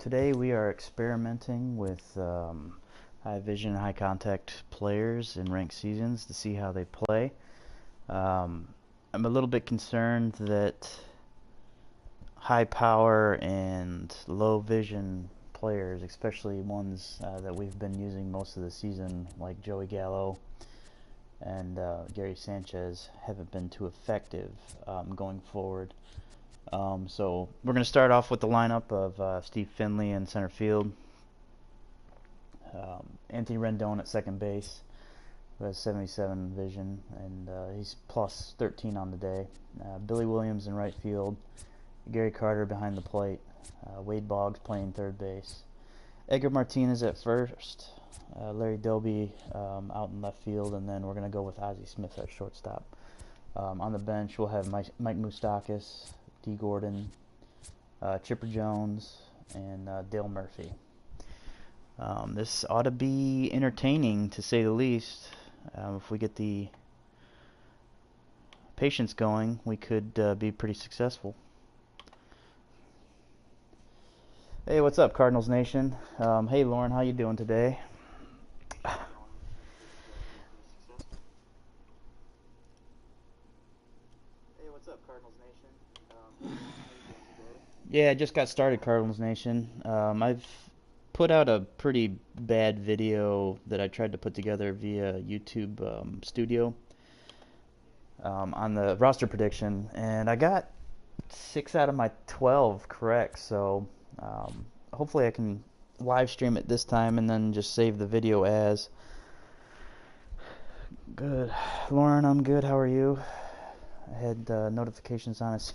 Today we are experimenting with high vision, high contact players in ranked seasons to see how they play. I'm a little bit concerned that high power and low vision players, especially ones that we've been using most of the season, like Joey Gallo and Gary Sanchez, haven't been too effective going forward. So we're going to start off with the lineup of Steve Finley in center field, Anthony Rendon at second base, who has 77 vision, and he's plus 13 on the day. Billy Williams in right field, Gary Carter behind the plate, Wade Boggs playing third base, Edgar Martinez at first, Larry Doby out in left field, and then we're going to go with Ozzie Smith at shortstop. On the bench, we'll have Mike Moustakas, D. Gordon, Chipper Jones, and Dale Murphy. This ought to be entertaining, to say the least. If we get the patience going, we could be pretty successful. Hey, what's up, Cardinals Nation? Hey, Lauren, how you doing today? Yeah, I just got started, Cardinals Nation. I've put out a pretty bad video that I tried to put together via YouTube Studio on the roster prediction, and I got 6 out of my 12 correct, so hopefully I can live stream it this time and then just save the video as. Good. Lauren, I'm good. How are you? I had notifications on us.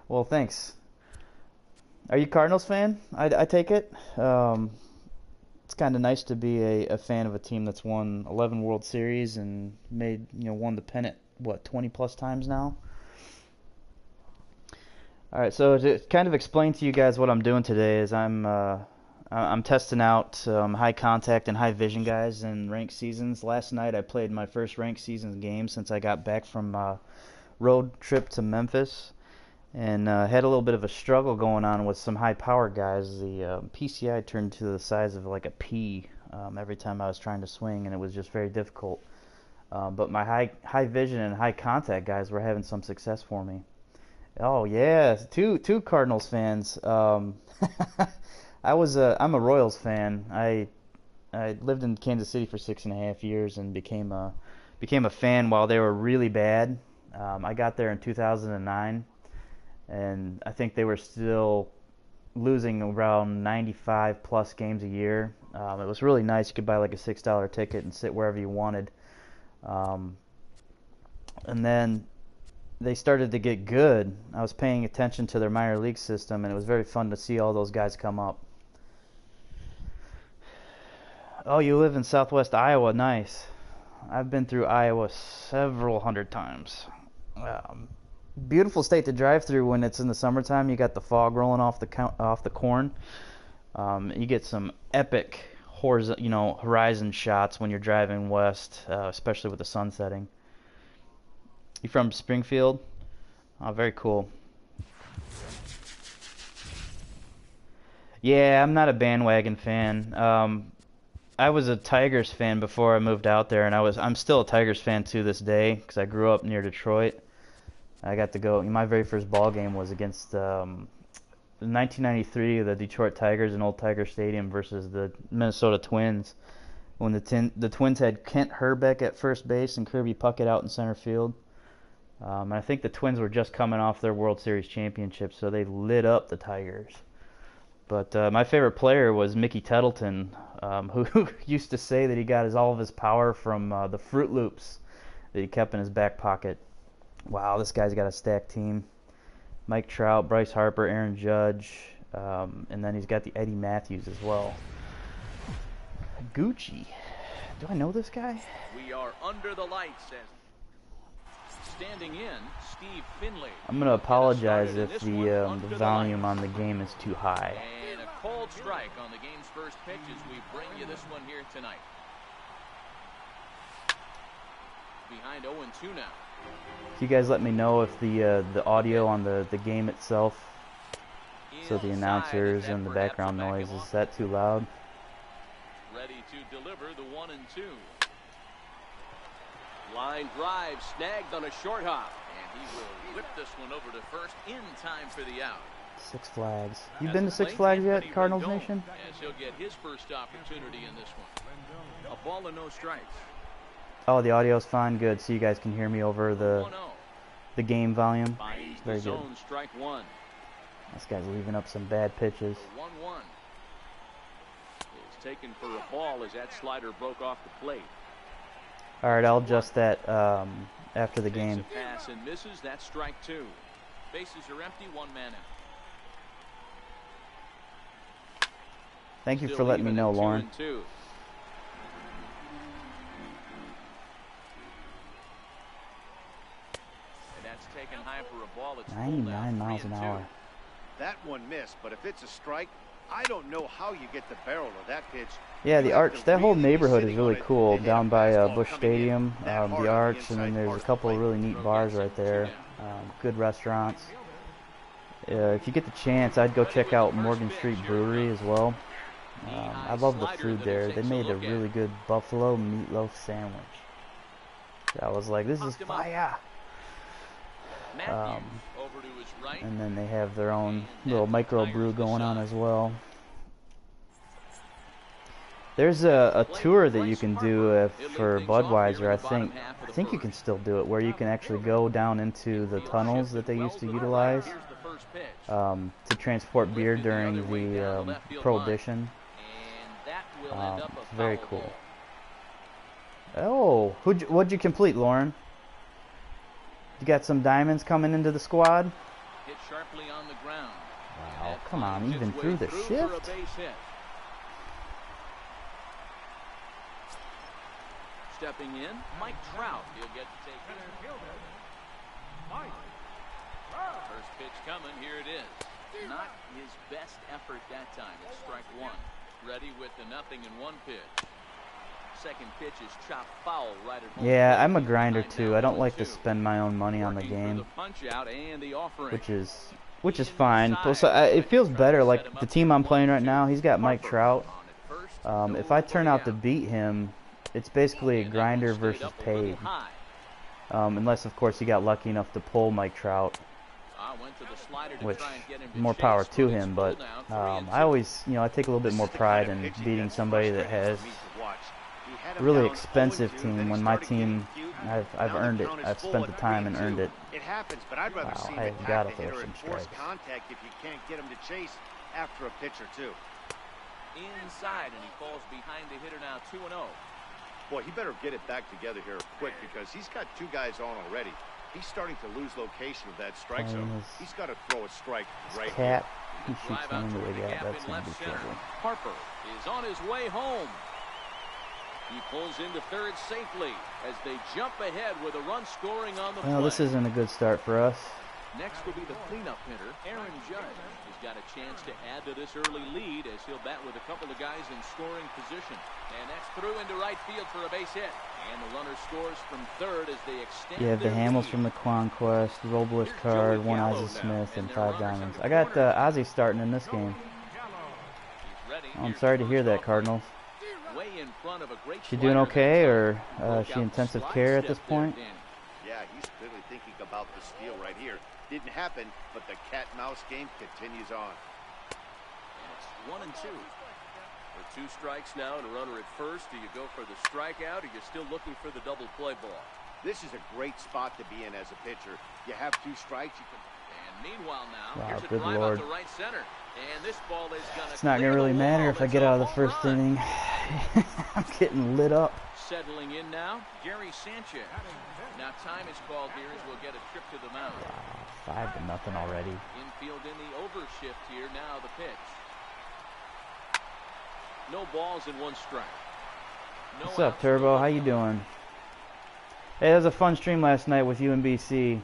Well, thanks. Are you a Cardinals fan? I take it. It's kind of nice to be a fan of a team that's won 11 World Series and won the pennant, 20 plus times now? All right, so to kind of explain to you guys what I'm doing today is I'm testing out high contact and high vision guys in ranked seasons. Last night I played my first ranked season game since I got back from road trip to Memphis, and had a little bit of a struggle going on with some high power guys. The PCI turned to the size of like a pea every time I was trying to swing, and it was just very difficult. But my high vision and high contact guys were having some success for me. Oh yeah, two Cardinals fans. I'm a Royals fan. I lived in Kansas City for 6.5 years and became a fan while they were really bad. I got there in 2009. And I think they were still losing around 95 plus games a year. It was really nice. You could buy like a $6 ticket and sit wherever you wanted. And then they started to get good. I was paying attention to their minor league system, and it was very fun to see all those guys come up. Oh, you live in southwest Iowa. Nice. I've been through Iowa several hundred times. Beautiful state to drive through when it's in the summertime. You got the fog rolling off the corn. You get some epic horizon shots when you're driving west, especially with the sun setting. You from Springfield? Oh, very cool. Yeah, I'm not a bandwagon fan. I was a Tigers fan before I moved out there, and I'm still a Tigers fan to this day because I grew up near Detroit. I got to go. My very first ball game was against 1993, the Detroit Tigers in Old Tiger Stadium versus the Minnesota Twins. When the Twins had Kent Herbeck at first base and Kirby Puckett out in center field. And I think the Twins were just coming off their World Series championship, so they lit up the Tigers. But my favorite player was Mickey Tettleton, who used to say that he got all of his power from the Fruit Loops that he kept in his back pocket. Wow, this guy's got a stacked team. Mike Trout, Bryce Harper, Aaron Judge, and then he's got the Eddie Matthews as well. Gucci. Do I know this guy? We are under the lights as standing in Steve Finley. I'm going to apologize if the volume on the game is too high. And a cold strike on the game's first pitch as we bring you this one here tonight. Behind 0-2 now. Can you guys let me know if the audio on the game itself So the announcers and the background noise, is that too loud? Ready to deliver the 1-2. Line drive snagged on a short hop, and he will whip this one over to first in time for the out. Six Flags. You been to Six Flags yet, Cardinals Nation? As he'll get his first opportunity in this one. A ball and no strikes. Oh, the audio's fine. Good. So you guys can hear me over the game volume. Very good. Strike one. This guy's leaving up some bad pitches. 1-1. Is taken for a ball as that slider broke off the plate. All right, I'll adjust that after the game. Pass and misses. That's strike two. Bases are empty. One man out. Thank you for letting me know, Lauren. 2-2. That's taken high for a ball. It's 99 miles an hour. That one missed, but if it's a strike, I don't know how you get the barrel of that pitch. Yeah, the arch, that whole neighborhood is really cool. Down by Busch Stadium, the arch, and then there's a couple of really neat bars right there. Good restaurants. If you get the chance, I'd go check out Morgan Street Brewery as well. I love the food there. They made a really good buffalo meatloaf sandwich. I was like, this is fire. And then they have their own little micro brew going on as well. There's a tour that you can do for Budweiser. I think you can still do it, where you can actually go down into the tunnels that they used to utilize to transport beer during the Prohibition. It's very cool. Oh, what'd you complete, Lauren? You got some diamonds coming into the squad? Hit sharply on the ground. Wow, come on, even through the shift? Stepping in, Mike Trout. He'll get to take it. First pitch coming, here it is. Not his best effort that time. It's strike one. Ready with the 0-1 pitch. Second pitch is chopped foul right at home. Yeah, I'm a grinder too. I don't like to spend my own money on the game, which is fine. So it feels better. Like the team I'm playing right now, he's got Mike Trout. If I turn out to beat him, it's basically a grinder versus paid. Unless, of course, he got lucky enough to pull Mike Trout, which more power to him. But I always, I take a little bit more pride in beating somebody that has a really expensive team. When my team, I've earned it. I've spent the time and earned it. It happens, but I'd rather see I him gotta attack the throw hitter some and force strikes. contact if you can't get him to chase after a pitch or two. Inside, and he falls behind the hitter now. 2-0. Boy, he better get it back together here quick, because he's got two guys on already. He's starting to lose location of that strike zone. He's got to throw a strike right Cat, here. he shoots one into the gap. That's going to be trouble. Harper is on his way home. He pulls into third safely as they jump ahead with a run scoring on the play. Well, this isn't a good start for us. Next will be the cleanup hitter, Aaron Judge. He's got a chance to add to this early lead as he'll bat with a couple of guys in scoring position. And that's through into right field for a base hit. And the runner scores from third as they extend. You have the Hamels from the Conquest, Robles card, one Ozzie Smith, and 5 diamonds. I got Ozzie starting in this game. I'm sorry to hear that, Cardinals. She doing okay, or she intensive care at this point? Yeah, he's clearly thinking about the steal right here. Didn't happen, but the cat-mouse game continues on. And it's 1-2. For 2 strikes now and a runner at first. Do you go for the strikeout, or you're still looking for the double play ball? This is a great spot to be in as a pitcher. You have 2 strikes. You can... And meanwhile now, wow, here's a good drive Lord. out to right center. And this ball is gonna it's not going to really matter if I get out of the first inning. I'm getting lit up. Settling in now, Gary Sanchez. Now time is called here as we'll get a trip to the mound. Wow, 5-0 already. Infield in the overshift here. Now the pitch. No balls and 1 strike. No What's up, Turbo? How you doing? Hey, it was a fun stream last night with you and BC.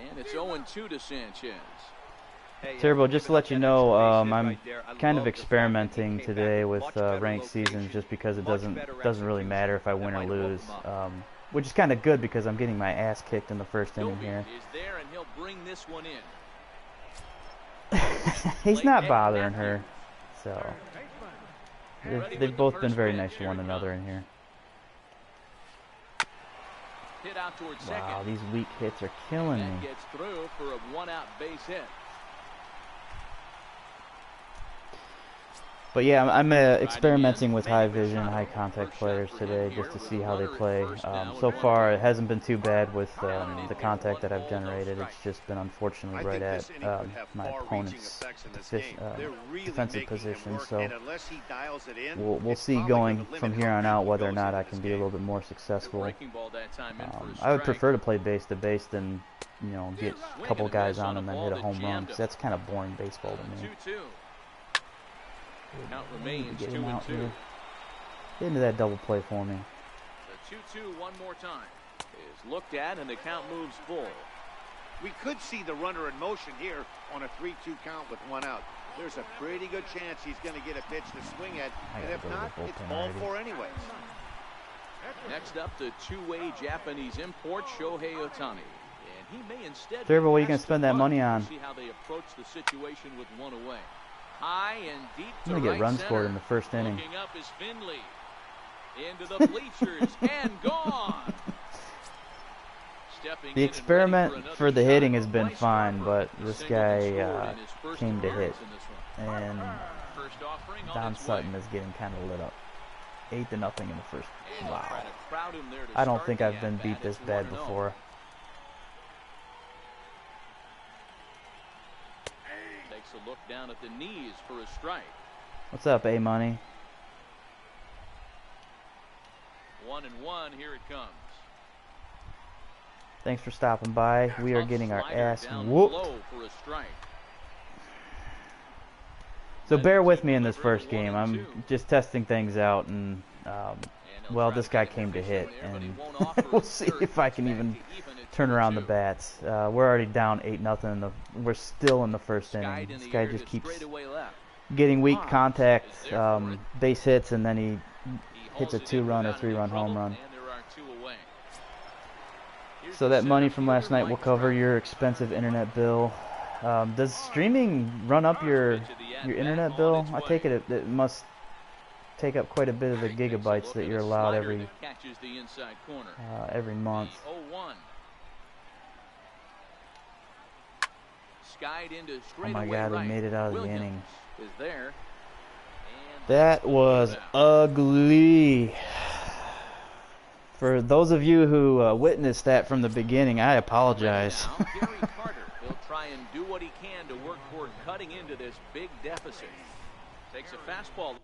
And it's 0-2 to Sanchez. Turbo, just to let you know, I'm kind of experimenting today with ranked seasons, just because it doesn't really matter if I win or lose, which is kind of good because I'm getting my ass kicked in the first inning here. He's not bothering her, so they've both been very nice to one another in here. Hit out towards Wow, second. these weak hits are killing me. That gets through for a one-out base hit. But yeah, I'm experimenting with high vision, high contact players today just to see how they play. So far, it hasn't been too bad with the contact that I've generated. It's just been unfortunately right at my opponent's defensive position. So we'll see going from here on out whether or not I can be a little bit more successful. I would prefer to play base to base than, you know, get a couple guys on them and hit a home run, because that's kind of boring baseball to me. Count remains Get 2 him and out 2. here. Get into that double play for me. The 2-2 one more time is looked at, and the count moves full. We could see the runner in motion here on a 3-2 count with 1 out. There's a pretty good chance he's going to get a pitch to swing at, and if not, it's ball 4 anyways. Next up, the two-way Japanese import Shohei Ohtani, and he may instead. Trevor, what are you going to spend that money on? See how they approach the situation with 1 away. High and deep to I'm going to get run center. scored in the first inning. Looking up is Finley. Into the bleachers and gone. Stepping The experiment for the hitting has been fine, but this guy came to hit, and Don Sutton is getting kind of lit up. 8-0 in the first. Wow. I don't think I've been beat this bad before. A look down at the knees for a strike. What's up, A-Money? 1-1, here it comes. Thanks for stopping by. We are getting our ass whooped. So bear with me in this first game. I'm just testing things out, and well, this guy came to hit, and we'll see if I can even turn around the bats. We're already down 8-0 and we're still in the first inning. This guy just keeps getting weak contact base hits, and then he hits a 2-run or 3-run home run. So that money from last night will cover your expensive internet bill. Does streaming run up your internet bill? I take it must take up quite a bit of the gigabytes that you're allowed every month. Oh my God, we made it out of the inning. That was ugly. For those of you who witnessed that from the beginning, I apologize. He'll try and do what he can to work toward cutting into this big deficit. Takes a fastball.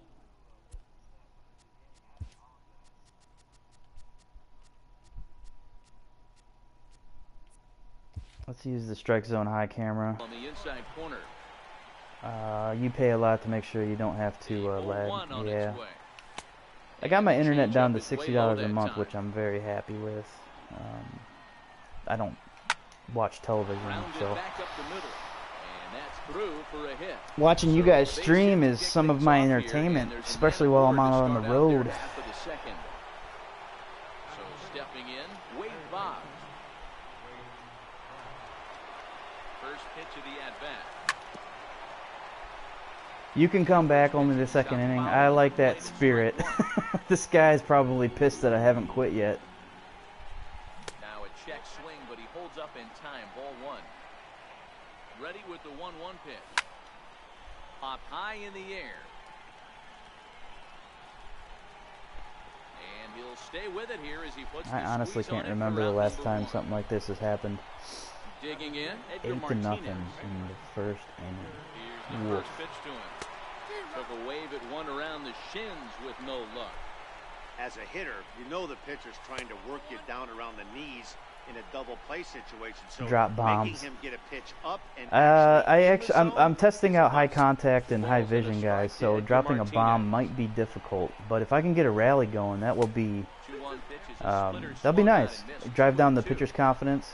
Let's use the strike zone high camera. On the inside corner. You pay a lot to make sure you don't have to lag. Yeah. I got my internet down to $60 a month, which I'm very happy with. I don't watch television, so watching you guys stream is some of my entertainment, especially while I'm out on the road. So stepping in, Wade Boggs. First pitch of the at-bat. You can come back only the second inning. I like that spirit. This guy's probably pissed that I haven't quit yet. Now a check swing, but he holds up in time. Ball 1. Ready with the 1-1 pitch. Popped high in the air. And he'll stay with it here as he puts I honestly can't remember the last time something like this has happened. Digging in, 8-0 in the first inning. Here's the first pitch to him. Took a wave at one around the shins with no luck. As a hitter, you know the pitcher's trying to work you down around the knees in a double play situation. So drop bombs. Making him get a pitch up and I'm testing out high contact and high vision, guys. So dropping a bomb might be difficult, but if I can get a rally going, that will be that'll be nice. Drive down the pitcher's confidence.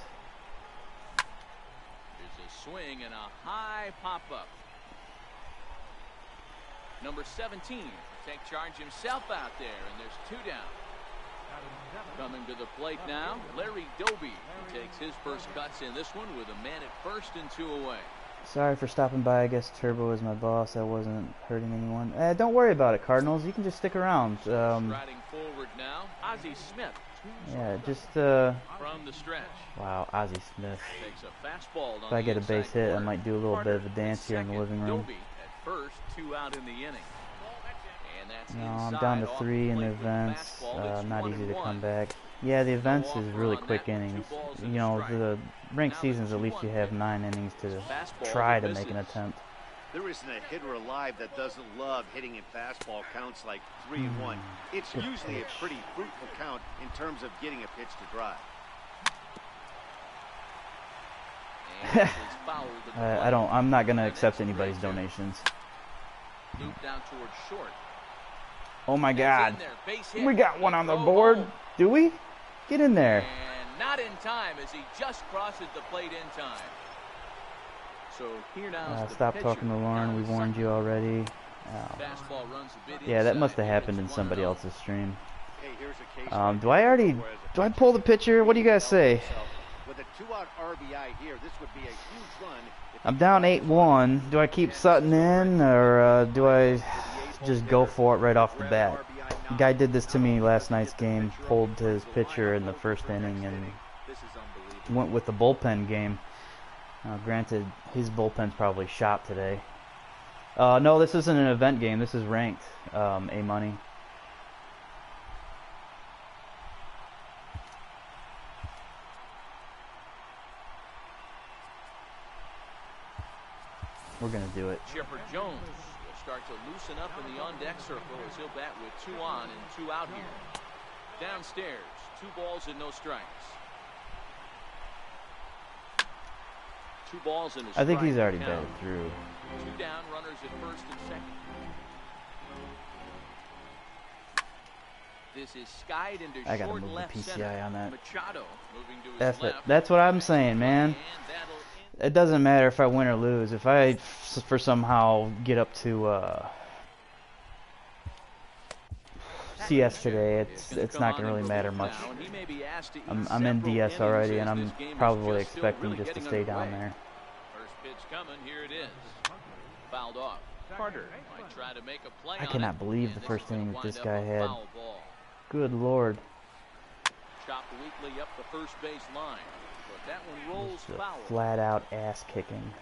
There's a swing and a high pop-up. Number 17 take charge himself out there, and there's 2 down. Coming to the plate now, Larry Doby. He takes his first cuts in this one with a man at first and 2 away. Sorry for stopping by. I guess Turbo is my boss. I wasn't hurting anyone. Don't worry about it, Cardinals. You can just stick around. Riding forward now, Ozzie Smith. Yeah, just from the stretch. Wow, Ozzie Smith. Takes a fastball If I get a base hit, I might do a little bit of a dance here in the living room. At first, 2 out in the inning. And that's no, I'm down to 3 in the events. Not easy to come back. Yeah, the events is really quick innings. You know, the ranked seasons, at least you have 9 innings to try to make an attempt. There isn't a hitter alive that doesn't love hitting in fastball counts like 3-1. It's usually a pretty fruitful count in terms of getting a pitch to drive. I'm not gonna accept anybody's donations. Down towards short. Oh my God, we got one on the board. Do we? Get in there. And not in time as he just crosses the plate in time. So here now stop talking to Lauren. We warned you already. Yeah, that must have happened in somebody else's stream. Do I pull the pitcher? What do you guys say? I'm down 8-1. Do I keep Sutton in, or do I just go for it right off the bat? The guy did this to me last night's game. Pulled his pitcher in the first inning and went with the bullpen game. Granted, his bullpen's probably shot today. No, this isn't an event game. This is ranked A-Money. We're going to do it. Chipper Jones will start to loosen up in the on-deck circle as he'll bat with 2 on and 2 out here. Downstairs, 2 balls and no strikes. 2 balls and a strike. I think he's already batted through. 2 down, runners at first and second. This is skied into I gotta short move the left PCI center. on that. Machado moving to his That's it. left. That's what I'm saying, man. It doesn't matter if I win or lose. If I for somehow get up to CS today, it's not gonna really matter much. I'm in DS already, and I'm probably expecting just to stay down there. First pitch coming, here it is. Fouled off. Carter might try to make a play. I cannot believe the first inning that this guy had. Good Lord. Chopped weakly up the first base line, but that one rolls foul. Flat out ass kicking.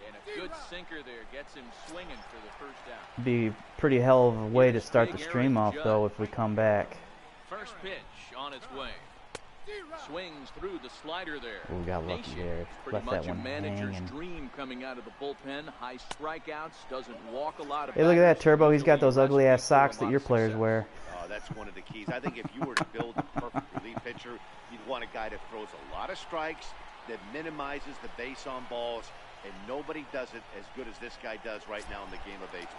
And a good sinker there gets him swinging for the first out. Be pretty hell of a way to start the stream off though if we come back. First pitch on its way. Swings through the slider there. We got lucky there. Left that one hanging. Dream coming out of the bullpen. High strikeouts. Doesn't walk a lot of. Hey, look at that Turbo. He's got those ugly ass socks that your players wear. That's one of the keys. I think if you were to build a perfect relief pitcher, you'd want a guy that throws a lot of strikes, that minimizes the base on balls, and nobody does it as good as this guy does right now in the game of baseball.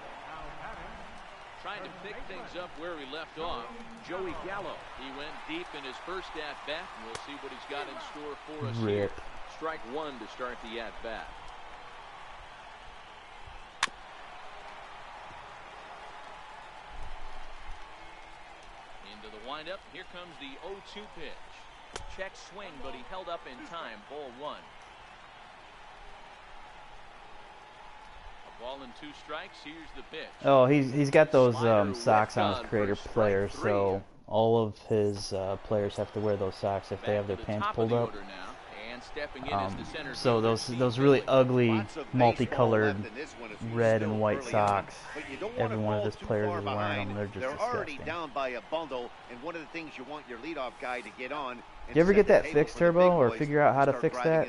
Trying to pick things up where he left off, Joey Gallo. He went deep in his first at-bat, and we'll see what he's got in store for us here. Strike 1 to start the at-bat. Into the windup, here comes the 0-2 pitch. Check swing, but he held up in time. Ball 1. Ball and 2 strikes. Here's the pitch. Oh, he's got those socks on his creator player, so all of his players have to wear those socks if they have their pants pulled up. So those really ugly multicolored red and white socks, every one of his players is wearing them. They're just disgusting. Down by a bundle, and one of the things you want your leadoff guy to get on. Did you ever get that fixed, Turbo, or figure out how to fix that?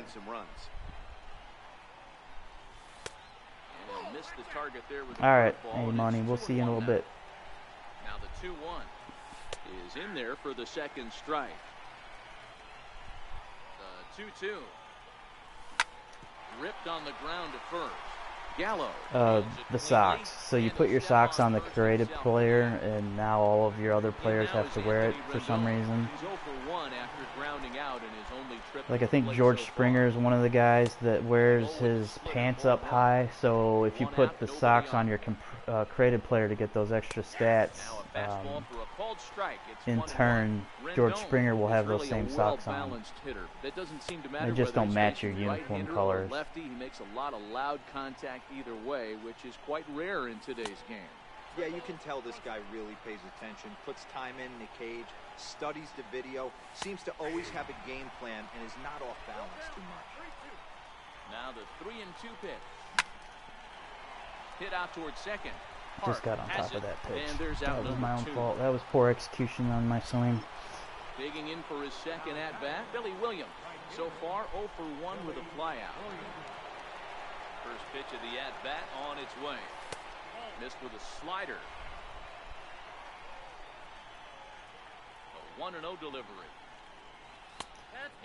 Alright, hey Money, we'll see you in a little bit. Now the 2-1 is in there for the second strike. The 2-2 ripped on the ground at first. Gallo. The socks. So you put your socks on the creative player, and now all of your other players have to wear it for some reason. Like I think George Springer is one of the guys that wears his pants up high. So if you put the socks on your created player to get those extra stats. Now a fastball for a called strike. It's In 1-1. turn, George Rendon Springer will have is those really same a socks on. well-balanced hitter. That doesn't seem to matter They just whether don't he's match your facing uniform right-hander or colors. lefty. He makes a lot of loud contact either way, which is quite rare in today's game. Yeah, you can tell this guy really pays attention, puts time in the cage, studies the video, seems to always have a game plan, and is not off balance too much. Now the 3-2 pitch. Hit out towards second. Just got on Has top of it, that pitch. and there's That out was my number own 2. fault. That was poor execution on my swing. Digging in for his second at-bat, Billy Williams. So far, 0 for 1 with a flyout. First pitch of the at-bat on its way. Missed with a slider. A 1-0 delivery.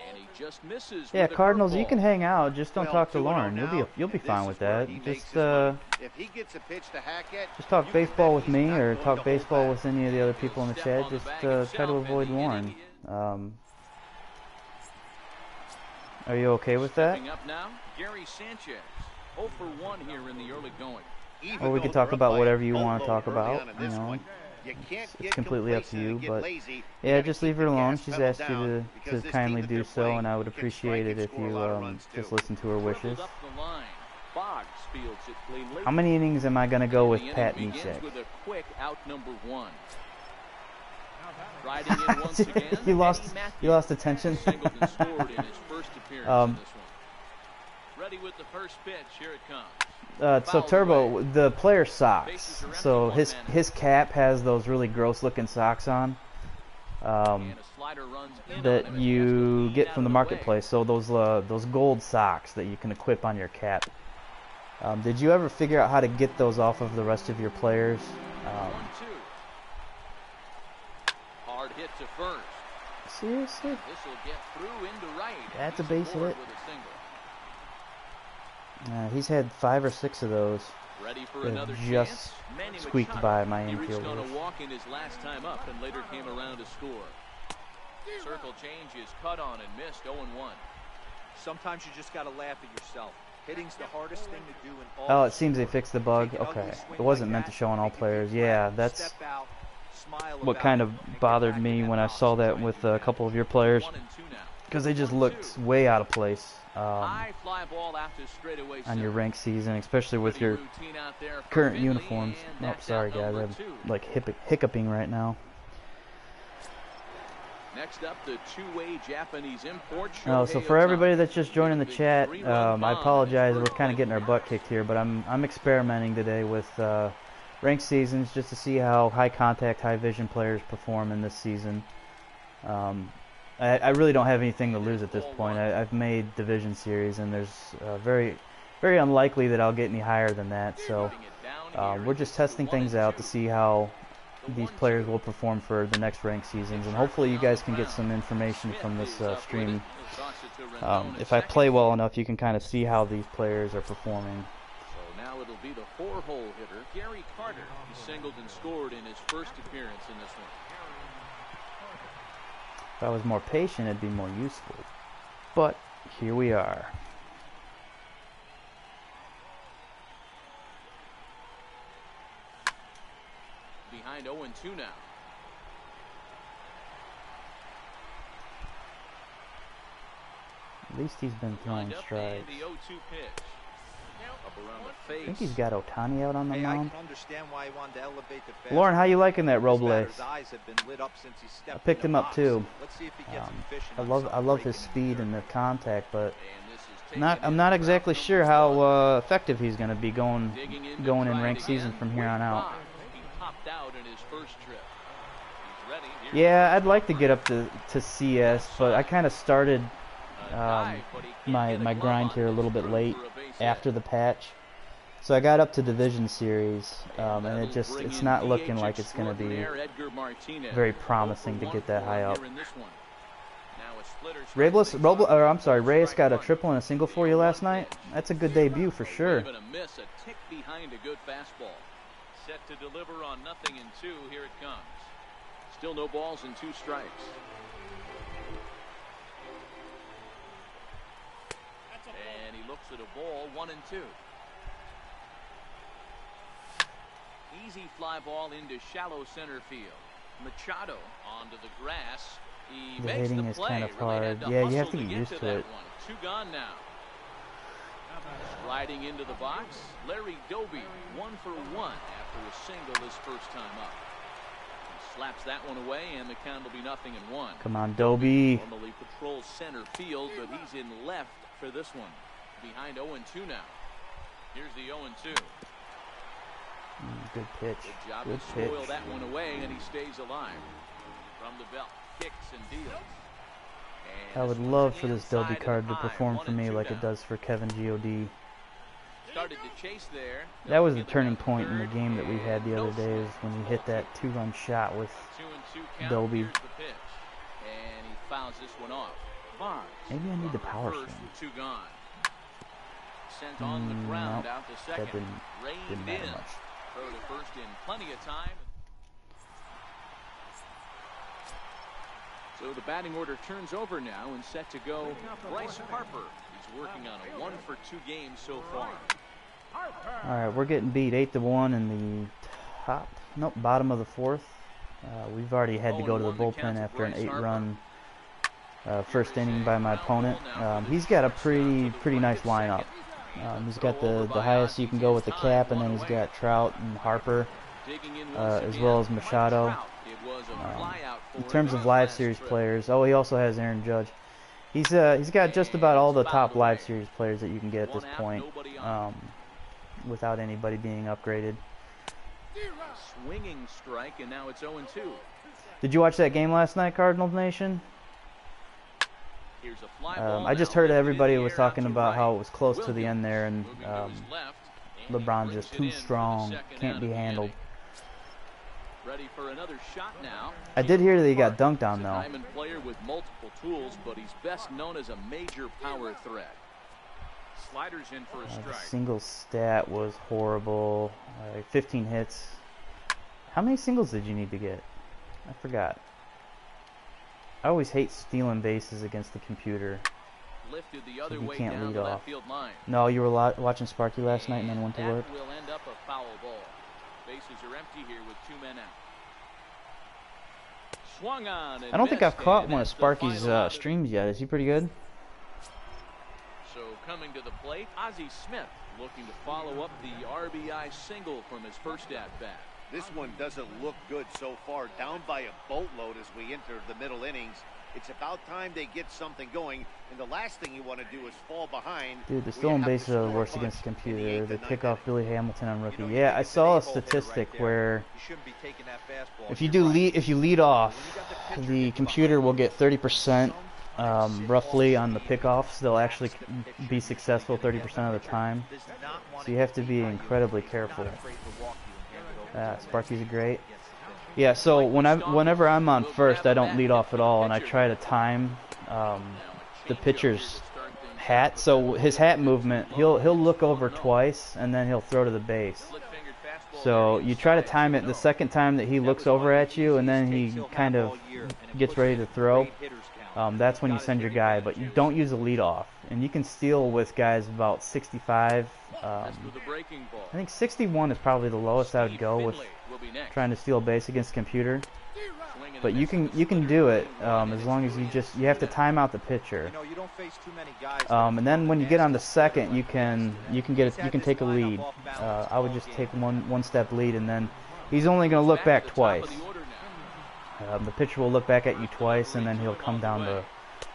And he just misses. Yeah, with a Cardinals, you curveball. can hang out. Just don't Well, talk to 2-0 Lauren. now, You'll be and fine this with is where that. he makes Just his money. If he gets a pitch to Hackett, just talk you can baseball bet with he's me not or going talk to hold baseball back. with any of the other people in the Step chat. on the Just bag try to himself, avoid and the Lauren. inning is- Are you okay with that? Stepping up now, Gary Sanchez. 0 for 1 here in the early going. Even Or we though could talk they're up about by whatever you a want to boatload talk early about. on in You this know, one, you can't it's get completely up to complacent you. and get But lazy. You yeah, gotta just keep leave her the alone. gas She's pedal asked you down to because this kindly team that do they're so, playing and I would can strike appreciate it and if score a you lot of runs, just too. listen to her wishes. Dribbled up the line. Boggs fields it cleanly. How many innings am I going to go with The inning Pat begins Neshek? with a quick out number 1. Riding in once again. you lost Eddie Matthews. you lost attention. Singled and scored in his first appearance in this one. Ready with the first pitch. Here it comes. So Fouled Turbo, away. the player Bases socks. are empty, So one his man his cap has those really gross looking socks on. And a slider runs in on That him as he has to you lean get out from of the way. marketplace. So those gold socks that you can equip on your cap. Did you ever figure out how to get those off of the rest of your players? 1-2. Hard hit to first. Seriously? This will get through into right. That's a He's base aboard hit. with a single. He's had 5 or 6 of those. Ready for They've another just chance. Manny squeaked Machado. by my He reached on infielders. a walk in his last time up and later came around to score. Circle change is cut on and missed. 0-1. Sometimes you just got to laugh at yourself. Hitting's the hardest thing to do in all. Oh, it seems they fixed the bug. Take an ugly Okay. swing It wasn't like meant to that, show on all make it players. flat, Yeah, that's step out, smile what about kind it, of and get bothered back me in that when I box saw and that try with and do a that. couple of your players. 1-2 now. Because they just looked way out of place High fly ball out to straightaway on your center. ranked season, especially with your Routine out there for current Finley, uniforms. and Oh, that's sorry out guys, number I'm 2. like hiccuping right now. Next up, the two-way Japanese import. Oh, so Shohei for everybody Ohtani. that's just joining the Big chat, three-run I bomb in his apologize. We're first kind of big getting our one. butt kicked here, but I'm experimenting today with ranked seasons just to see how high contact, high vision players perform in this season. I really don't have anything to lose at this point. I've made division series, and there's very unlikely that I'll get any higher than that. So we're just testing things out to see how these players will perform for the next ranked seasons, and hopefully you guys can get some information from this stream. If I play well enough, you can kind of see how these players are performing. So now it'll be the 4-hole hitter, Gary Carter. He singled and scored in his first appearance in this one. If I was more patient, it'd be more useful. But here we are. Behind 0-2 now. At least he's been throwing Lined up strikes. and the 0-2 pitch. Up around the face. I think he's got Ohtani out on the Hey, I mound. can understand why he wanted to elevate the fastball. Lauren, how you liking that His Robles? batter's eyes have been lit up since he stepped I picked in him the up box. too. Let's see if he gets efficient I on love something his breaking in speed the and the contact, but And this is taken I'm in not for exactly out sure number how 1. effective he's going to be going Digging in to in try it ranked season again. from here on Wade out. Boggs. He popped out in his first trip. He's ready. Here's Yeah, I'd like to get up to CS, but I kind of started a dive, but he can't my get a my glove grind on here a this little bit throw late for a base hit. after the patch. So I got up to Division Series, and That'll bring it's in not DH looking like it's going to be extraordinaire Edgar Martinez. very promising to get that high up. Here in this one. Now a splitter strikes Reyes, things off. Reyes got a Strike triple and a single for you last night. That's a good debut for sure. Even a miss, a tick behind a good fastball. Set to deliver on 0-2. Here it comes. Still no balls and 2 strikes. And he looks at a ball, 1-2. easy fly ball into shallow center field. Machado onto the grass. He The makes hitting the is play. kind of Really hard. had to Yeah, you hustle have to get get used to that it. one. 2 gone now. Sliding into the box, Larry Doby, 1 for 1 after a single his first time up. He slaps that one away, and the count will be 0-1. Come on, Doby. Normally patrols center field, but he's in left for this one. Behind 0-2 now. Here's the 0-2. Good pitch. Good job Good to pitch. spoil that one away, and he stays alive. From the belt, kicks and deals. And I would this one's love for this inside Doby and card to high, perform for me 1-2 like it down. does for Kevin God. Started to chase there. That was the Get the turning down point in the third, game that we had the and other no day, is strikes. when he hit that 2-run shot with 2-2 count. Doby. Here's the pitch. And he fouls this one off. Bonds. Maybe I need the power First swing. with 2 gone. Sent on the ground Nope. out to second. That didn't Reined matter in. much. Throw to first in plenty of time. So the batting order turns over now and set to go Bryce Harper. He's working on a 1 for 2 game so far. All right, we're getting beat 8-1 in the bottom of the 4th. We've already had to go to the 0-1 the count bullpen to after an Bryce 8-run first inning by my opponent. He's got a pretty nice lineup. He's got the highest you can go with the cap, and then he's got Trout and Harper, as well as Machado. In terms of live series players, he also has Aaron Judge. He's got just about all the top live series players that you can get at this point, without anybody being upgraded. Swinging strike, and now it's 0-2. Did you watch that game last night, Cardinals Nation? Here's a fly ball I just now, heard lifted in everybody the was air talking out to about right. how it was close to the Williams end there, and moving to his left, and he LeBron's brings just it too in for the strong, second out can't of be the handled. inning. Ready for another shot now. I did hear that he got dunked on, He's a though. diamond player with multiple tools, but he's best known as a major power threat. Sliders in for a The strike. single stat was horrible. 15 hits. How many singles did you need to get? I forgot. I always hate stealing bases against the computer. Lifted the other you way can't down lead the off. left field line. No, you were watching Sparky last night and then went to work? That will end up a foul ball. Bases are empty here with 2 men out. Swung on and I don't think missed, I've caught and one of that's the Sparky's final out of- streams yet. Is he pretty good? So coming to the plate, Ozzie Smith looking to follow up the RBI single from his first at-bat. This one doesn't look good so far. Down by a boatload as we enter the middle innings. It's about time they get something going, and the last thing you want to do is fall behind. Dude, the when stolen you have to bases are the score a worst bunch against the in the computer. eighth They and pick ninth off Billy Hamilton on rookie. You know, Yeah, I it's saw a an a-hole hitter statistic right there. where You shouldn't be taking that fastball. if you You're do right. if you lead off, When you got the pitcher the hit computer behind will get 30%, some roughly, sit on the off pickoffs. They'll That's actually the pitcher be you're successful gonna get 30% of the that time. pitcher does not want So you to have to get be beat by you. incredibly He's careful. not afraid to walk you and hand it over to him. Sparky's a great. Against the pitcher. Yeah, so whenever I'm on first, I don't lead off at all, and I try to time the pitcher's hat. So his hat movement, he'll look over twice, and then he'll throw to the base. So you try to time it the second time that he looks over at you, and then he kind of gets ready to throw. That's when you send your guy, but you don't use a lead off. And you can steal with guys about 65. I think 61 is probably the lowest I would go with trying to steal a base against a computer. But you can do it as long as you have to time out the pitcher. You don't face too many guys. And then when you get on the second, you can take a lead. I would just take one step lead, and then he's only going to look back twice. The pitcher will look back at you twice, and then he'll come down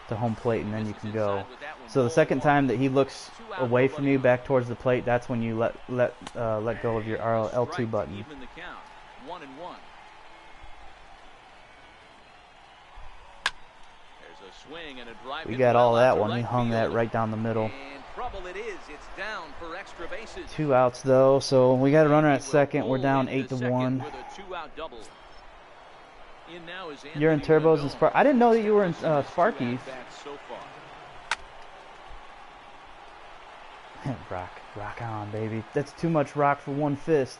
to home plate, and then you can go. So the second time that he looks away from you, back towards the plate, that's when you let go of your L2 button. We got all that one. He hung that right down the middle. 2 outs though, so we got a runner at second. We're down 8-1. You're in turbos and Spark. I didn't know that you were in Sparkies. rock on, baby. That's too much rock for one fist.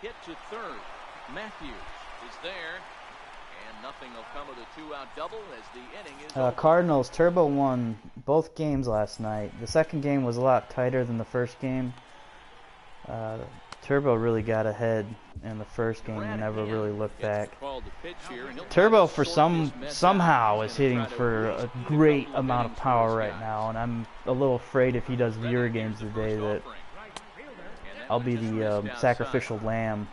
Hit to third. Matthews is there. Nothing will come of the 2-out double as the inning is over. Cardinals Turbo won both games last night. The second game was a lot tighter than the first game. Turbo really got ahead in the first game and never really looked back. Called the pitch here, and he'll Turbo, try to for sort this mess somehow, out. is He's gonna hitting try to for really a speed great couple amount of innings for power his right guys. now, and I'm a little afraid if he does Ready, viewer here's games the today first that offering. And that I'll one be just the missed outside. sacrificial lamb.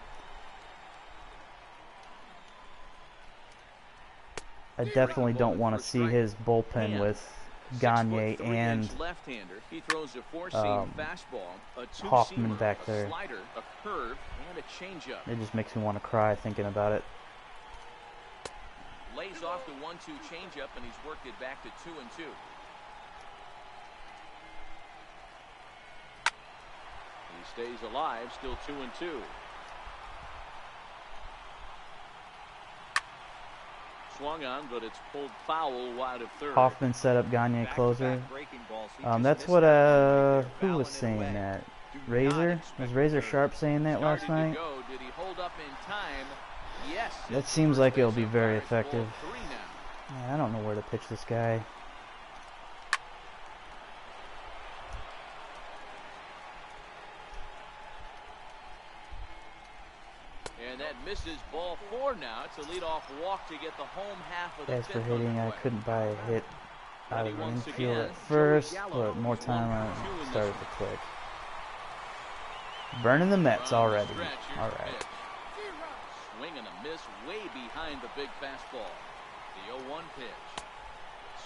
I definitely don't want to see his bullpen with Gagne 6'3" and left-hander. He throws a four-seam fastball, a Hoffman two-seamer, back a there. slider, a curve, and a changeup. it just makes me want to cry thinking about it. Lays off the 1-2 changeup, and he's worked it back to 2-2. He stays alive, still 2-2. Swung on, but it's pulled foul wide of third. Hoffman set up Gagne closer. Back-to-back breaking balls. He That's just what missed that one right who there, was fouling it saying away. that? Do not Razor? expect Was Razor third. Sharp saying that last Started to night? go. Did he hold up in time? Yes. That seems like it'll be very It's ball effective. 3 now. Yeah, I don't know where to pitch this guy. And that misses ball 4 now. It's a leadoff walk to get the home half of the As for fifth hitting, I underway. couldn't buy a hit out of the Once infield again, at first, Joey Gallo. but more He's time 1 for 2 in I this started one. to click. Burning the Mets From the already. stretch, here's the Alright. pitch. Swing and a miss way behind the big fastball. The 0-1 pitch.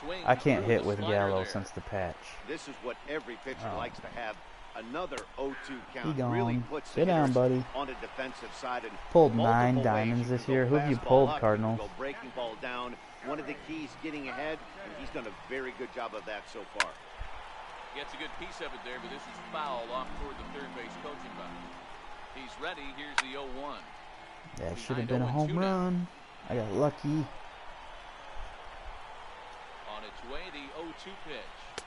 Swing I can't through hit the with slider Gallo there. since the patch. This is what every pitcher Oh. likes to have. Another 0-2 He count gone. really puts the Sit down, hitters buddy. on a defensive side. And Pulled multiple 9 ways diamonds you this can year. go Who have you fastball pulled, up, you can Cardinals? go breaking ball down. One of the keys getting ahead, and he's done a very good job of that so far. Gets a good piece of it there, but this is foul off toward the third base coaching box. He's ready. Here's the 0-1. That should have Behind been a 0-2 home now. run. I got lucky. On its way, the 0-2 pitch.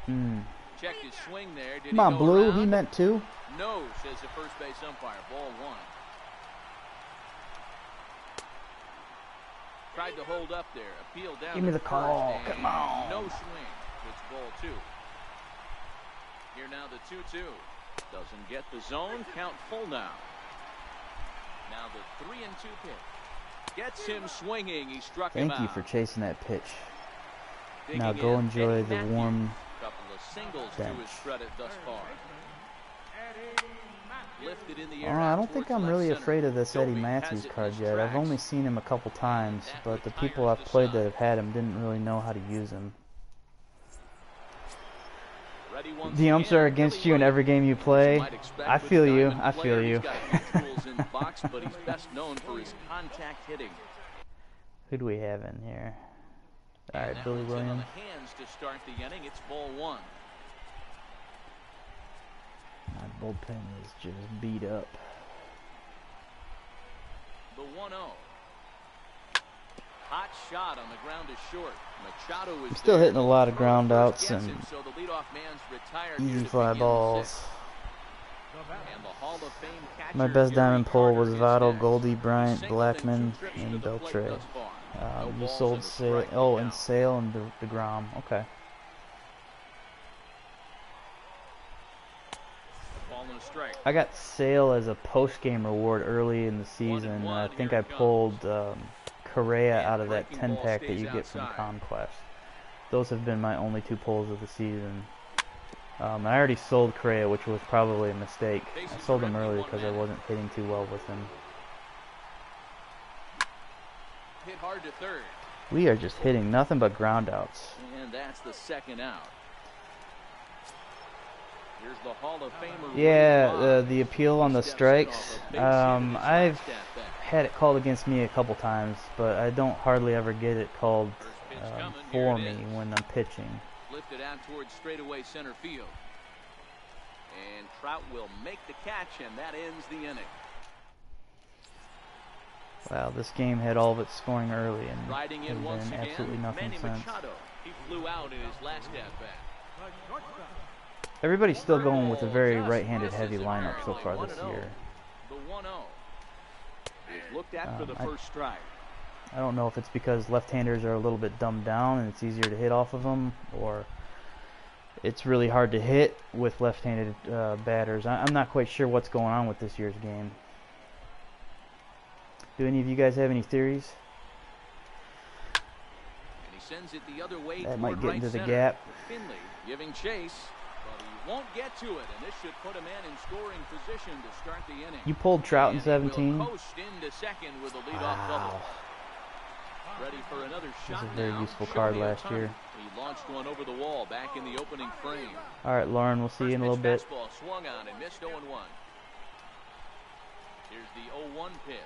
Hmm. Checked his swing there. Did Come he on, go Blue. around? He meant to. No, says the first base umpire. Ball 1. Tried to hold up there. Appeal down. Give me to the call. first, and Come on. No swing. It's ball 2. Here now the 2-2. Doesn't get the zone. Count full now. Now the 3-2 pitch. Gets him swinging. He struck him out. Thank you for chasing that pitch. Digging Now go in, enjoy Eddie the Matthews. warm Couple of singles bench. to his credit thus far. Lifted in the Oh, air I out don't think towards I'm left really center. afraid of this Eddie Joey Matthews has it in card his yet. I've tracks. only seen him a couple times, That but the retires people I've the played side. that have had him didn't really know how to use him. Ready once The umps again, are against Billy you in Williams. every game you As play. you might expect I with feel the you. diamond I feel player, you. He's got a few tools in the box, but he's best known for his contact hitting. Who do we have in here? All And right, that Billy one's in on Williams. the hands to start the inning. It's ball 1. My bullpen is just beat up. The 1-0. Hot shot on the ground is short. Machado is Still there. hitting a lot of ground First outs gets and him, so the leadoff man's retired here easy to fly begin the balls. sixth. And the Hall of Fame catcher, My best Gary diamond pull Carter, was is Votto, next. Goldie, He Bryant, singled in Blackman, 2 trips to and the plate Beltre. thus far. No You balls sold and a Sale. strike to Oh, and count. Sale and DeGrom. Okay. Ball and a strike. I got Sale as a post-game reward early in the season. And I 1-1, think here I it pulled Correa And out of that breaking ball 10-pack that stays you get from outside. Conquest. Those have been my only 2 pulls of the season. I already sold Correa, which was probably a mistake. I sold him early because I wasn't hitting too well with him. Hit hard to third. We are just hitting nothing but ground outs. And that's the second out. Here's the Hall of Famer. Yeah, Ray Bob. the appeal on the Steps in strikes. off a base hit in his I've last at-bat. had it called against me a couple times, but I don't hardly ever get it called First pitch coming, for here it me is. when I'm pitching. Lifted out towards straightaway center field. And Trout will make the catch, and that ends the inning. Wow, this game had all of its scoring early and Riding has in once been again, absolutely nothing Manny since. Machado. He flew out in his last at-bat. Everybody's still going with a very Just right-handed misses heavy it lineup so narrowly, far this 1-0. year. The 1-0 is looked at for the I- first strike. I don't know if it's because left-handers are a little bit dumbed down and it's easier to hit off of them, or it's really hard to hit with left-handed batters. I'm not quite sure what's going on with this year's game. Do any of you guys have any theories? And he sends it the other way. That might get right into the center. gap. Finley giving chase, but he won't get to it, and this should put a man in scoring position to start the inning. You pulled Trout in And he will 17. coast into second with a leadoff double. Wow. Ready for another shot. This is a very now. useful Shohei card last Ohtani. year. He launched one over the wall back in the opening frame. All right, Lauren, we'll see you in a little bit. First pitch fastball swung on and missed 0-1. Here's the 0-1 pitch.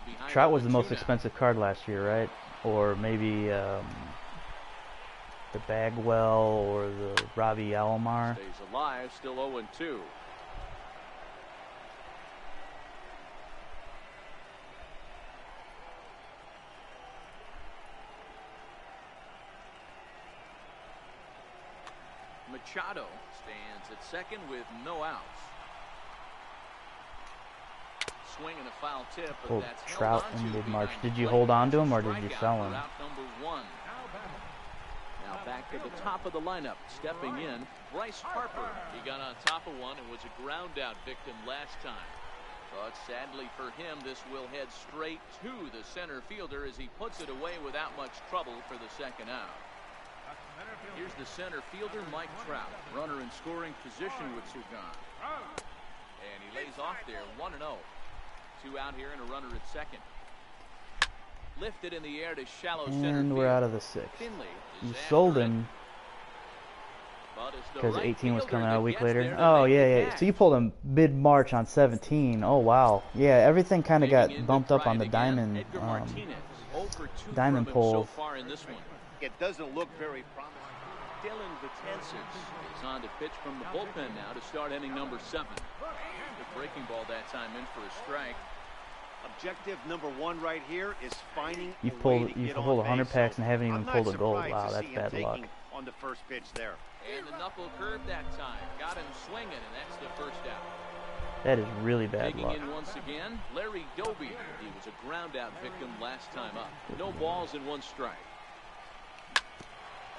Behind Trout was the most Acuna. expensive card last year, right? Or maybe the Bagwell or the Robbie Alomar. Stays alive, still 0-2. Machado stands at second with no outs. Swing and a foul tip, but Pulled that's Trout held in onto mid-March. behind Did the you plate. hold on to him or did you Strikeout sell for him? out number 1. Now back to the top of the lineup, stepping in, Bryce Harper. He got on top of one and was a ground out victim last time. But sadly for him, this will head straight to the center fielder as he puts it away without much trouble for the second out. Here's the center fielder, Mike Trout. Runner in scoring position with 2 gone. And he lays off there, 1-0. 2 out here and a runner at second. Lifted in the air to shallow center field. And we're out of the 6th. Finley You is sold after it. him But it's the because right 18 was fielder coming out that a week gets later. there to Oh, make yeah, the yeah. catch. So you pulled him mid-March on 17. Oh, wow. Yeah, everything kind of got Digging in to bumped up try on it the again, Diamond Edgar Martinez, 0 for 2 Diamond from him so polls. far in this one. It doesn't look very promising. Dylan Betances is on to pitch from the bullpen now to start inning number 7. The breaking ball that time in for a strike. Objective number 1 right here is finding You've a way pulled to get on 100 base. packs and haven't even I'm not pulled a gold. surprised Wow, to that's see him bad luck. taking on the first pitch there. And the knuckle curve that time. Got him swinging, and that's the first out. That is really bad Taking luck. in once again, Larry Doby. He was a ground out victim last time up. No balls and 1 strike.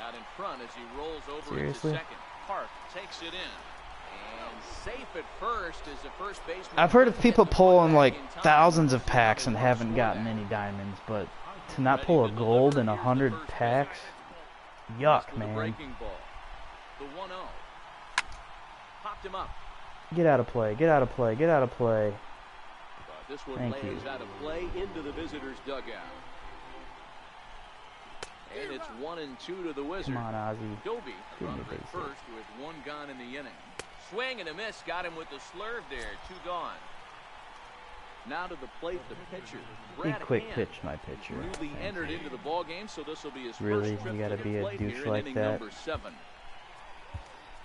Out in front as he rolls over Seriously? into second. Park takes it in. And safe at first as the first baseman. I've heard of people gets the pulling ball like back in time. thousands of packs and They haven't score gotten that. any diamonds, but to not pull a gold in 100 packs, yuck, With the man. breaking ball. The 1-0. Popped him up. Get out of play, get out of play, get out of play. But this one Thank lays you. out of play into the visitors' dugout. And it's 1-2 to the Wizards. Come on, Ozzy. Dobie, Give me a runner base at hit. first with 1 gone in the inning. Swing and a miss, got him with the slurve there. 2 gone. Now to the plate, the pitcher. He Brad quick Hand, pitched my pitcher. newly Thank entered you. into the ball game, so this will be his Really? first trip You gotta to be the a plate douche here in like inning that? number 7.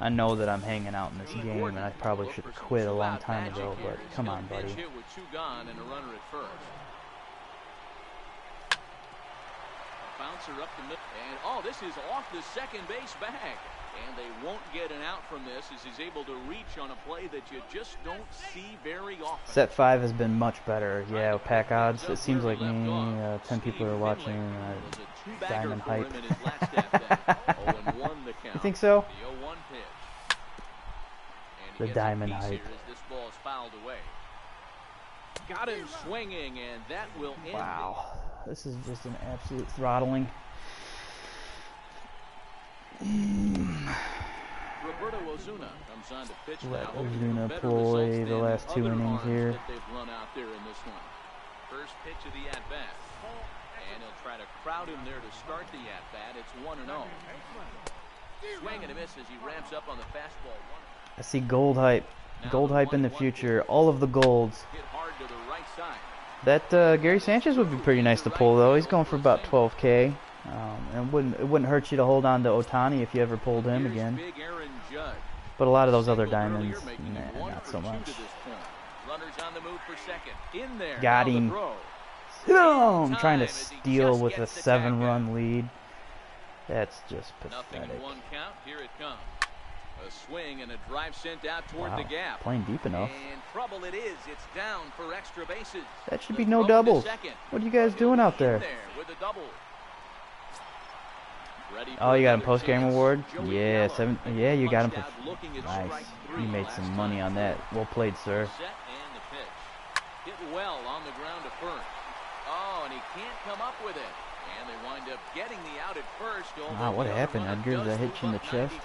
I know that I'm hanging out in this game, and I probably should have quit a long time ago, but come on, buddy. Hit with 2 gone and a runner at first. Bouncer up the middle, and oh, this is off the second base bag, and they won't get an out from this as he's able to reach on a play that you just don't see very often. Set 5 has been much better. Yeah, pack odds. It seems like me, 10 people are watching Diamond Hype. You think so? The 0-1 pitch. And he The gets a Diamond piece Hype. here as this ball is fouled away. Got him swinging, and that will end Wow. This is just an absolute throttling. Roberto Ozuna comes on to pitch Let now. hoping Ozuna for better pull away results the than last 2 other innings arms here. that they've run out there in this one. First pitch of the at-bat. And he'll try to crowd him there to start the at-bat. It's 1-0. Swing and a miss as he ramps up on the fastball. I see gold hype. Gold hype in the future. All of the golds. Hit hard to the right side. That Gary Sanchez would be pretty nice to pull, though. He's going for about 12K. And it wouldn't hurt you to hold on to Otani if you ever pulled him Here's again. big Aaron Judge. But a lot of those other Singled diamonds, earlier, making it nah, 1 not for so 2 to much. this point. Runners on the move for second. In there. Got Now the him. throw. Boom! Trying to Time as he steal just with a gets the tag 7-run out. lead. That's just Nothing pathetic. in 1 count. Here it comes. A swing and a drive sent out toward Wow, the gap. playing deep enough. And trouble it is. It's down for extra bases. That should The be no throw to doubles. second. What are you guys He'll doing be out in there? With a double. Oh, you got him post-game reward? Yeah, yeah, you got him for... Nice. You made some money on that. Well played, sir. Hit well on the ground to first. Oh, and he can't come up with it. And they wind up getting the out at first. Wow, what happened, Edgar? Did I hit you in the chest?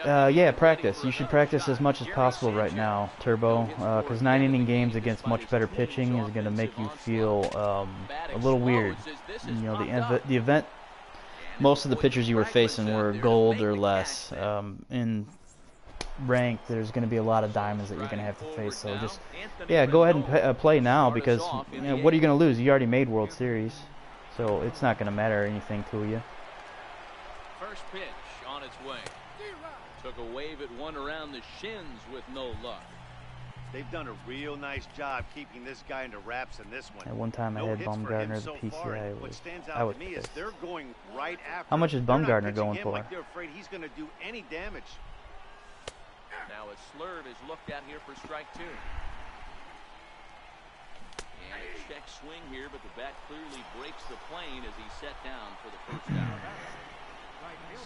Yeah, practice. You should practice as much as possible right now, Turbo, because 9-inning games against much better pitching is going to make you feel a little weird. You know, the event, most of the pitchers you were facing were gold or less. In rank, there's going to be a lot of diamonds that you're going to have to face. So just, yeah, go ahead and play now, because you know, what are you going to lose? You already made World Series, so it's not going to matter anything to you. First pitch on its way. Took a wave at one around the shins with no luck. They've done a real nice job keeping this guy into wraps in this one. At one time, I had Bumgarner, the PCI. I was pissed. They're going right after. How much is Bumgarner going for? Like they're afraid he's going to do any damage. Now a slurve is looked at here for strike two. And a check swing here, but the bat clearly breaks the plane as he's set down for the first out.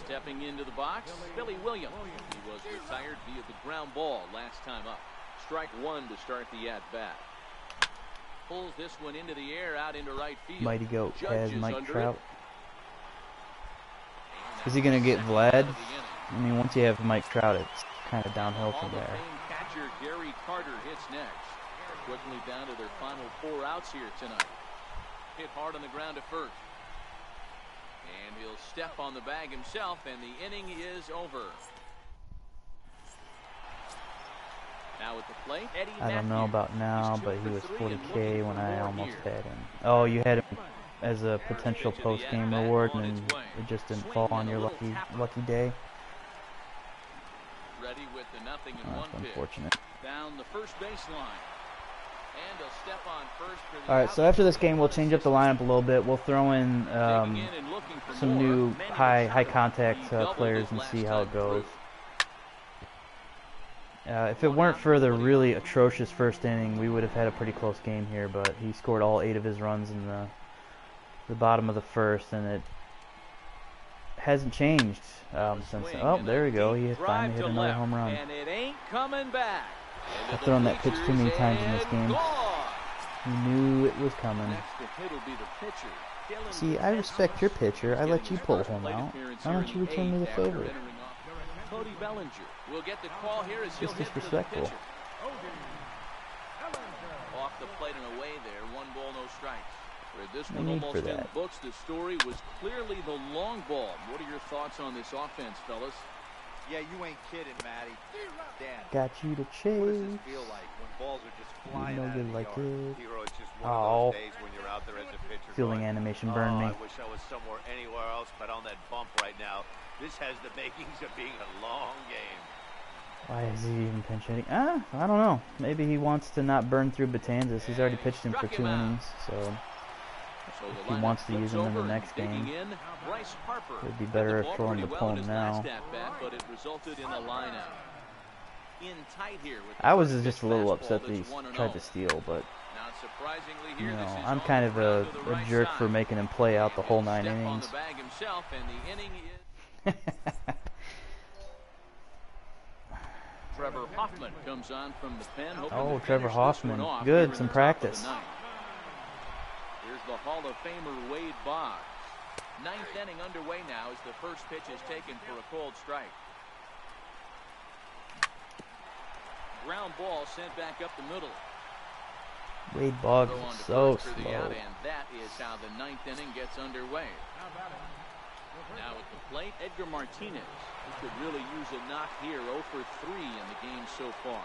Stepping into the box, Billy Williams. He was retired via the ground ball last time up. Strike one to start the at-bat. Pulls this one into the air, out into right field. Mighty Goat has Mike Trout. Is he going to get Vlad? I mean, once you have Mike Trout, it's kind of downhill from there. Catcher Gary Carter hits next. They're quickly down to their final 4 outs here tonight. Hit hard on the ground to first. And he'll step on the bag himself, and the inning is over. Now at the plate, Eddie I don't know Matthews. about now, but he was 40K when I almost had him. Oh, you had him as a potential post-game reward, and it just didn't fall on your lucky day. Ready with the nothing in Oh, one that's pitch. unfortunate. Down the first baseline. And he'll step on first for the All right, so after this game, we'll change up the lineup a little bit. We'll throw in some new high contact players and see how it goes. If it weren't for the really atrocious first inning, we would have had a pretty close game here, but he scored all 8 of his runs in the bottom of the first, and it hasn't changed since then. Oh, there we go. He finally hit another home run. And it ain't coming back. I've thrown that pitch too many times in this game. He knew it was coming. See, I respect your pitcher. I let you pull him out. Why don't you return me the favor? Cody Bellinger will get the call here as It's disrespectful. Off the plate and away there. 1 ball, no strikes. Where this No one need almost for in that. books, the story was clearly the long ball. What are your thoughts on this offense, fellas? Yeah, you ain't kidding, Matty. Dan, Got you to what does this chase. feel like when balls are just flying No out good of the like yard? it. Hero, it's just one Oh. of those days when you're out there as a pitcher. Feeling going, animation burned me. I wish I was somewhere anywhere else but on that bump right now. This has the makings of being a long game. Why is he even pinch hitting? I don't know. Maybe he wants to not burn through Betanzas. He's already pitched him for 2 innings, so if he wants to use him in the next game, it'd be better for him to pull him now. But it resulted in a lineup. In tight here with I was just a little upset that he tried to steal, but Not surprisingly you here, this know, is I'm on kind the of ground a to the right jerk side. for making him play out the whole 9 Step on innings. the bag himself, and the inning is Trevor Hoffman comes on from the pen. Oh, Trevor Hoffman. Good, some practice. Here's the Hall of Famer Wade Boggs. 9th inning underway now as the first pitch is taken for a cold strike. Ground ball sent back up the middle. Wade Boggs Throw on is to so first for the out, slow. and that is how the 9th inning gets underway. Now at the plate, Edgar Martinez, who could really use a knock here. 0 for 3 in the game so far.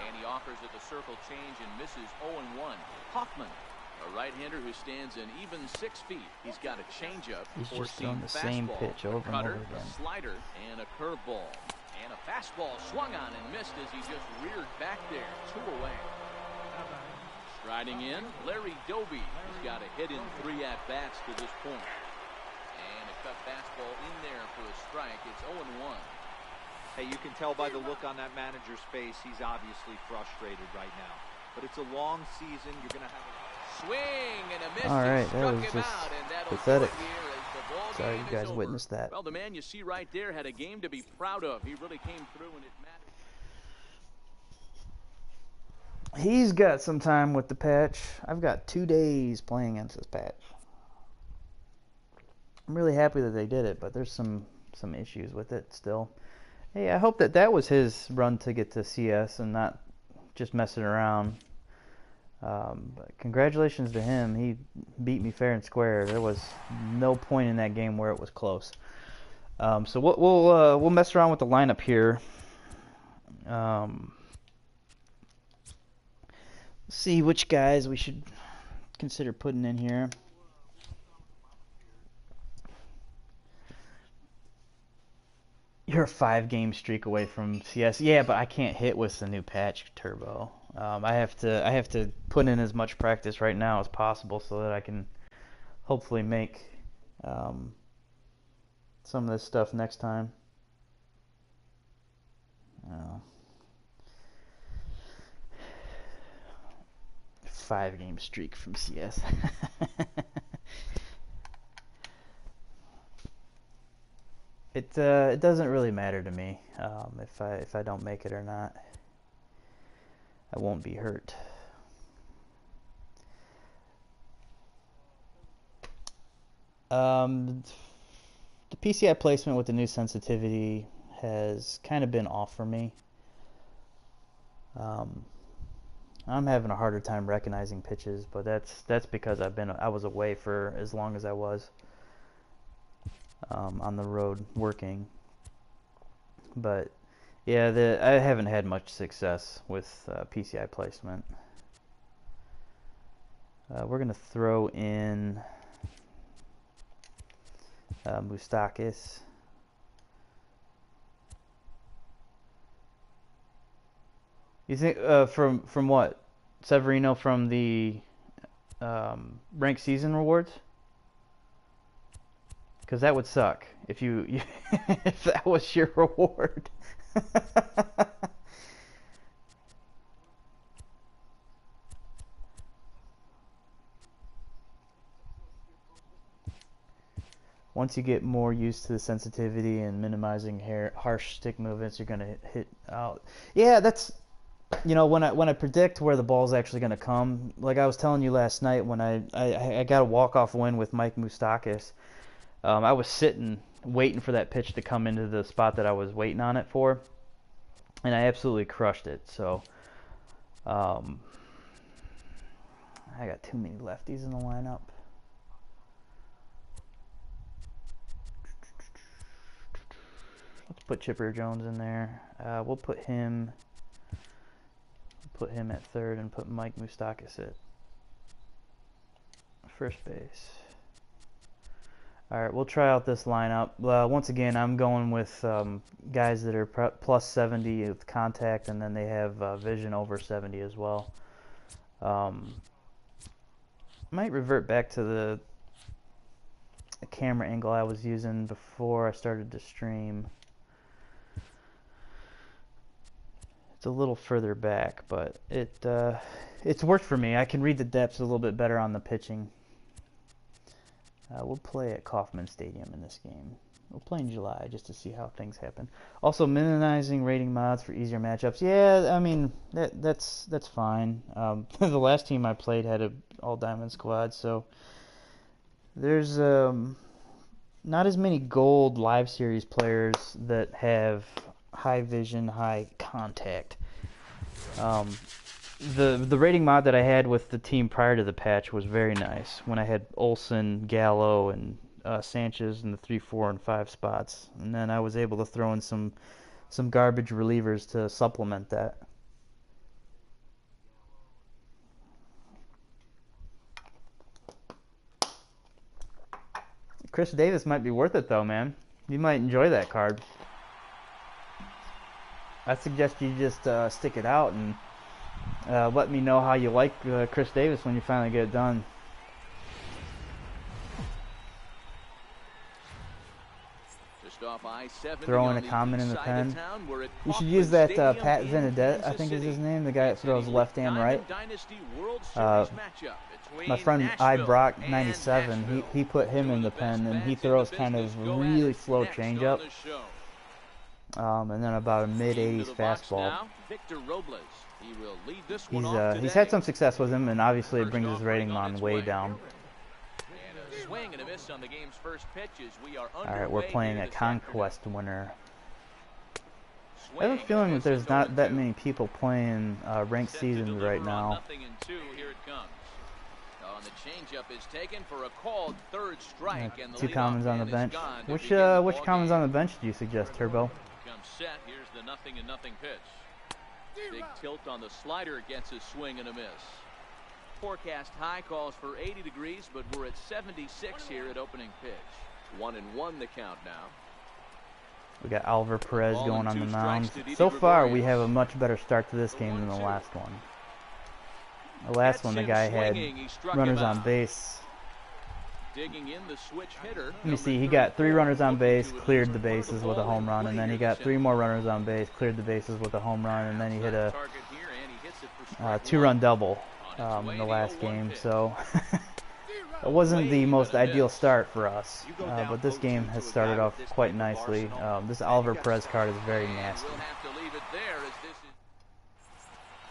And he offers at the circle change and misses 0-1. Hoffman, a right-hander who stands an even 6 feet. He's got a changeup, He's or just throwing the same fastball, pitch over and cutter, over again. a slider, and a curveball. And a fastball swung on and missed as he just reared back there. 2 away. Striding in, Larry Doby. He's got a hit in 3 at-bats to this point. And a cut fastball in there for a strike. It's 0-1. Hey, you can tell by the look on that manager's face, he's obviously frustrated right now. But it's a long season. You're going to have Swing and a miss. All right, that struck was him just out, and that'll do pathetic. it here as the ball Sorry game you guys is over. witnessed that. Well, the man you see right there had a game to be proud of. He really came through, and it mattered. He's got some time with the patch. I've got 2 days playing against this patch. I'm really happy that they did it, but there's some issues with it still. Hey, I hope that was his run to get to CS and not just messing around. But congratulations to him. He beat me fair and square. There was no point in that game where it was close. So we'll mess around with the lineup here. See which guys we should consider putting in here. You're a 5-game streak away from CS. Yeah, but I can't hit with the new patch turbo. I have to put in as much practice right now as possible so that I can hopefully make some of this stuff next time. 5-game streak from CS. It doesn't really matter to me if I don't make it or not. I won't be hurt. The PCI placement with the new sensitivity has kind of been off for me. I'm having a harder time recognizing pitches, but that's because I was away for as long as I was on the road working. But yeah, I haven't had much success with PCI placement. We're gonna throw in Moustakis. You think from what? Severino from the ranked season rewards? Because that would suck if you if that was your reward. Once you get more used to the sensitivity and minimizing harsh stick movements, you're gonna hit out. Yeah, that's, you know, when I predict where the ball's actually gonna come, like I was telling you last night when I got a walk-off win with Mike Moustakis. I was sitting waiting for that pitch to come into the spot that I was waiting on it for, and I absolutely crushed it. So I got too many lefties in the lineup. Let's put Chipper Jones in there. We'll put him at third and put Mike Moustakis at first base. All right, we'll try out this lineup. Once again, I'm going with guys that are plus 70 with contact, and then they have vision over 70 as well. Might revert back to the camera angle I was using before I started to stream. It's a little further back, but it's worked for me. I can read the depths a little bit better on the pitching. We'll play at Kauffman Stadium in this game. We'll play in July just to see how things happen. Also, minimizing rating mods for easier matchups. Yeah, I mean that's fine. The last team I played had an all diamond squad, so there's not as many gold live series players that have high vision, high contact. The rating mod that I had with the team prior to the patch was very nice. When I had Olsen, Gallo, and Sanchez in the 3, 4, and 5 spots, and then I was able to throw in some garbage relievers to supplement that. Chris Davis might be worth it though, man. You might enjoy that card. I suggest you just stick it out and let me know how you like Chris Davis when you finally get it done. Just off I-70 throwing on a comment in the east side of pen. town. We're at You should Kauffman use that Stadium Pat in Venedette, I Kansas think is his City. name, the guy that throws left and right. Diamond Dynasty World Series matchup between My friend Nashville Brock and 97, Nashville. he put him Two in of the best pen, and he bats in throws the kind business of go at really it slow next changeup. on the show. And then about a mid-80s Into the box fastball. now, Victor Robles. He will lead this one off today. He's had some success with him, and obviously it brings his First rating offering on on its way way. down. And a swing and a miss on the game's first pitch as we are All right, we're underway playing here a this conquest winner. afternoon. I have a feeling that there's Swing and a not that miss, many people playing ranked set to seasons deliver right on now. nothing and two. Here it comes. And the changeup is taken for a called third strike, and the Two leadoff commons on the man is bench. gone to Which begin the which ball commons game. on the bench do you suggest, Turbo? Comes set. Here's the 0-0 pitch. Big tilt on the slider, gets a swing and a miss. Forecast high calls for 80 degrees, but we're at 76 here at opening pitch. 1-1 the count now. We got Oliver Perez Ball going and on the two mound. strikes to Didi So far, we Gregorius. have a much better start to this game than the 1-2. last one. The last Gets one, the him guy had swinging. He struck runners him on out. base. Digging in the switch hitter. Let me see, he got 3 runners on base, cleared the bases with a home run, and then he got 3 more runners on base, cleared the bases with a home run, and then he hit a 2-run double in the last game. So it wasn't the most ideal start for us, but this game has started off quite nicely. This Oliver Perez card is very nasty.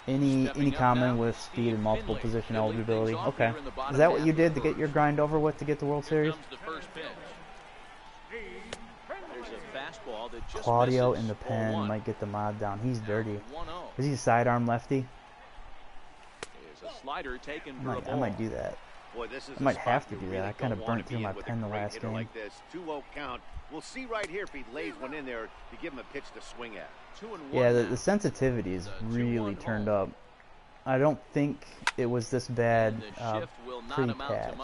Any comment with speed and multiple position eligibility? Okay. Is that what you did to get your grind over with to get the World Series? Claudio in the pen might get the mod down. He's dirty. Is he a sidearm lefty? I might do that. Boy, this is I might have to do that. I kind of burnt through my pen the last game. Like this 2-0 count. We'll see right here if he lays one in there to give him a pitch to swing at. Yeah, the sensitivity is really turned up. I don't think it was this bad pre-catch.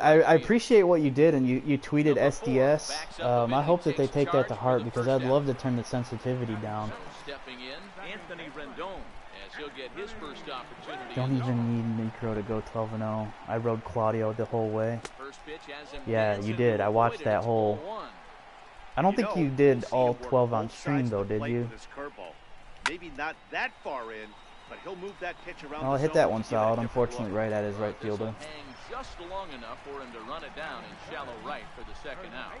I appreciate what you did, and you tweeted SDS. I hope that they take that to heart because I'd love to turn the sensitivity down. Stepping in, Anthony Rendon, as he'll get his first opportunity. Don't even need Micro to go 12-0. I rode Claudio the whole way. Yeah, you did. I watched that whole. I don't think you did all 12 on stream though, did you? Maybe not that far in, but he'll move that pitch around. I'll hit that one solid. Unfortunately, right at his right fielder. Hang just long enough for him to run it down in shallow right for the second out.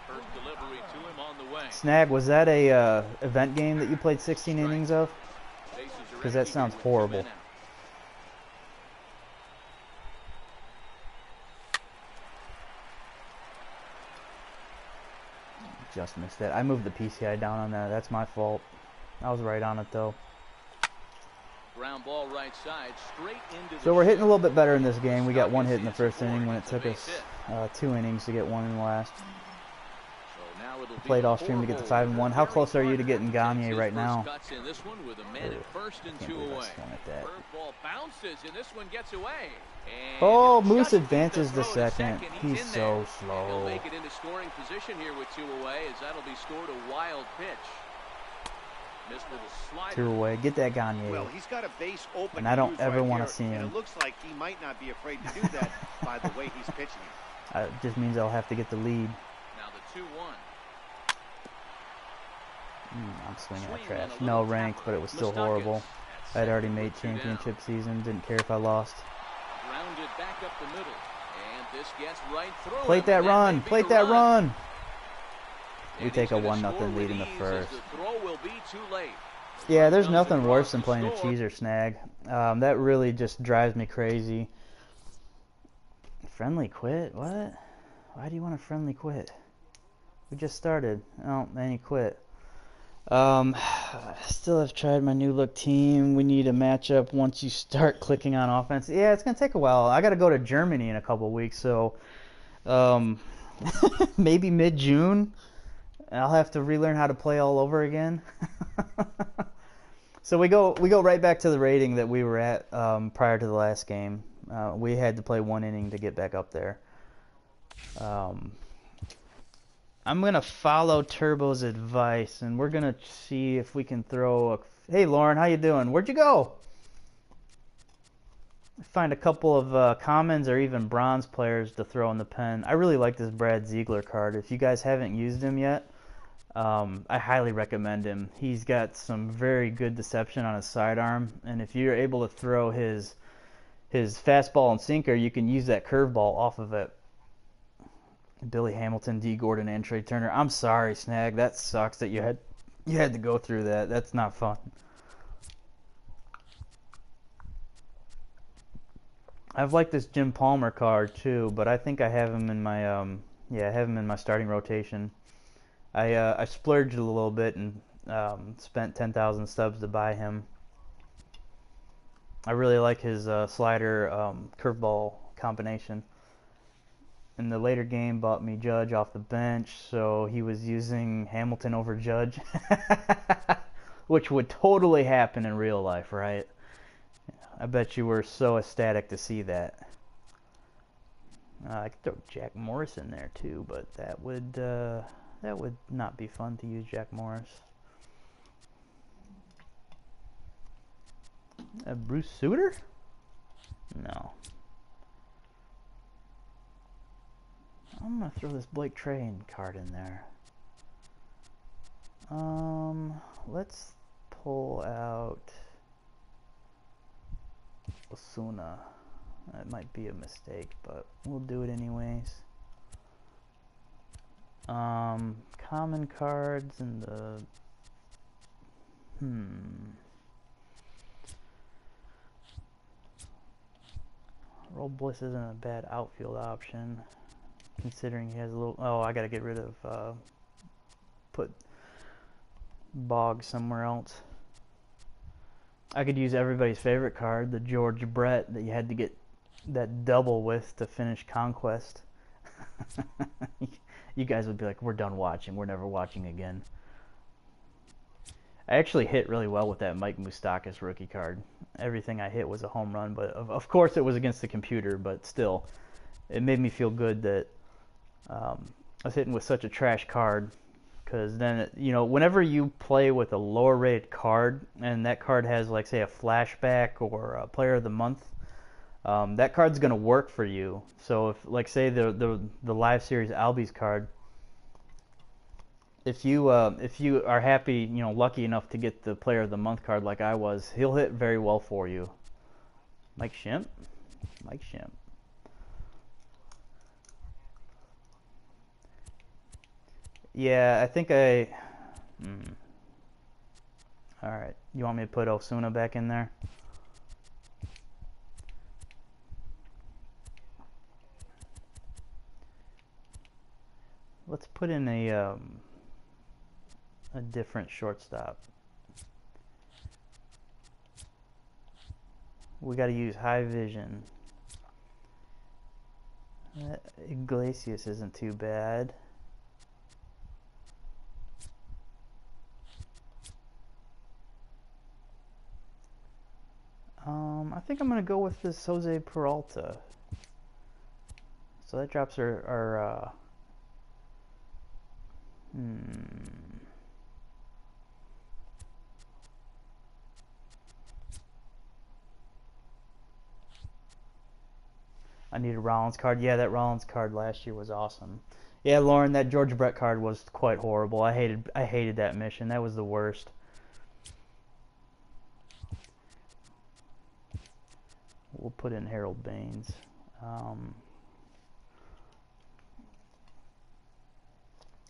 First delivery to him on the way. Snag, was that a event game that you played 16 innings of? Because that sounds horrible. Just missed it. I moved the PCI down on that. That's my fault. I was right on it though. Ground ball right side, straight into So we're hitting a little bit better in this game. We got 1 hit in the first inning when it took us 2 innings to get 1 in the last. Played off stream to get the 5-1. How close are you to getting Gagne right now? Oh, Moose advances the second. He's so slow. He'll make it into scoring position here with 2 away, as that'll be scored a wild pitch. Missed with a slider. 2 away. Get that Gagne. Well, he's got a base open. And I don't ever right want to see him. It looks like he might not be afraid to do that by the way he's pitching it. It just means I'll have to get the lead. Now the 2-1. I'm swinging at trash. No ranked, but it was still horrible. I'd already made championship season. Didn't care if I lost. Grounded back up the middle. And this gets right through. Plate that run. Plate that run. We take a 1-0 lead in the first. Yeah, there's nothing worse than playing a cheeser Snag. That really just drives me crazy. Friendly quit? What? Why do you want to friendly quit? We just started. Oh, then he quit. Still have tried my new look team. We need a matchup once you start clicking on offense. Yeah, it's gonna take a while. I gotta go to Germany in a couple weeks, so maybe mid-June. I'll have to relearn how to play all over again. So we go right back to the rating that we were at prior to the last game. We had to play 1 inning to get back up there. I'm going to follow Turbo's advice, and we're going to see if we can throw a... Hey, Lauren, how you doing? Where'd you go? find a couple of commons or even bronze players to throw in the pen. I really like this Brad Ziegler card. If you guys haven't used him yet, I highly recommend him. He's got some very good deception on his sidearm, and if you're able to throw his fastball and sinker, you can use that curveball off of it. Billy Hamilton, D. Gordon, and Trey Turner. I'm sorry, Snag. That sucks that you had to go through that. That's not fun. I've liked this Jim Palmer card too, but I think I have him in my I have him in my starting rotation. I splurged a little bit and spent 10,000 subs to buy him. I really like his slider curveball combination. In the later game, bought me Judge off the bench, so he was using Hamilton over Judge, which would totally happen in real life, right? I bet you were so ecstatic to see that. I could throw Jack Morris in there too, but that would not be fun to use Jack Morris. Bruce Sutter? No. I'm gonna throw this Blake Train card in there. Let's pull out Osuna. That might be a mistake, but we'll do it anyways. Common cards and the Roll Bliss isn't a bad outfield option, considering he has a little. Oh, I gotta get rid of put Bog somewhere else. I could use everybody's favorite card, the George Brett that you had to get that double with to finish Conquest. You guys would be like, we're done watching. We're never watching again. I actually hit really well with that Mike Moustakas rookie card. Everything I hit was a home run, but of course it was against the computer, but still, it made me feel good that I was hitting with such a trash card. Because then, whenever you play with a lower rated card, and that card has, like, say, a flashback or a player of the month, that card's going to work for you. So if, like, say, the live series Albies card, if you are happy, lucky enough to get the player of the month card like I was, he'll hit very well for you. Mike Shemp? Mike Shemp. Yeah, I think Alright, you want me to put Osuna back in there? Let's put in a different shortstop. We got to use high vision. Iglesias isn't too bad. I think I'm going to go with this Jose Peralta. So that drops our I need a Rollins card. Yeah, that Rollins card last year was awesome. Yeah, Lauren, that George Brett card was quite horrible. I hated that mission. That was the worst. We'll put in Harold Baines.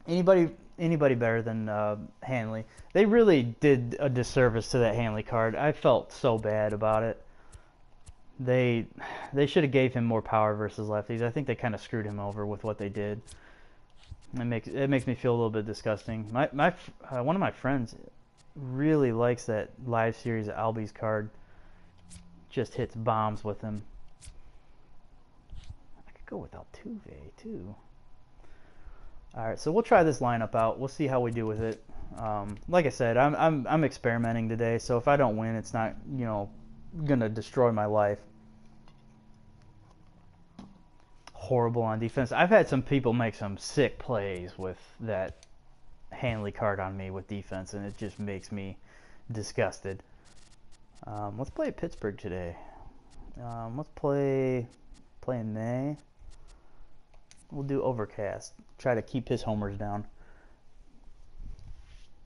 Anybody better than Hanley? They really did a disservice to that Hanley card. I felt so bad about it. They should have gave him more power versus lefties. I think they kind of screwed him over with what they did. It makes me feel a little bit disgusting. One of my friends really likes that live series Albies card. Just hits bombs with him. I could go with Altuve too. Alright, so we'll try this lineup out. We'll see how we do with it. Like I said, I'm experimenting today, so if I don't win, it's not, gonna destroy my life. Horrible on defense. I've had some people make some sick plays with that Hanley card on me with defense, and it just makes me disgusted. Let's play Pittsburgh today. Let's play in May. We'll do Overcast. Try to keep his homers down.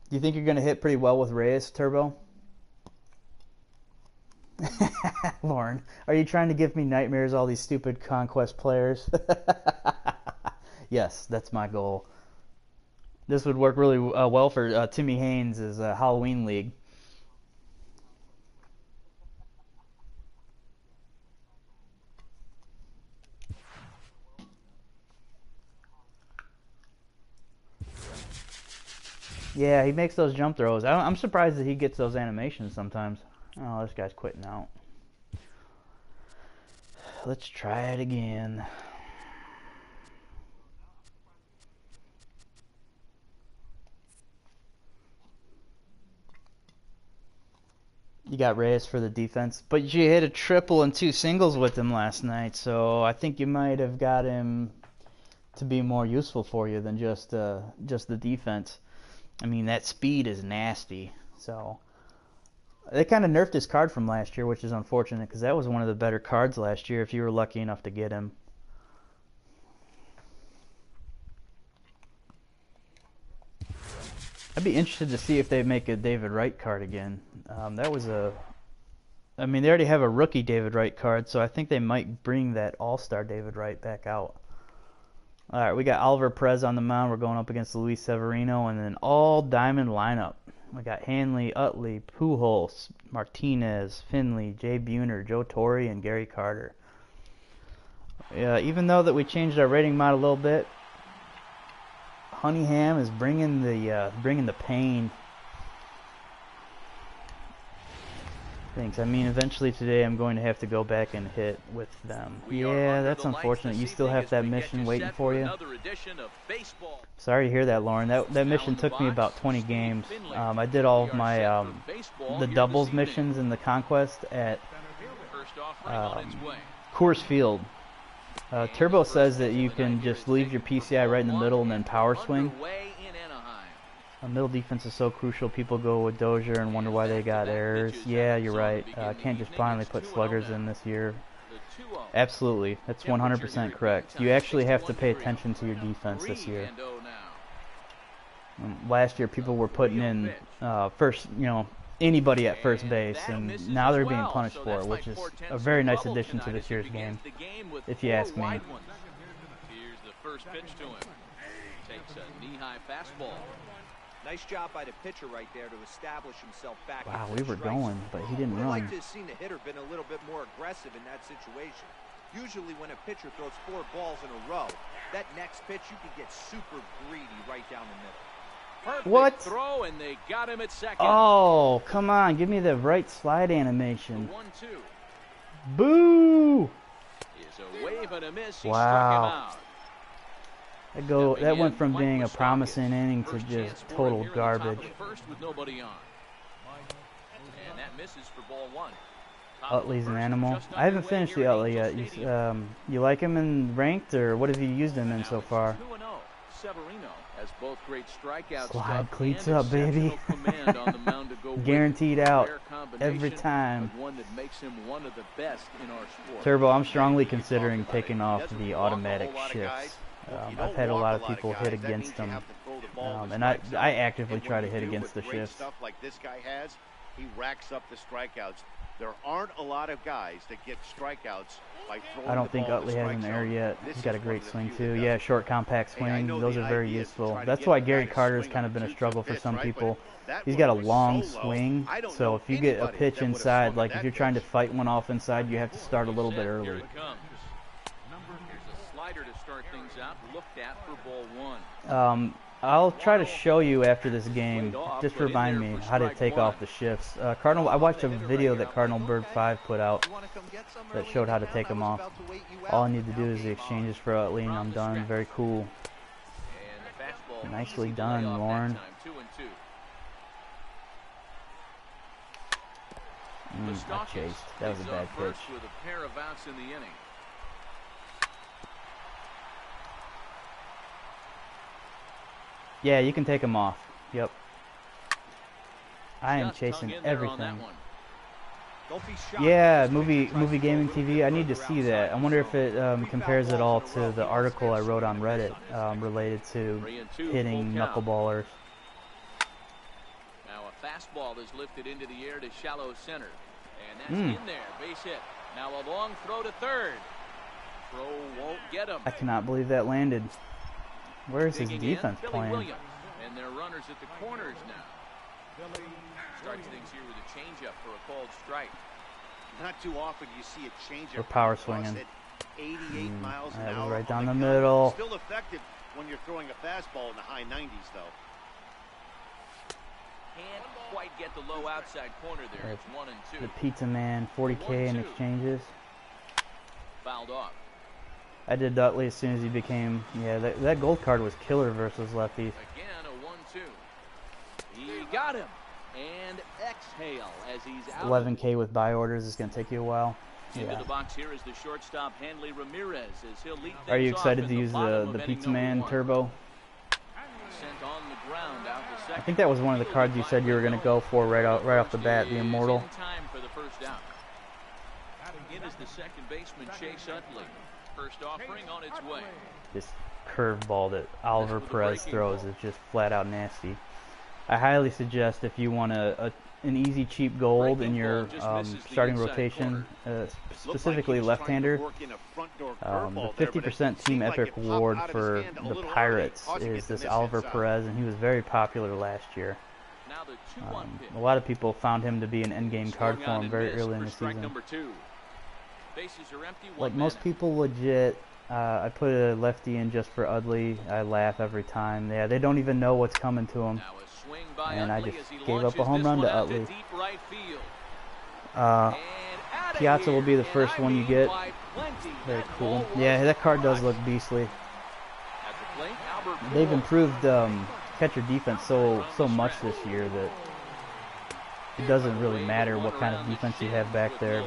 Do you think you're going to hit pretty well with Reyes, Turbo? Lauren, are you trying to give me nightmares, all these stupid Conquest players? Yes, that's my goal. This would work really well for Timmy Haynes' Halloween League. Yeah, he makes those jump throws. I'm surprised that he gets those animations sometimes. Oh, this guy's quitting out. Let's try it again. You got Reyes for the defense, but you hit a triple and 2 singles with him last night, so I think you might have got him to be more useful for you than just the defense. I mean, that speed is nasty. So they kind of nerfed his card from last year, which is unfortunate because that was one of the better cards last year if you were lucky enough to get him. I'd be interested to see if they make a David Wright card again. That was I mean, they already have a rookie David Wright card, so I think they might bring that All-Star David Wright back out. All right, we got Oliver Perez on the mound. We're going up against Luis Severino, and then all diamond lineup. We got Hanley, Utley, Pujols, Martinez, Finley, Jay Buhner, Joe Torre, and Gary Carter. Even though that we changed our rating mod a little bit, Honeyham is bringing the pain. Thanks. I mean, eventually today I'm going to have to go back and hit with them. Yeah, that's unfortunate. You still have that mission waiting for you. Sorry to hear that, Lauren. That mission took me about 20 games. I did all of my the doubles missions in the Conquest at Coors Field. Turbo says that you can just leave your PCI right in the middle and then power swing. Middle defense is so crucial. People go with Dozier and wonder why they got errors. Yeah, you're right. Can't just blindly put sluggers in this year. Absolutely. That's 100% correct. You actually have to pay attention to your defense this year. Last year, people were putting in anybody at first base, and now they're being punished for it, which is a very nice addition to this year's game, if you ask me. Here's the first pitch to him. Takes a knee-high fastball. Nice job by the pitcher right there to establish himself back. Wow, we were going, but he didn't run. I'd like to have seen the hitter been a little bit more aggressive in that situation. Usually when a pitcher throws 4 balls in a row, that next pitch you can get super greedy right down the middle. Perfect what? Throw, and they got him at second. Oh, come on. Give me the right slide animation. 1-2. Boo! Is a wave and a miss. He wow. struck him out. That went from being a promising inning to just total garbage. First with nobody on. And that misses for ball 1. Utley's an animal. I haven't finished the Utley yet. You like him in ranked, or what have you used him in so far? Severino has both great strikeouts. Slide cleats up, baby. Guaranteed out every time. One that makes him one of the best in our sport. Turbo, I'm strongly considering taking off the automatic shifts. I've had a lot of people hit against them, and I actively try to hit against the shifts. Stuff like this guy has, he racks up the strikeouts. There aren't a lot of guys that get strikeouts by throwing. I don't think Utley has an error yet. He's got a great swing too. Yeah, short, compact swing. Those are very useful. That's why Gary Carter's kind of been a struggle for some people. He's got a long swing, so if you get a pitch inside, like if you're trying to fight one off inside, you have to start a little bit early. To start things out, looked at for ball 1. I'll try to show you after this game. Just remind me how to take off the shifts. I watched a video that Cardinal Bird 5 put out that showed how to take them off. All I need to do is the exchanges for Utley, and I'm done. Very cool. Nicely done, Lauren. I chased. That was a bad pitch. With a pair of outs in the inning. Yeah, you can take them off. Yep. I am chasing everything. Don't be shocked. Yeah, movie gaming TV. I need to see that. I wonder if it compares at all to the article I wrote on Reddit related to 3-2, hitting full count. knuckleballers. Now a fastball is lifted into the air to shallow center. And that's in there. Base hit. Now a long throw to third. Throw won't get him. I cannot believe that landed. Where is his Digging in, defense Billy playing? Williams. And their runners at the corners now. Starts things here with a changeup for a called strike. Not too often you see a changeup. Or power across swinging. at 88 miles an That was hour right on down the gun. middle. Still effective when you're throwing a fastball in the high 90s, though. Can't quite get the low outside corner there. It's 1-2. The Pizza Man, 40K in 1-2. exchanges. Fouled off. I did Dudley as soon as he became. Yeah, that gold card was killer versus lefties. Again, a 1-2. He got him. And exhale as he's out. 11K with buy orders is going to take you a while. Into Yeah. the box here is the shortstop, Hanley Ramirez, as he'll lead Are you things off excited in to use bottom the of inning Pizza number Man 1. Turbo? Sent on the ground out to second. I think that was one of the cards you said you were going to go for right off the bat, the Immortal. In time for the first out. In is the second baseman, Chase Utley. First offering on its way. This curveball that Oliver Perez throws is just flat out nasty. I highly suggest if you want an easy, cheap gold in your starting rotation, specifically left-hander, the 50% Team Epic award for the Pirates is this Oliver Perez, and he was very popular last year. Now the 2-1 pitch. A lot of people found him to be an endgame card Swung on for him and very missed early in for the strike season. number 2. Bases are empty, Like one most man. people legit, I put a lefty in just for Utley. I laugh every time. Yeah, they don't even know what's coming to them. Now a swing by And I Utley just as he gave up a launches home this run one to out Utley. deep right field. Uh, And outta Piazza will be here, the first and I one you mean get. by plenty. Very That cool. ball Yeah, was that card does crushed. look beastly. At the plate, Albert They've Pujols. improved catcher defense so much this year that it doesn't really matter what kind of defense you have back there.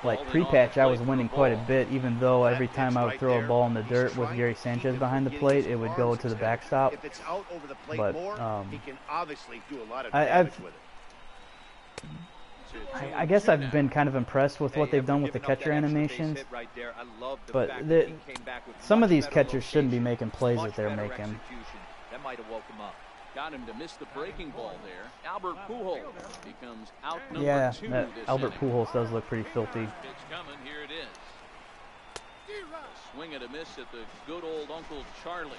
Like pre-patch, I was winning quite a bit, even though every time I would throw a ball in the dirt with Gary Sanchez behind the plate, it would go to the backstop. If it's out over the plate But, more, he can obviously do a lot of I- damage I've- with it. I guess I've been kind of impressed with what they've done with the catcher animations, but some of these catchers shouldn't be making plays that they're making. That might have woke him up. Got him to miss the breaking ball there. Albert Pujols becomes out number Yeah, 2 that this Albert inning. Pujols does look pretty filthy. Pitch coming, here it is. A swing and a miss at the good old Uncle Charlie.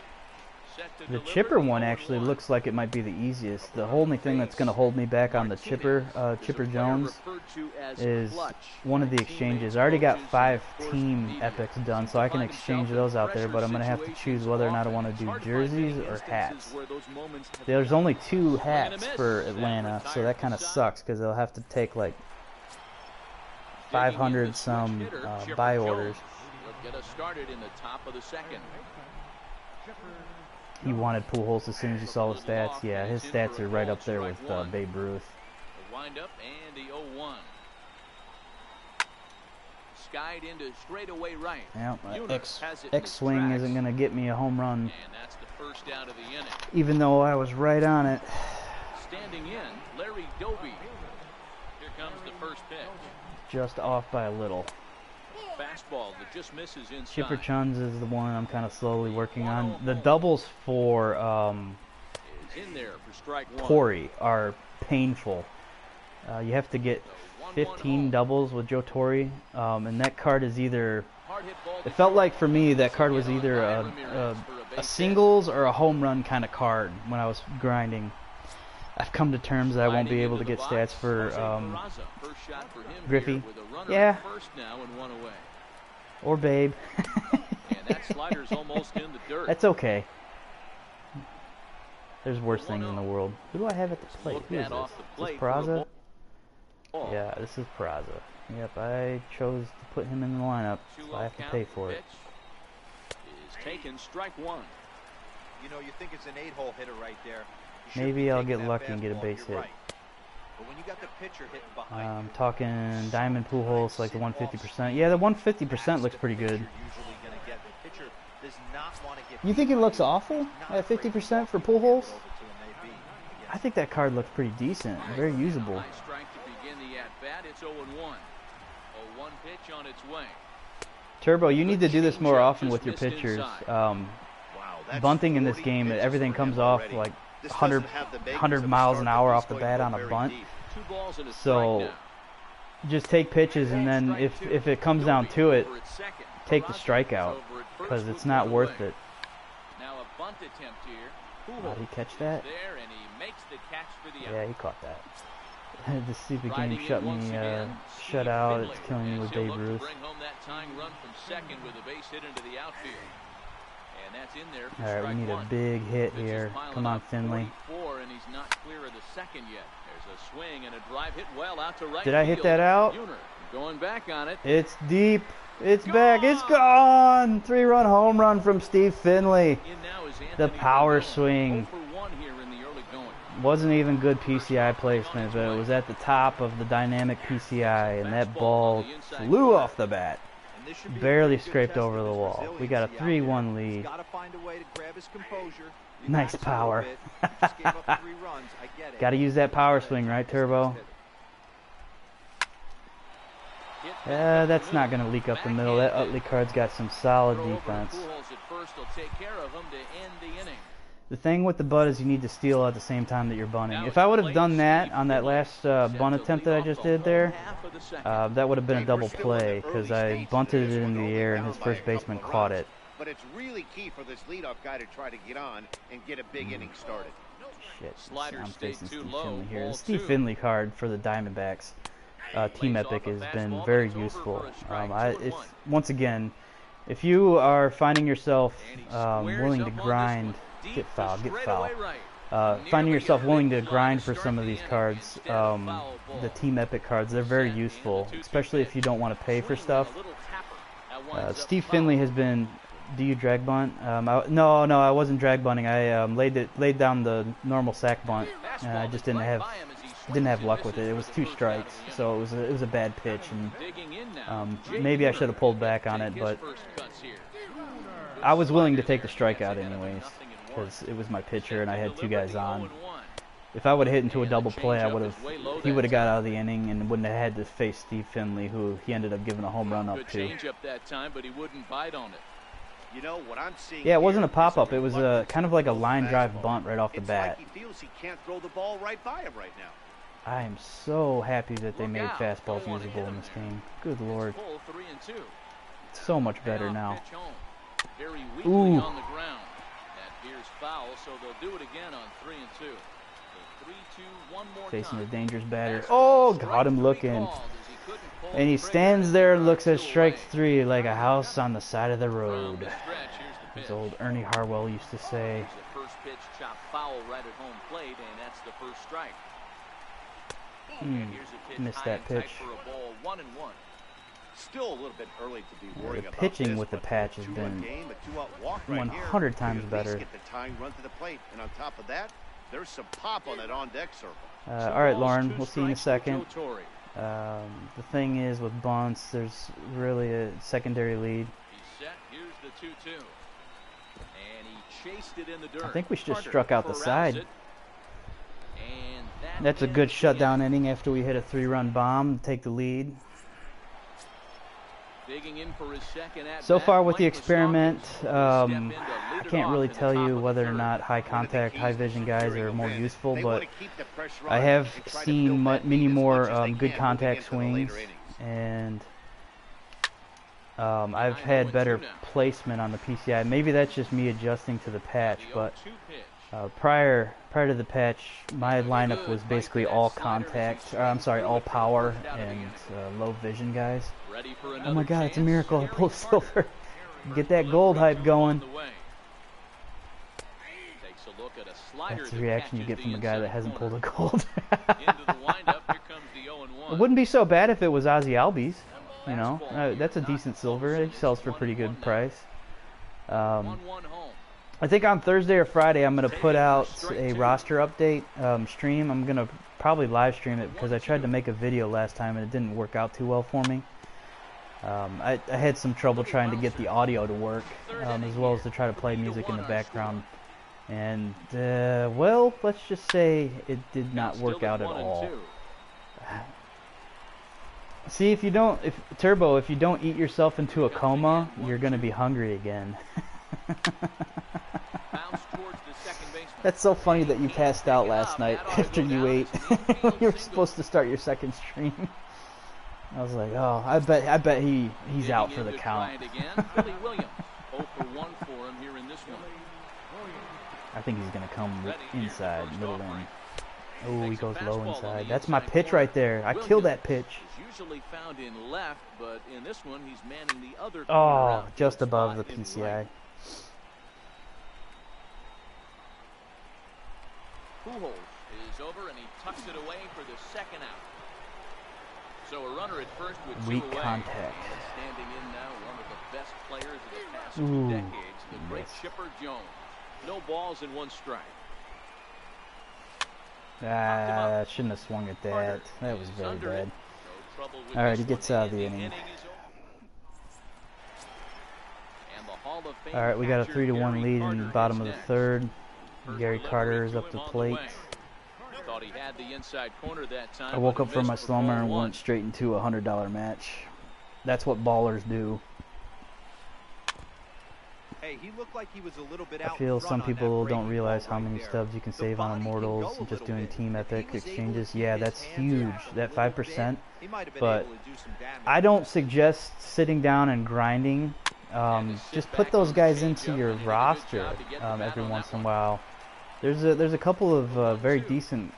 Set to The deliver chipper one 0-1. actually looks like it might be the easiest. The only thing that's going to hold me back on the chipper, Chipper Jones, is one of the exchanges. I already got 5 team epics done, so I can exchange those out there, but I'm going to have to choose whether or not I want to do jerseys or hats. There's only 2 hats for Atlanta, so that kind of sucks because they'll have to take like 500 some buy orders. Get us started in the top of the second. He wanted Pujols as soon as he saw the stats. Yeah, his stats are right up there with Babe Ruth. The windup and the 0-1. Skied into straightaway right. Yeah, Eunice has it in X swing tracks. isn't going to get me a home run, And that's the first out of the inning. even though I was right on it. Standing in, Larry Doby. Here comes the first pitch. Just off by a little. Fastball that just misses inside. Chipper Chuns is the one I'm kind of slowly working on. The doubles for Is in there for strike 1. Torrey are painful. You have to get 15 doubles with Joe Torre, and that card is either. It felt like for me that card was either a singles or a home run kind of card when I was grinding. I've come to terms that I won't be able to get stats for Griffey. Yeah. First now and 1 away. Or Babe. And that slider's almost in the dirt. That's okay. There's worse things in the world. Who do I have at the plate? Looked Who is at this? off the Is plate this for a Peraza? ball. Yeah, this is Peraza. Yep, I chose to put him in the lineup, so I have to pay for it. Is taken, strike 1. You know, you think it's an 8-hole hitter right there. You should Maybe be I'll taking get that lucky and get a fastball, base you're hit. right. But when you got the pitcher hitting behind I'm you, talking Diamond Pujols, like the 150%. Yeah, the 150% looks pretty good. You think it looks awful at 50% for Pujols? I think that card looks pretty decent, very usable. Nice strike to begin the at-bat. It's 0-1. 0-1 pitch on its way. Turbo, you need to do this more often with your pitchers. Bunting in this game, everything comes off like 100 miles an hour off the bat on a bunt. So just take pitches, and then if it comes down to it, take the strikeout, because it's not worth it. Now a bunt attempt here. Did he catch that? There, and he makes the catch for the out. Yeah, he caught that. This stupid game shut out. It's killing me with Babe Ruth. Bring home that tying run from second with a base hit into the outfield. And that's in there for All right, we need a big hit here. Come on, Finley. And he's not clear of the second yet. There's a swing and a drive hit well out to right. Did I hit that out? Going back on it. It's deep. It's back. It's gone. 3-run home run from Steve Finley. The power swing. Wasn't even good PCI placement, but it was at the top of the dynamic PCI, and that ball flew off the bat. Barely scraped over the wall. We got a 3-1 lead. Nice power. Got to use that power swing, right, Turbo? That's not going to leak up the middle. That Utley card's got some solid defense. The thing with the butt is you need to steal at the same time that you're bunting. If I would have done that on that last bunt attempt that I just did there, that would have been a double play, because I bunted it in the air and his first baseman caught it. But it's really key for this leadoff guy to try to get on and get a big inning started. Shit, I'm facing Steve Finley here. The Steve Finley card for the Diamondbacks Team Epic has been very useful. Once again, if you are finding yourself willing to grind, get foul. Finding yourself willing to grind for some of these cards, the Team Epic cards, they're very useful, especially if you don't want to pay for stuff. Steve Finley has been. Do you drag bunt? No, I wasn't drag bunting. I laid down the normal sack bunt. I just didn't have luck with it. It was 2 strikes, so it was a bad pitch, and maybe I should have pulled back on it, but I was willing to take the strikeout anyways, because it was my pitcher and I had 2 guys on. If I would have hit into a double play, he would have got out of the inning and wouldn't have had to face Steve Finley, who he ended up giving a home run up to. You know what I'm seeing? Yeah, it wasn't a pop-up. It was kind of like a line drive bunt right off the bat. Like he feels he can't throw the ball right by him right now. I am so happy that they made fastballs usable in this game. Good Lord. It's so much better now. Ooh. Facing a dangerous batter. Oh, got him looking. And he stands there and looks at strike 3 like a house on the side of the road. As old Ernie Harwell used to say. Missed that pitch. Still a little bit early to be worried the pitching with the patch has been 100 times better. Get the tying run to the plate, and on top of that, there's some pop on that on-deck circle. All right, Lauren, we'll see you in a second. The thing is, with bunts, there's really a secondary lead. I think we just struck out the side. That's a good shutdown inning after we hit a 3-run bomb to take the lead. So far with the experiment, I can't really tell you whether or not high contact, high vision guys are more useful, but I have seen many more good contact swings, and I've had better placement on the PCI. Maybe that's just me adjusting to the patch, but prior to the patch, my lineup was basically all contact, all power and low vision guys. Oh my God, it's a miracle I pulled silver. Get that gold hype going. That's the reaction you get from a guy that hasn't pulled a gold. It wouldn't be so bad if it was Ozzy Albies. You know, that's a decent silver. He sells for a pretty good price. I think on Thursday or Friday I'm going to put out a roster update stream. I'm going to probably live stream it because I tried to make a video last time and it didn't work out too well for me. I had some trouble trying to get the audio to work, as well as to try to play music in the background. And, well, let's just say it did not work out at all. See, if you don't, Turbo, if you don't eat yourself into a coma, you're going to be hungry again. That's so funny that you passed out last night after you ate. You were supposed to start your second stream. I was like, oh, I bet he's out for the count. I think he's gonna come inside, middle in. Oh, he goes low inside. That's my pitch right there. I killed that pitch. Usually found in left, but in this one he's manning the other Oh, just above the PCI. Pujols is over and he tucks it away for the second out. So a runner at first with weak two away. contact. Standing in now, one of the best players of the past 2 decades, the great Chipper Jones. No balls and 1 strike. Ah, shouldn't have swung at that. That was very bad. Alright, he gets out of the inning. Alright, we got a 3-1 lead in the bottom of the third. Gary Carter is up to the plate. I woke up from my slumber and went straight into a $100 match. That's what ballers do. Hey, he looked like he was a little bit I feel some people don't realize how many stubs you can save on Immortals and just doing Team Epic exchanges. Yeah, that's huge, that 5%. But I don't suggest sitting down and grinding. Just put those guys into your roster every once in a while. There's a couple of very decent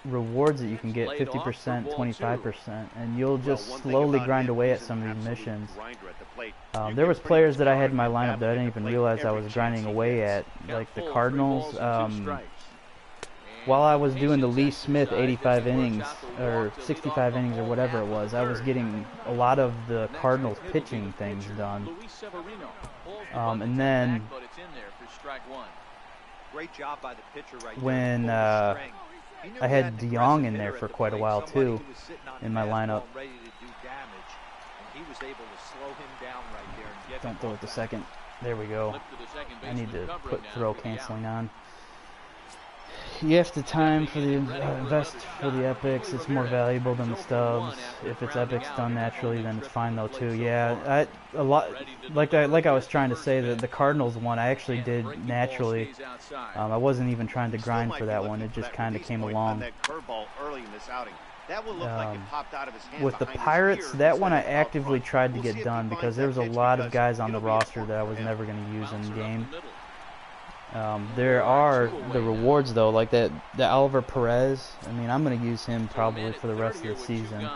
rewards that you can get, 50%, 25%, and you'll just slowly grind away at some of these missions. There was players that I had in my lineup that I didn't even realize I was grinding away at, like the Cardinals. While I was doing the Lee Smith 85 innings, or 65 innings, or whatever it was, I was getting a lot of the Cardinals pitching things done. And then when I had DeYoung in there for quite a while too, in my lineup. Don't throw it to second. There we go. I need to put throw canceling on. You have to time for the invest for the epics. It's more valuable than the stubs. If it's epics done naturally, then it's fine though too. Yeah, a lot like I was trying to say that the Cardinals one I actually did naturally. I wasn't even trying to grind for that one. It just kind of came along. With the Pirates, that one I actively tried to get done because there was a lot of guys on the roster that I was never going to use in the game. There are the rewards though, like the Oliver Perez. I mean, I'm going to use him probably for the rest of the season.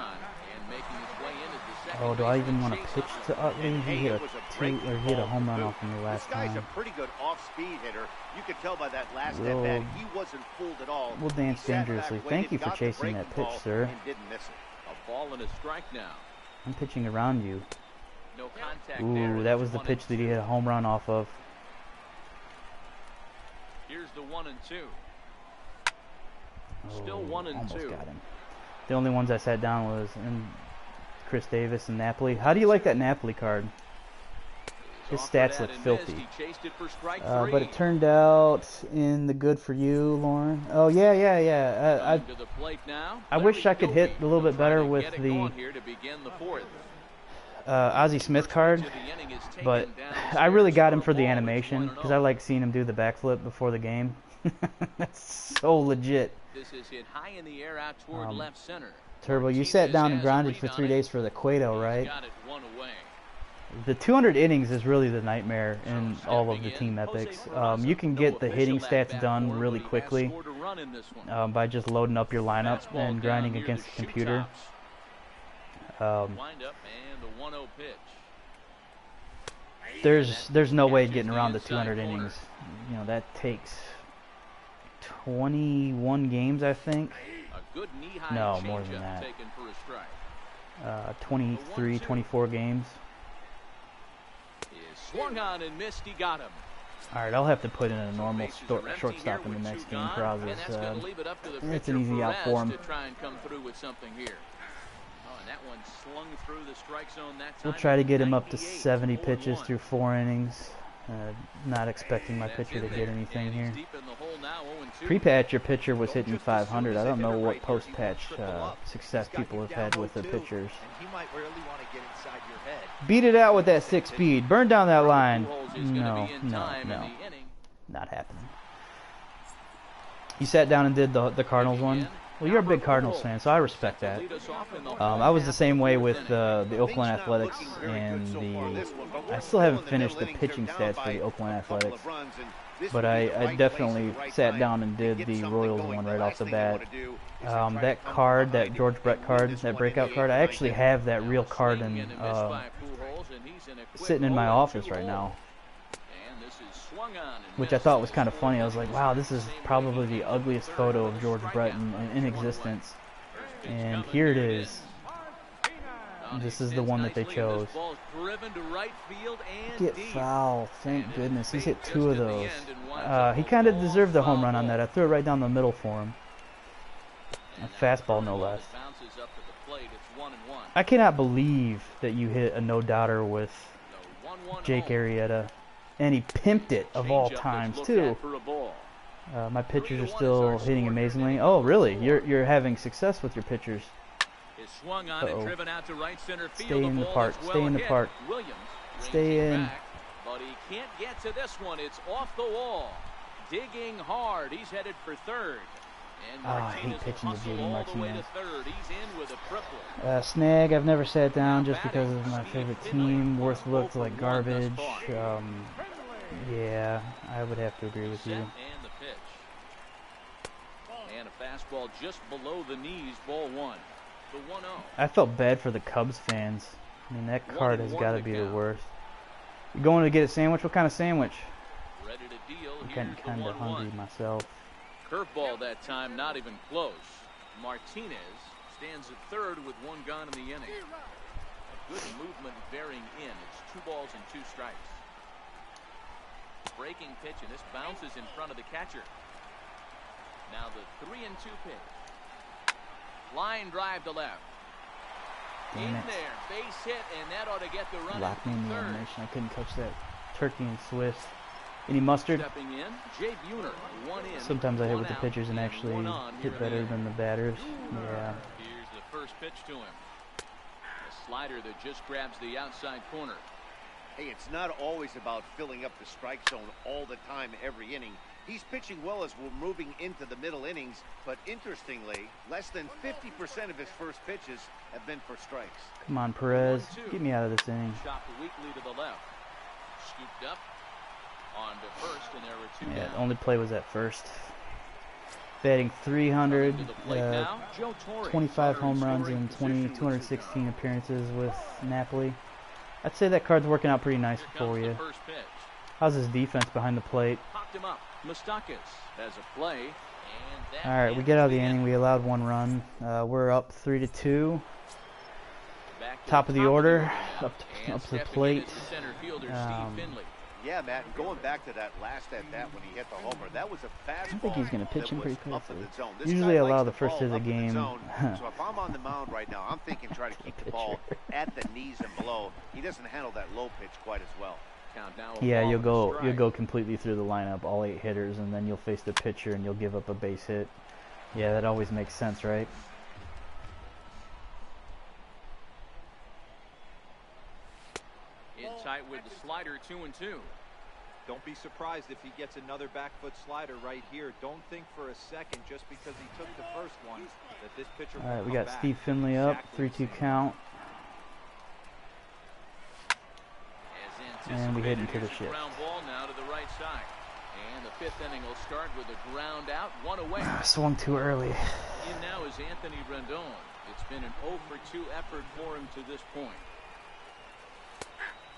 Oh, do I even want to pitch to Utley? He hit a home run off of me last time. A pretty good off-speed hitter. You could tell by that last at bat he wasn't fooled at all. We'll dance dangerously. Thank you for chasing that pitch, sir. A ball and a strike now. I'm pitching around you. No contact. Ooh, that was the pitch that he hit a home run off of. Here's the 1-2. Still 1-2. Almost got him. The only ones I sat down was Chris Davis and Napoli. How do you like that Napoli card? His stats look filthy. But it turned out in the good for you, Lauren. Oh, yeah. I wish I could hit a little bit better with the Ozzie Smith card, but I really got him for the animation because I like seeing him do the backflip before the game. That's so legit. This is hit high in the air out toward left center. Turbo, you sat down and grinded for 3 days for the Cueto, right? The 200 innings is really the nightmare in all of the team epics. You can get the hitting stats done really quickly by just loading up your lineup and grinding against the computer. There's no way getting around the 200 innings. You know, that takes 21 games, I think. No, more than that. 23, 24 games. Swung on and missed. He got him. All right, I'll have to put in a normal shortstop in the next game for Ozzie. It's an easy out for him. We'll try to get him up to 70 pitches through 4 innings. Not expecting my pitcher to get anything here. Deep in the hole now, 0-2. Pre-patch, your pitcher was hitting 500. I don't know what post-patch success people have had with their pitchers. And he might really want to get inside your head. Beat it out with that 6-speed. Burn down that line. Is gonna No, be in no, time in no. the inning. Not happening. He sat down and did the Cardinals one. Well, you're a big Cardinals fan, so I respect that. I was the same way with the Oakland Athletics and the... I still haven't finished the pitching stats for the Oakland Athletics, but I definitely sat down and did the Royals one right off the bat. That card, that George Brett card, that breakout card, I actually have that real card sitting in my office right now, which I thought was kind of funny. I was like, wow, this is probably the ugliest photo of George Brett in existence. And here it is. This is the one that they chose. Get foul. Thank goodness. He's hit 2 of those. He kind of deserved the home run on that. I threw it right down the middle for him. A fastball, no less. I cannot believe that you hit a no-doubter with Jake Arrieta. And he pimped it of all times too. My pitchers are still hitting amazingly. Oh, really? You're having success with your pitchers. Uh-oh. Stay in the park. Stay in the park. Stay in. But he can't get to this one. It's off the wall. Digging hard. He's headed for third. And I hate pitching to JD Martinez. Martinez. Snag, I've never sat down just because of my favorite team. Worth looked like garbage. Yeah, I would have to agree with you. And the pitch. And a fastball just below the knees, ball 1. The 1-0. I felt bad for the Cubs fans. I mean, that card has got to be the worst. You going to get a sandwich? What kind of sandwich? Ready to deal. I'm kind of hungry myself. Curveball that time, not even close. Martinez stands at third with 1 gone in the inning. A good movement bearing in. It's 2 balls and 2 strikes. Breaking pitch, and this bounces in front of the catcher. Now the 3-2 pitch. Line drive to left. Damn In it. there, base hit, and that ought to get the run Lock me in the third. animation. I couldn't touch that turkey and Swiss. Any mustard? Stepping in, Jay Buhner, 1 in. Sometimes I hit 1 with the out, pitchers and actually 1 on hit here better in the than the batters. Yeah. Here's the first pitch to him. A slider that just grabs the outside corner. Hey, it's not always about filling up the strike zone all the time every inning. He's pitching well as we're moving into the middle innings, but interestingly, less than 50% of his first pitches have been for strikes. Come on, Perez. Get me out of this inning. Shot weakly to the left. Scooped up on to first, and there were 2 Yeah, down. the only play was at first. Batting 300, To the plate now, Joe Torre. 25 home runs in 216 appearances with Napoli. I'd say that card's working out pretty nice Here for comes the you. first pitch. How's his defense behind the plate? Popped him up. Mustakis has a play. And that All right, we ends get out of the inning. inning. We allowed 1 run. We're up 3-2. Back to Top of the order, now. up And to the stepping in plate. is the center fielder, Um, Steve Finley. Yeah, Matt, and going back to that last at-bat when he hit the homer, that was a fastball. I think he's going to pitch him that pretty was up in quickly. the zone. This Usually guy I allow likes the first ball hit of the up in game. zone. So if I'm on the mound right now, I'm thinking try to keep the ball at the knees and below. He doesn't handle that low pitch quite as well. Count now a Yeah, ball and a strike. you'll go completely through the lineup, all 8 hitters, and then you'll face the pitcher and you'll give up a base hit. Yeah, that always makes sense, right? In tight with the slider, 2-2. Don't be surprised if he gets another back foot slider right here. Don't think for a second, just because he took the first one, that this pitcher All right, will we come got back. Steve Finley up, Exactly 3-2 the same. count, As and we hit anticipated, into the here's a shift. ground ball now to the right side. And the 5th inning will start with a ground out, 1 away. Swung too early. In now is Anthony Rendon. It's been an 0-for-2 effort for him to this point.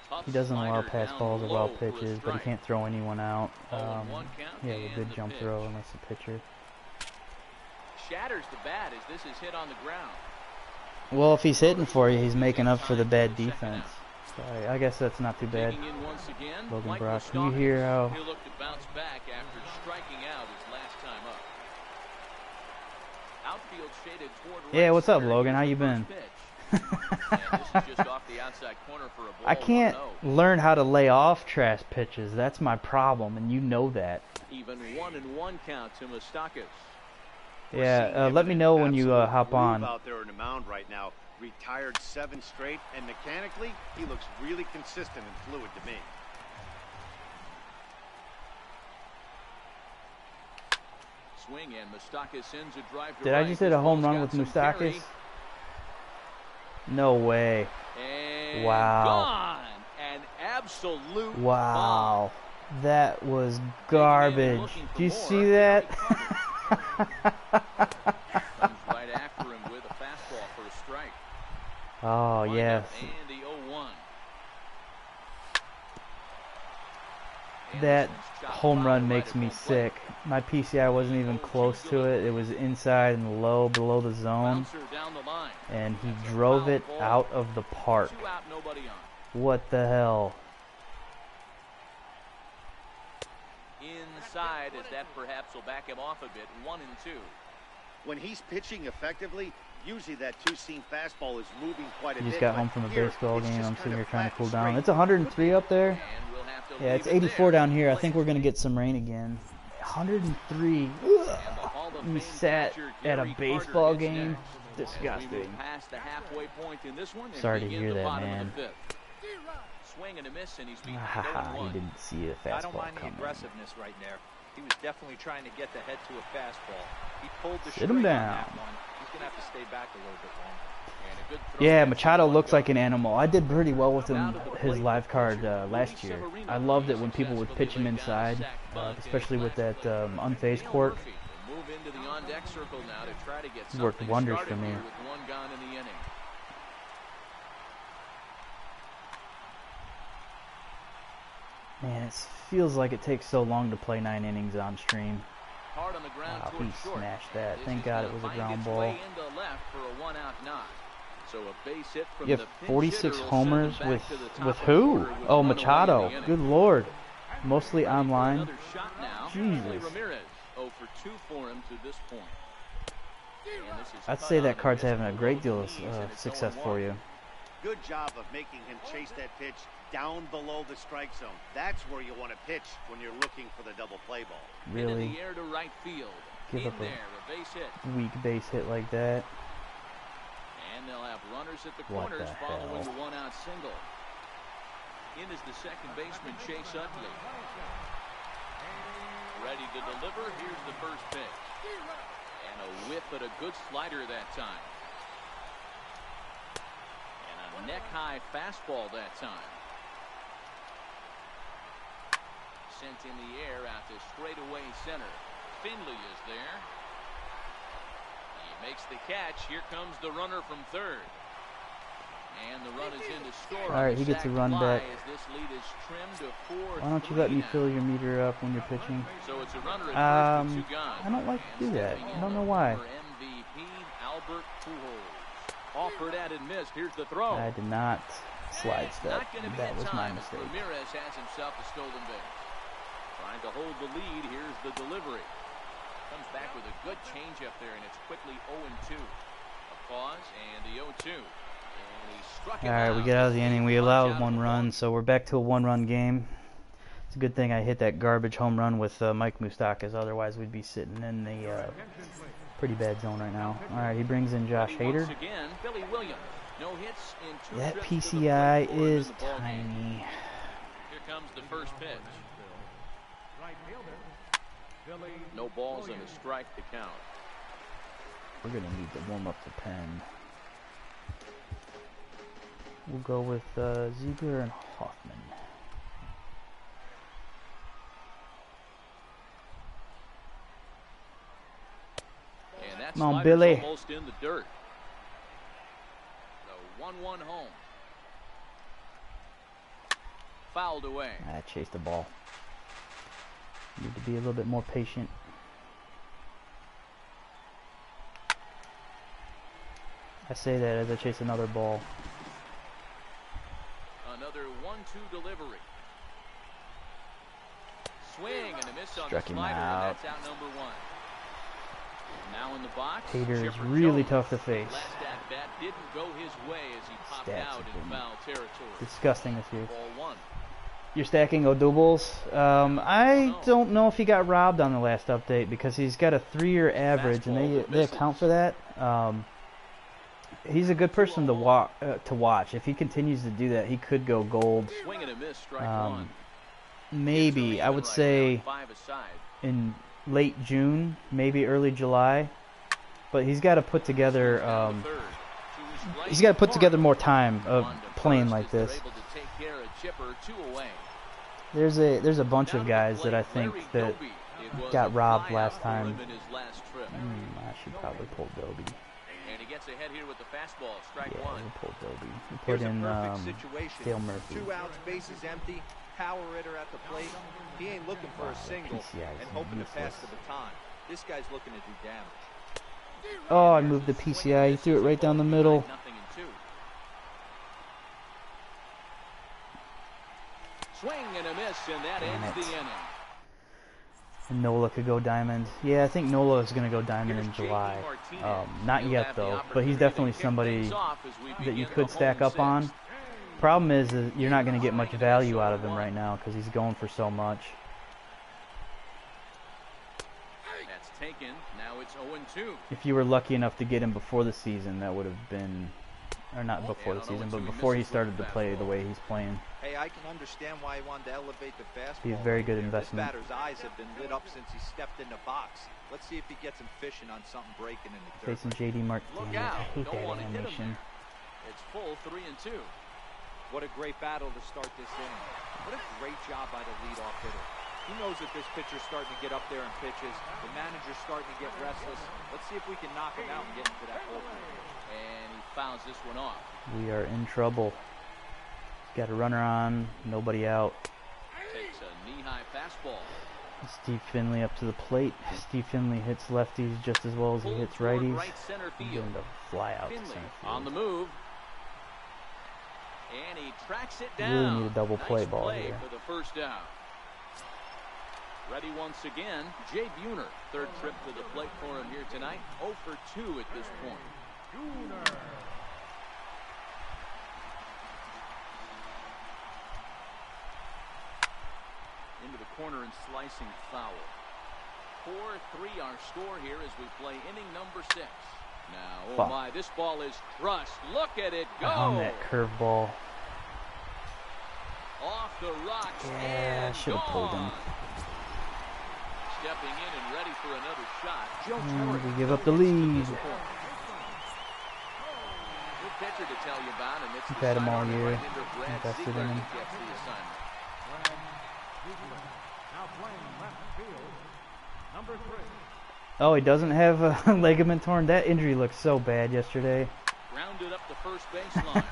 Tough He doesn't allow slider pass down balls or low wild for a pitches, but he strike. can't throw anyone out. 0-1 count, Yeah, a and good the jump pitch. throw unless the pitcher. Shatters the bat as this is hit on the ground. Well, if he's hitting for you, he's making up for the bad defense. So I guess that's not too bad. Digging in once again, Logan Mike Brock, you Moustakas. hear how- He'll look to bounce back after striking out his last time up. Outfield shaded toward Yeah, right what's up, center. Logan? How Here's you the been? first And this is just off the outside corner for a ball. I can't 1-0. learn how to lay off trash pitches. That's my problem, and you know that. Even 1-1 count to Moustakas. Yeah, let me know when you hop on. Out there in the mound right now, retired 7 straight, and mechanically, he looks really consistent and fluid to me. Swing and Moustakas sends a drive to Did right. I just hit a home run with Moustakas? No way. And Wow. gone. An absolute Wow. bomb. That was garbage. Do you see that? Comes right after him with a fastball for a strike. Oh, yes. And the 0-1. That Anderson's chopped home foul run right makes at me home plate. sick. My PCI wasn't even close to it. It was inside and low, below the zone. Bouncer down the line. And he That's a drove foul it ball. out of the park. 2 out, nobody on. What the hell? Inside, as that perhaps will back him off a bit. 1-2. When he's pitching effectively, usually that two-seam fastball is moving quite a He bit. just got but home from a here, baseball it's game. just I'm sitting kinda here trying to flat cool and down. straight. It's 103 up there. And we'll have to Yeah, it's leave it 84 there. down here. I think we're going to get some rain again. 103. We sat at a baseball game. Disgusting. Past the halfway point in this one. Sorry to hear that, man. Swing and a miss, and he's beaten Haha, he 0-1. didn't see the I don't fastball mind the coming. aggressiveness right there. He was definitely trying to get the head to a fastball. He pulled the Sit string him on down. that one. He's going to have to stay back a little bit longer. And a good throw Yeah, gets Machado him one looks go. like an animal. I did pretty well with him, his live card last year. I loved it when people would pitch him inside, especially with that unfazed court. Move into the on-deck circle now to try to get Worked something wonders started for me. here with 1 gone in the inning. Man, it feels like it takes so long to play 9 innings on stream. Hard on the ground Wow, towards he short. smashed that. This Thank is God gonna it was a find ground its ball. way into left for a 1-out knock. So a base hit from You the have pinch 46 hitter will send homers him back to the top with of the who? order with Oh, one away in Machado. the inning. Good lord. Mostly Ready for online. another shot now. Jesus. Ramirez, 0 for 2 for him to this point. And this is I'd cut say on that and card's missed having a below great the deal of knees, and it's success 0-1. for you. Good job of making him chase that pitch down below the strike zone. That's where you want to pitch when you're looking for the double play ball. Into Really the air to right field. give In up there, a base hit. a weak base hit like that. And they'll have runners at the What corners the following hell? the 1-out single. In is the second baseman, Chase Utley. Ready to deliver. Here's the first pitch. And a whip, but a good slider that time. And a neck-high fastball that time. Sent in the air out to straightaway center. Finley is there. He makes the catch. Here comes the runner from third. And the run is in to score. All right, he gets a run back. As this lead is trimmed to 4-3 Why don't you let me now. fill your meter up when you're pitching? So it's a runner at first with 2 gone. I don't like to do And that. stepping I in don't know the why. former MVP Albert Pujols. Offered at and missed. Here's the throw. I did not slide step. Not gonna be That in was my time. mistake. Ramirez has himself a stolen base. Trying to hold the lead. Here's the delivery. Comes back with a good changeup there, and it's quickly 0-2. A pause and the 0-2. And he struck him All right, we get out of the inning. We allowed 1 run, so we're back to a 1-run game. It's a good thing I hit that garbage home run with Mike Moustakas. Otherwise, we'd be sitting in the pretty bad zone right now. All right, he brings in Josh Hader. Once again, Billy Williams. No hits in 2 That trips to the PCI plate for him in is the ballgame. tiny. Here comes the first pitch. No balls and a strike to count. We're going to need to warm up the pen. We'll go with Ziegler and Hoffman. And that Come on, slider's Billy. almost in the dirt. The 1-1 home. Fouled away. I chased the ball. Need to be a little bit more patient. I say that as I chase another ball. Another 1-2 delivery. Swing and a miss on Struck the him slider, out. and that's out number 1. Now in the box, Hader is Chipper really Jones. tough to face. Last at bat didn't go his way as he popped Stats out have in been foul territory. disgusting this year. Ball one. You're stacking O'Doubles. I don't know if he got robbed on the last update because he's got a 3-year average, and they account for that. He's a good person to watch. If he continues to do that, he could go gold. Swing and a miss, strike one. Maybe, I would say in late June, maybe early July. But he's got to put together more time of playing like this. There's a bunch of guys that I think that got robbed last time. I should probably pull Dobie. And he gets ahead here with the fastball, strike Yeah, one. we'll pull Dobie. We put in Dale Murphy. 2 outs, bases empty, power hitter at the plate. He ain't looking for a single and hoping to pass the baton. This guy's looking to do damage. Oh, I moved the PCI. He threw it right down the middle. Nothing in 2. Swing and a miss, and that ends the inning. And Nola could go diamond. Yeah, I think Nola is going to go diamond in July. Not yet, though. But he's definitely somebody that you could stack up on. Problem is you're not going to get much value out of him right now because he's going for so much. That's taken. Now it's 0-2. If you were lucky enough to get him before the season, that would have been... Or not before the season, but before he started to play the way he's playing. Hey, I can understand why he wanted to elevate the fastball. Be a very good investment. This batter's eyes have been lit up since he stepped in the box. Let's see if he gets him fishing on something breaking in the third. Facing JD Martinez. I hate that animation. It's full 3-2. What a great battle to start this inning. What a great job by the leadoff hitter. He knows that this pitcher's starting to get up there in pitches. The manager's starting to get restless. Let's see if we can knock him out and get into that bullpen. And he fouls this one off. We are in trouble. Got a runner on, nobody out. Takes a knee-high fastball. Steve Finley up to the plate. Steve Finley hits lefties just as well as he hits righties. Right center He's field. going to fly out to Finley center on the field. move. And he tracks it down. Really need a double play Nice ball play here. for the first down. Ready once again, Jay Buhner. Third trip to the plate for him here tonight. 0 for 2 at this point. Into the corner and slicing foul. 4-3 our score here as we play inning number 6. Now, oh my, this ball is crushed. Look at it go. On that curveball. Off the rocks. Yeah, I should have pulled him. Stepping in and ready for another shot. Joe We give up the lead. Good pitcher to tell you about, and it's We've had him all year. Invested Invested in him. Oh, he doesn't have a ligament torn. That injury looked so bad yesterday. Rounded up the first baseline.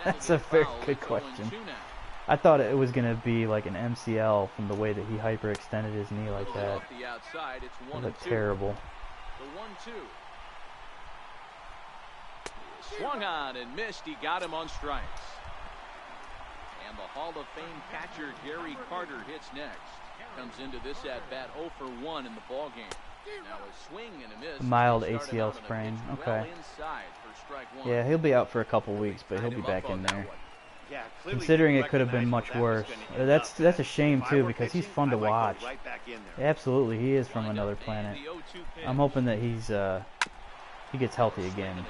That's a very good question. I thought it was going to be like an MCL from the way that he hyperextended his knee like that. Off the outside, it's It 1-2. looked terrible. The 1-2. Swung on and missed. He got him on strikes. And the Hall of Fame catcher Gary Carter hits next. Comes into this at bat 0 for 1 in the ball game. Now a swing and a miss. Mild ACL sprain. Okay. Yeah, he'll be out for a couple weeks, but he'll be back in there. Yeah, Considering it could have been much worse. That's a shame too because he's fun to watch. Absolutely, he is from another planet. I'm hoping that he gets healthy again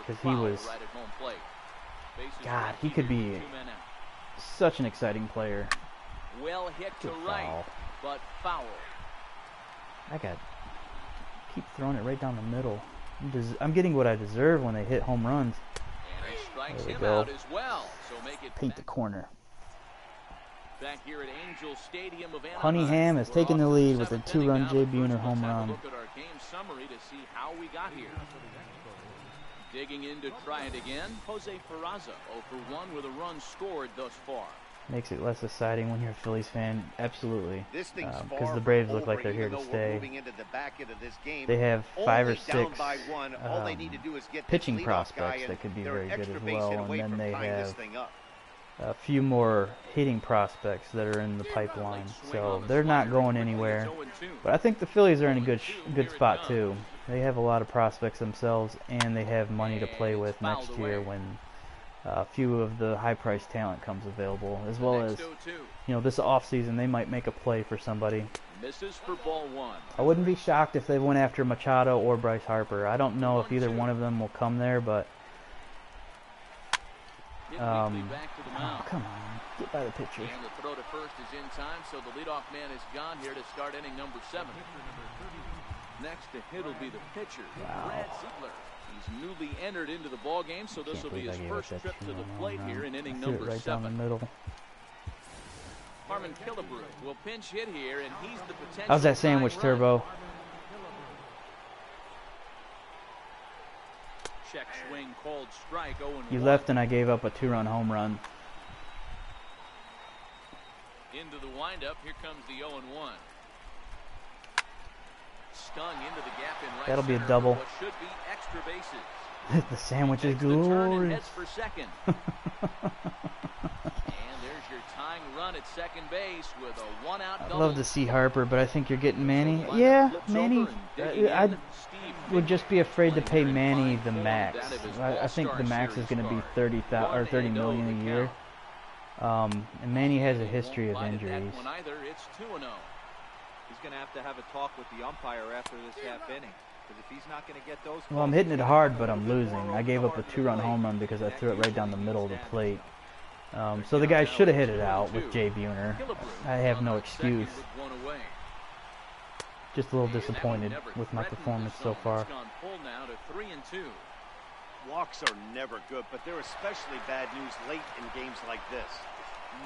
because he was. God, he could be such an exciting player. Well hit to right, but foul. Keep throwing it right down the middle. I'm getting what I deserve when they hit home runs. And he strikes There we him go. out as well. So make it Paint the corner. back here at Angel Stadium of Anaheim. Cunningham has taken the lead with a 2-run Jay Buhner home run. Look at our game summary to see how we got here. Digging in to try it again, Jose Peraza 0 for 1 with a run scored thus far. Makes it less exciting when you're a Phillies fan. Absolutely. Because Because the Braves look like they're here to stay. They have 5 or 6 pitching prospects that could be very good as well. And then they have a few more hitting prospects that are in the pipeline, so they're not going anywhere. But I think the Phillies are in a good spot too. They have a lot of prospects themselves, and they have money to play with next year when a few of the high-priced talent comes available, as well as, you know, this offseason they might make a play for somebody. Misses for ball one. I wouldn't be shocked if they went after Machado or Bryce Harper. I don't know if either one of them will come there, but oh, come on, get by the pitcher. And the throw to first is in time, so the leadoff man is gone here to start inning number 7. Next to hit will be the pitcher, Brad Ziegler. He's newly entered into the ball game, so this will be his first trip to the plate here in inning number right 7. down the middle. Harmon Killebrew will pinch hit here, and he's the potential. How's that sandwich, Turbo? Check swing, called strike. 0-1. You left, and I gave up a 2-run home run. Into the windup. Here comes the 0-1. Stung into the gap in right. That'll be a double. What should be extra bases. The sandwich is glorious. glorious. For second. Your tying run at second base with a 1-out double. I'd love to see Harper, but I think you're getting Manny. Yeah, Manny. I would just be afraid to pay Manny the max. I think the max is going to be $30 million a year. And Manny has a history of injuries. It's 2-0. He's going to have a talk with the umpire after this half inning. Because if he's not going to get those. Well, I'm hitting it hard, but I'm losing. I gave up a 2-run home run because I threw it right down the middle of the plate. So the guy should have hit it out with Jay Buhner. I have no excuse. Just a little disappointed with my performance so far. Walks are never good, but they're especially bad news late in games like this.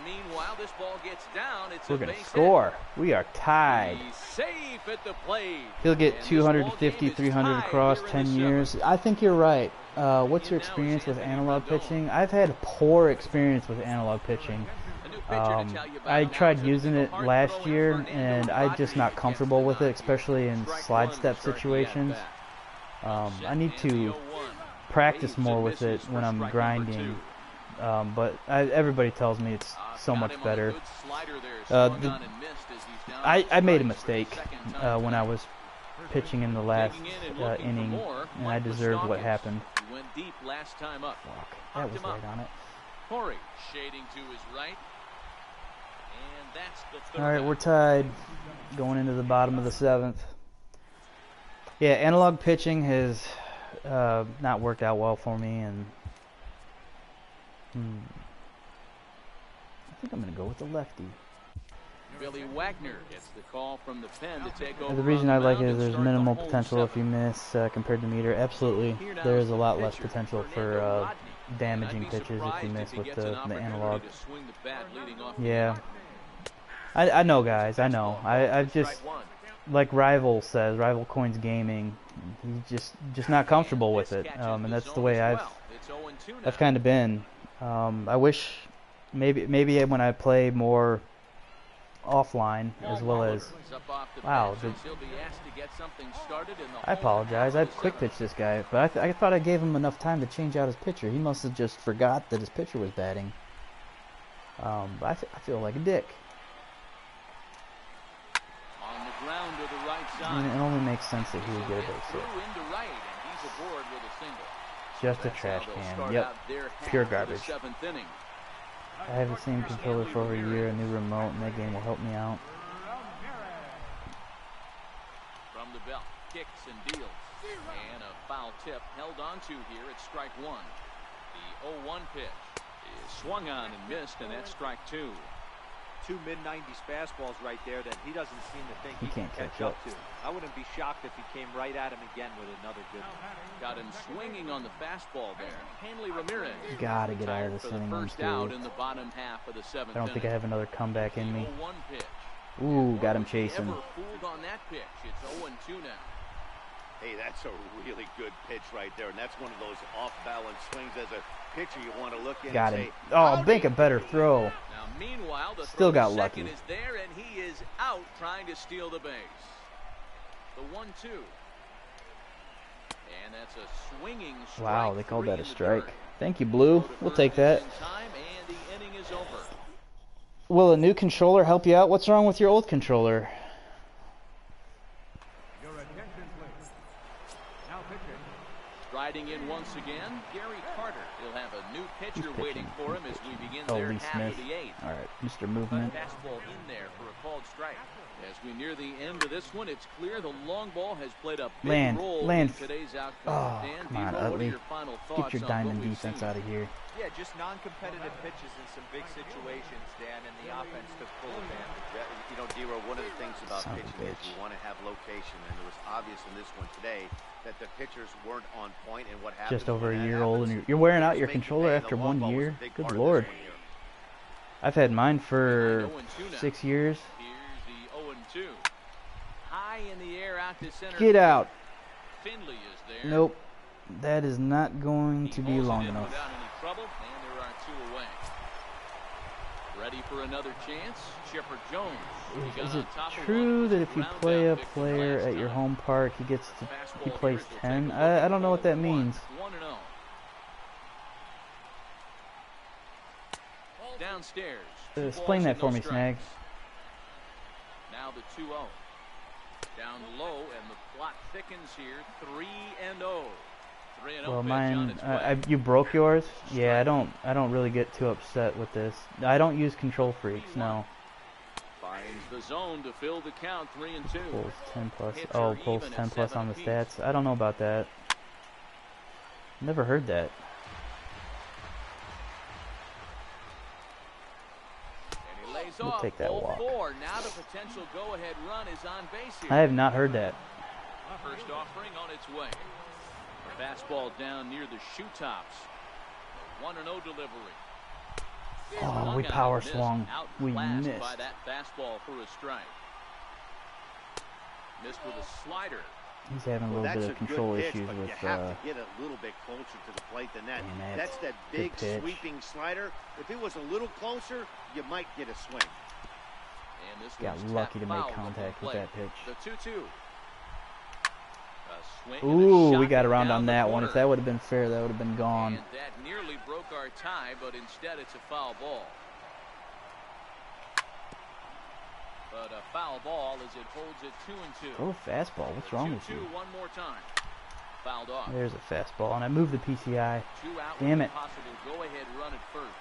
Meanwhile, this ball gets down. We're going to score. We are tied. He's safe at the plate. He'll get 250, 300 across 10 years. I think you're right. What's your experience with analog pitching? I've had poor experience with analog pitching. I tried using it last year, and I'm just not comfortable with it, especially in slide step situations. I need to practice more with it when I'm grinding. But everybody tells me it's so much better. I made a mistake when I was pitching in the last inning, and I deserved what happened. Went deep last time up. That was right on it. Corey shading to his right. And that's the third. All right, we're tied going into the bottom of the 7th. Yeah, analog pitching has not worked out well for me, and I think I'm going to go with the lefty. Billy Wagner gets the call from the pen to take over. The reason I like it is there's minimal potential if you miss compared to meter. Absolutely, there is a lot less potential for damaging pitches if you miss with the analog. Yeah, I know, guys. I know. I've just, like Rival says, Rival Coins Gaming, he's just not comfortable with it, and that's the way I've kind of been. I wish maybe when I play more offline, as well as, wow, I apologize, I quick pitched this guy, but I thought I gave him enough time to change out his pitcher. He must have just forgot that his pitcher was batting. But I feel like a dick. On the ground to the right side. I mean, it only makes sense that he would get a base hit. Just a trash can. Yep, pure garbage. I have the same controller for over a year, a new remote, and that game will help me out. From the belt, kicks and deals. And a foul tip held onto here at strike 1. The 0-1 pitch is swung on and missed, and that's strike 2. Two mid-90s fastballs right there that he doesn't seem to think he can can't catch up to. I wouldn't be shocked if he came right at him again with another good one. Got him swinging on the fastball there. Hanley Ramirez. Gotta get out of this inning. First out in the bottom half of the 7th. I don't think I have another comeback in me. 0-1 pitch. Ooh, got him chasing. Never fooled on that pitch. It's 0-2 now. Hey, that's a really good pitch right there, and that's one of those off-balance swings. As a pitcher, you want to look in got and him. say, Oh, make a better throw. Now, meanwhile, the still got throw to second lucky. Is there, and he is out trying to steal the base. The 1-2. And that's a swinging strike. Wow, they called that a 3 in the strike. dirt. Thank you, Blue. We'll take that. In time, and the inning is over. Will a new controller help you out? What's wrong with your old controller? Riding in once again, Gary Carter. He'll have a new pitcher waiting for him as we begin Oh, their Lee half Smith. of the 8th. All right, Mr. Movement. Fastball in there for a called strike. As we near the end of this one, it's clear the long ball has played a big role in today's outcome. Oh, Dan, come on, what are Utley. your final thoughts Get your on diamond what we've defense seen? out of here. Yeah, just non-competitive pitches in some big situations, Dan, and the offense took full advantage. Yeah, you know, D-Row, one of the things about Son of a pitching is bitch. you want to have location, and it was obvious in this one today that the pitchers weren't on point, and what happened Just over a when that year old, happens, and you're wearing out pitchers your make you controller pay, and after the long 1 ball was a year? big Good part of this lord. one here. I've had mine for 0-2 now. 6 years. Here's the 0-2. High in the air out to center. Get out. Finley is there. Nope. That is not going to be He holds long it in enough. without any trouble, and there are 2 away. Ready for another chance, Chipper Jones. He got Is on it top of true one, that was if you ground play a out victim player last at your time. home park, he Fastball plays here, we'll take 10? a look I at don't know what that 0-1. means. 1-0. Downstairs. Explain that for me, Snag. Now the 2-0. Down low, and the clock thickens here. 3-0. 3-0 Well, pitch on mine, its way. you broke yours. Yeah, I don't really get too upset with this. I don't use control freaks. No. Finds the zone to fill the count. 3-2. Pulls 10 plus. Hits Oh, are pulls even 10 at plus 7 on the apiece. stats. I don't know about that. Never heard that. And he lays We'll off. take that walk. 0-4. Now the potential go-ahead run is on base here. I have not heard that. First offering on its way. A fastball down near the shoe tops. 1-0 delivery. Oh, we Swung out power and missed. swung. We Outclassed missed. by that fastball for a strike. Missed with a slider. He's having a Well, little that's bit a of good control pitch, issues but with. you have to get a little bit closer to the plate than that. Damn it. That's that Good big pitch. sweeping slider. If it was a little closer, you might get a swing. And this Got one's lucky to tapped make foul from contact the with plate. that pitch. The 2-2. A swing and a Ooh, we shot got around down on the that one. If corner. that would have been fair, that would have been gone. And that nearly broke our tie, but instead it's a foul ball. But a foul ball as it holds it 2-2. Oh, fastball. What's wrong with 2-2 you? one more time. Fouled off. There's a fastball, and I moved the PCI. 2 out Damn with it. a possible go-ahead run at first.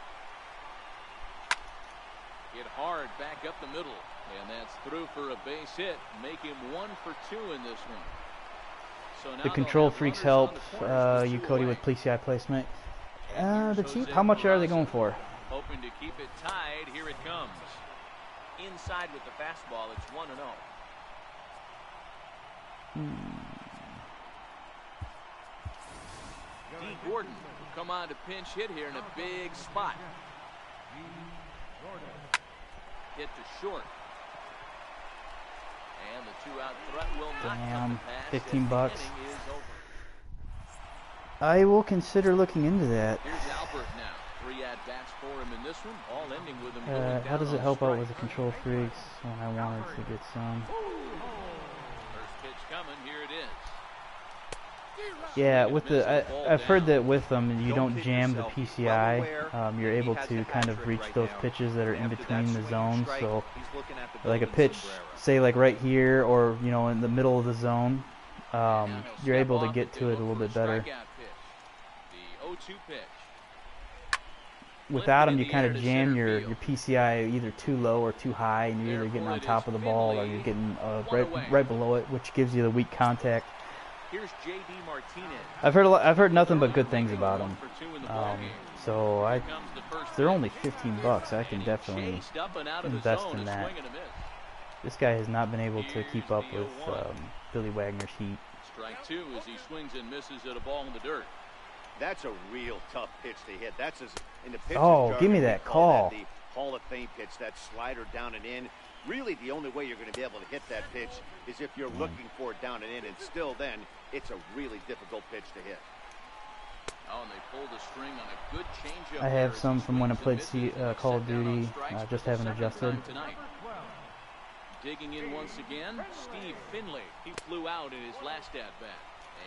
Hit hard back up the middle, and that's through for a base hit. Make him 1 for 2 in this one. So now The control they'll have freaks runners on help the corners with you, 2 Cody, away. with PCI placement. And The here's cheap. Jose How much are they Peraza. going for? Hoping to keep it tied. Here it comes. Inside with the fastball. It's 1-0. D. Gordon will come on to pinch hit here in a big spot. Hit to short. And the 2-out threat will not come Damn, to pass. 15 as the bucks. inning is over. I will consider looking into that. Here's Albert now. 3 at-bats for him in this one, all ending with him going down How does on it help out strike. with the control freaks when I wanted to get some? First pitch coming, here it is. Yeah, with I've heard that with them you don't hit jam the yourself. PCI. Well aware, You're he able has to the kind hat of trick reach right those now. pitches that are in After that between the swinging zones. strike, So he's looking at the like a golden pitch, sombrero. say like right here or in the middle of the zone, Now he'll you're step able to off get as to they it a look little for bit better. strikeout pitch. The 0-2 pitch. Without them, Lifted you in kind the of air to jam center your field. PCI either too low or too high, and you're either getting Therefore, on it top is of the ball or Finley, you're getting one away. right below it, which gives you the weak contact. Here's J.D. Martinez. I've heard nothing but good things about them. 1 for 2 in the ballgame. So Here comes the first they're pitch. only 15 bucks. I can And he definitely chased up and out of the invest zone, in a that. swing and a miss. This guy has not been able to keep up Here's with the 0-1. Billy Wagner's heat. Strike 2 as he swings and misses at a ball in the dirt. That's a real tough pitch to hit. That's in the pitcher's Oh, jargon, give me we that call call. that the Hall of Fame pitch, that slider down and in. Really, the only way you're going to be able to hit that pitch is if you're looking for it down and in, and still then, it's a really difficult pitch to hit. Oh, and they pulled the string on a good changeup. I there have as some he from when I swings played and misses. Call of Set down on Duty. strikes Just for the haven't second adjusted. time tonight. Digging in once again, Steve Finley. He flew out in his last at-bat.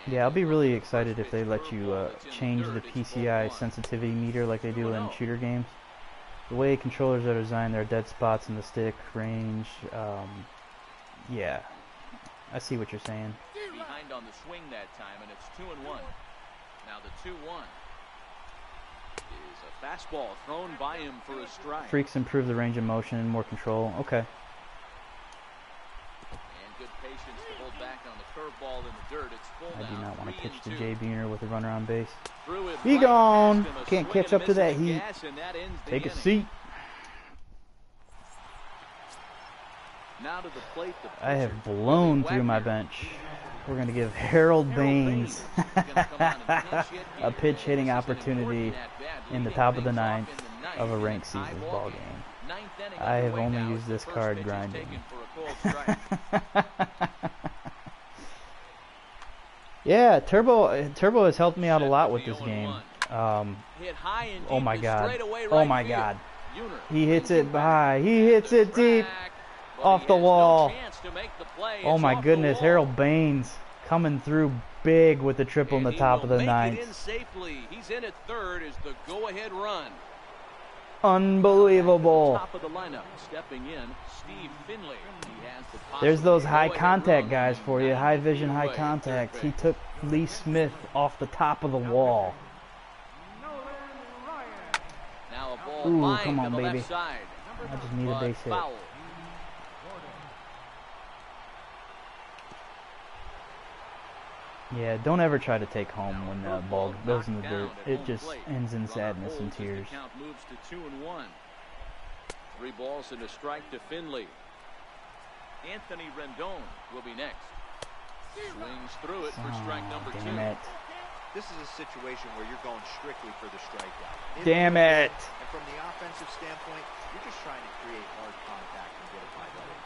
Yeah, I'll be really excited if they let you change the PCI sensitivity meter like they do in shooter games. The way controllers are designed, there are dead spots in the stick, range. Yeah, I see what you're saying. Behind on the swing that time, and it's 2-1. Now the 2-1 is a fastball thrown by him for a strike. Freaks improve the range of motion and more control. Okay. And good patience to hold back on the curveball in the dirt. It's full I do now, not want to pitch to 3-2. Jay Buhner with a runner on base. Be gone! Can't catch up to that heat. Take a seat. Now to the plate, I have blown through my bench. We're going to give Harold Baines a pitch hitting opportunity in the top of the ninth of a ranked seasons ball game. I have only used this card grinding. Yeah, Turbo has helped me out a lot with this game. Oh my god. Oh my god. He hits it high. He hits it deep. Off the wall. Oh my goodness, Harold Baines coming through big with the triple in the top of the ninth. He's in at third as the go-ahead run. Unbelievable. Top of the lineup, stepping in, Steve Finley. There's those high contact guys for you. High vision, high contact. He took Lee Smith off the top of the wall. Ooh, come on, baby. I just need a base hit. Yeah, don't ever try to take home when the ball goes in the dirt. It just ends in sadness and tears. Count moves to 2-1. 3 balls and a strike to Finley. Anthony Rendon will be next. Swings through it for strike number 2. Damn it. This is a situation where you're going strictly for the strikeout. Damn it. And from the offensive standpoint, you're just trying to create hard contact and get it by letter.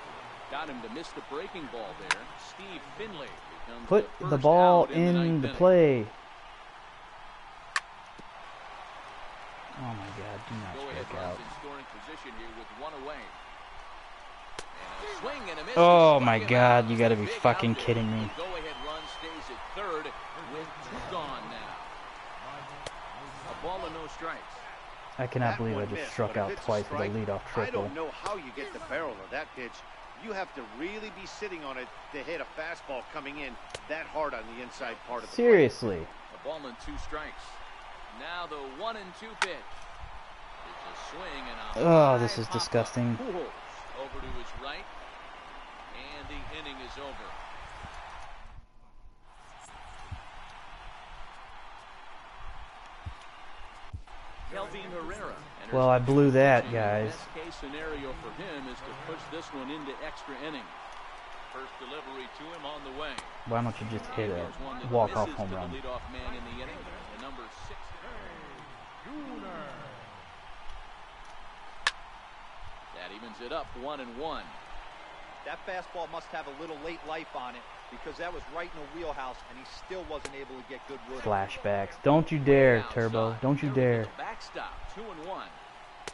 Got him to miss the breaking ball there. Steve Finley. Put the ball in the play. Oh my god, do not strike out. Oh my god, you gotta be fucking kidding me. Go-ahead run stays at third with 2 gone now. A ball and no strikes. I cannot believe I just struck out twice with a leadoff I triple. don't know how you get the barrel of that pitch. You have to really be sitting on it to hit a fastball coming in that hard on the inside part of the Seriously. A ball and 2 strikes. Now the 1-2 pitch. It's a swing and a Oh, this is disgusting. over to his right, and the inning is over. Kelvin Herrera. Well, I blew that, guys. Best case scenario for him is to push this one into extra innings. First delivery to him on the way. Why don't you just hit a walk-off home run? Leadoff man in the inning, the number 6. That evens it up 1-1. That fastball must have a little late life on it because that was right in the wheelhouse and he still wasn't able to get good wood. Flashbacks. Don't you dare, Turbo. Don't you dare. Backstop 2-1.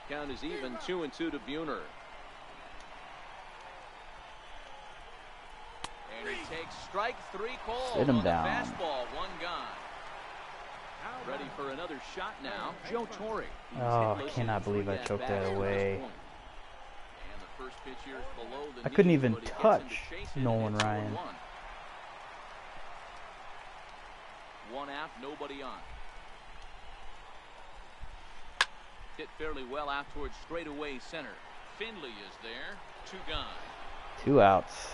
Count is even 2-2 to Buhner. And he takes strike 3 called. Sit him on down. The fastball, 1 gone. Ready for another shot now. Joe Torre. Oh, I cannot believe I choked that away. And the first pitch here is below the I couldn't knees, even but he gets touch him to chase it, Nolan and it's Ryan. 0-1. One out, nobody on. Hit fairly well out towards straightaway center. Finley is there. 2 gone. 2 outs.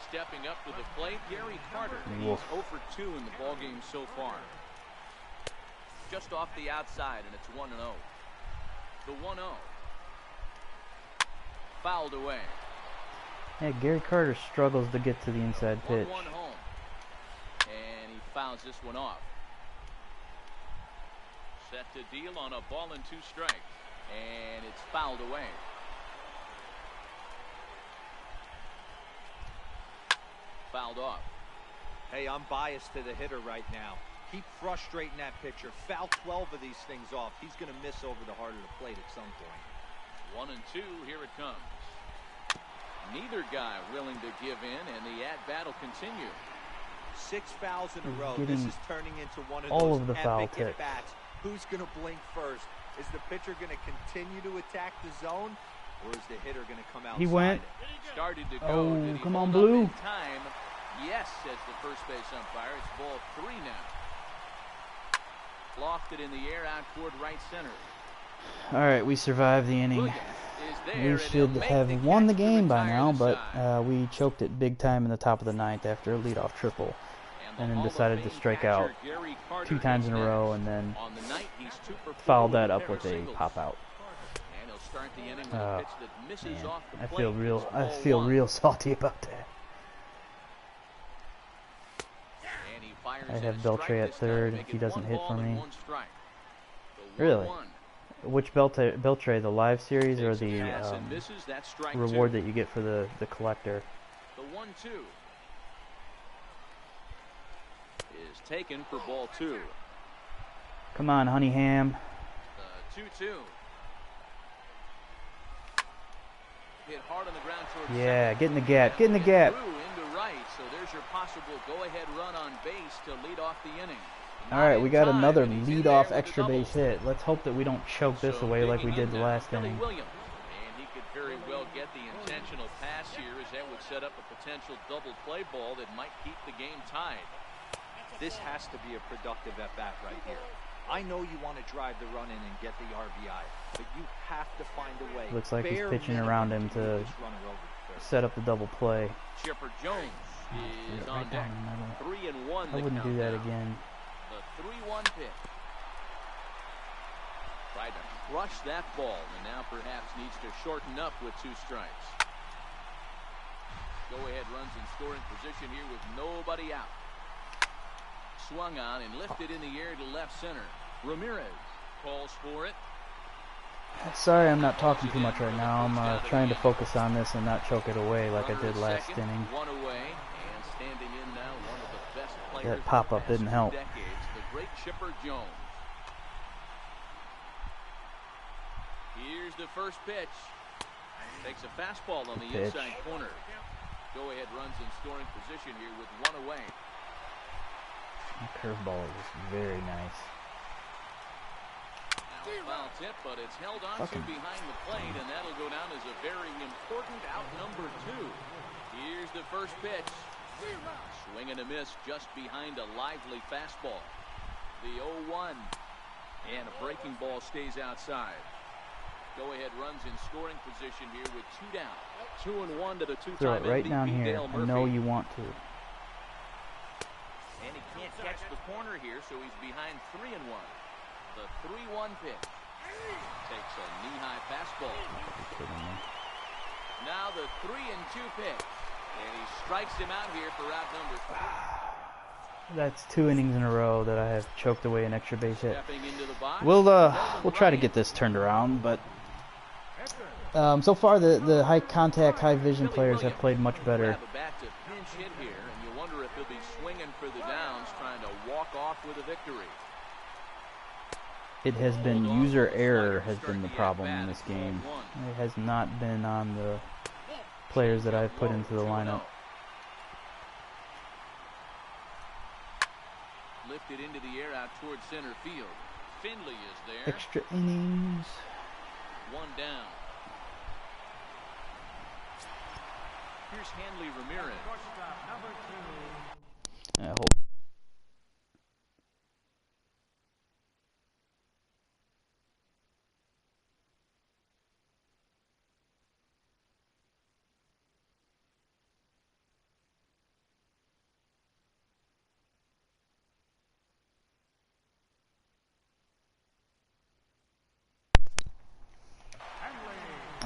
Stepping up to the plate, Gary Carter. Woof. He's 0 for 2 in the ballgame so far. Just off the outside, and it's 1-0. The 1-0. Fouled away. Yeah, Gary Carter struggles to get to the inside pitch. 1-1 home. And he fouls this one off. Set to deal on a ball and 2 strikes. And it's fouled away. Fouled off. Hey, I'm biased to the hitter right now. Keep frustrating that pitcher. Foul 12 of these things off. He's going to miss over the heart of the plate at some point. 1-2, here it comes. Neither guy willing to give in, and the at-bat will continue. 6 fouls in a row. Getting This is turning into one of all those of the foul epic tips. at-bats. Who's going to blink first? Is the pitcher going to continue to attack the zone, or is the hitter going to come outside? He went. Started to go. Oh, Did he come on, hold up Blue. in time? Yes, says the first base umpire. It's ball 3 now. Lofted in the air out toward right center. All right, we survived the inning. Williams is there, We and should he'll make have the won the catch to game by retire now, the but side. we choked it big time in the top of the ninth after a leadoff triple, the and then Hall of decided to Fame strike out catcher Gary Carter 2 times is in a row, next. and then On the night, he's 2 for 4 followed that with up pair with of a singles. pop out. And he'll start the inning with a Oh, pitch that misses man, off the I plate. feel real. It's I ball feel 1. real salty about that. And he fires I in have a strike Beltre at this time, third. making He doesn't 1 hit ball for and me. 1 strike. The Really? 1-1. Which Beltre, the live series or Takes a the pass and misses. That's strike reward 2. that you get for the collector? The 1-2 is taken for ball 2. Come on, Honey Ham. The 2-2. Hit hard on the ground towards Yeah, second. get in the gap. And Get in the gap. through into right, so there's your possible go-ahead run on base to lead off the inning. All right, we got another lead-off leadoff extra base hit. Let's hope that we don't choke this away like we did the last inning. Williams. And he could very well get the intentional pass here, as that would set up a potential double play ball that might keep the game tied. This has to be a productive at-bat right here. I know you want to drive the run in and get the RBI, but you have to find a way. Looks like he's bare pitching minimum around him move to this runner over to third. set up the double play. Chipper Jones is on Right deck. down the middle. 3-1. I wouldn't do that again. The 3-1 pitch. Tried to crush that ball, and now perhaps needs to shorten up with 2 strikes. Go-ahead runs in scoring position here with nobody out. Swung on and lifted in the air to left center. Ramirez calls for it. Sorry, I'm not talking too much right now. I'm trying to focus on this and not choke it away like I did last Second, inning. 1 away, and standing in now, one of the best players That pop-up of the past didn't 2 help. decades, the great Chipper Jones. Here's the first pitch. Takes a fastball on the Pitch. inside corner. Go-ahead runs in scoring position here with 1 away. That curveball is very nice. Now a foul tip, but it's held on to behind the plate, and that'll go down as a very important out number 2. Here's the first pitch. Swing and a miss just behind a lively fastball. The 0-1. And a breaking ball stays outside. Go-ahead runs in scoring position here with 2 down. 2-1 to the Throw two-time it right MVP down here. Dale I Murphy. know you want to. And he can't catch the corner here, so he's behind 3-1. The 3-1 pitch. Takes a knee-high fastball. You're kidding me. Now the 3-2 pitch. And he strikes him out here for out number 3. That's 2 innings in a row that I have choked away an extra base hit. Stepping into the box. We'll try to get this turned around, but so far the high contact, high vision players have played much better. Grab a bat to pinch hit here, and you wonder if he'll be swinging for the downs, trying to walk off with a victory. It has been user error has been the problem in this game. It has not been on the players that I've put into the lineup. Lifted into the air out towards center field. Finley is there. Extra innings. 1 down. Here's Hanley Ramirez. I hope.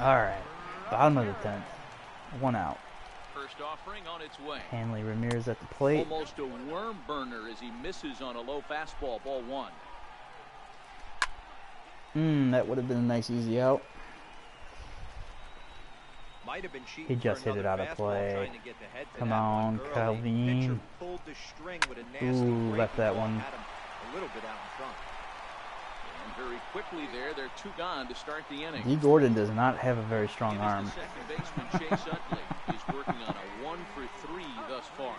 All right, bottom of the 10th, 1 out. First offering on its way. Hanley Ramirez at the plate. Almost a worm burner as he misses on a low fastball. Ball 1. That would have been a nice easy out. Might have been cheating He just for hit it another out of fastball, play. trying to get the head to Come that one on, early. Calvin. Pitcher pulled the string with a nasty Ooh, left breaking that ball, one. had him a little bit out in front. And very quickly there, they're 2 gone to start the inning. D. Gordon does not have a very strong It is arm. the second baseman Chase Utley. He's working on a 1 for 3 thus far.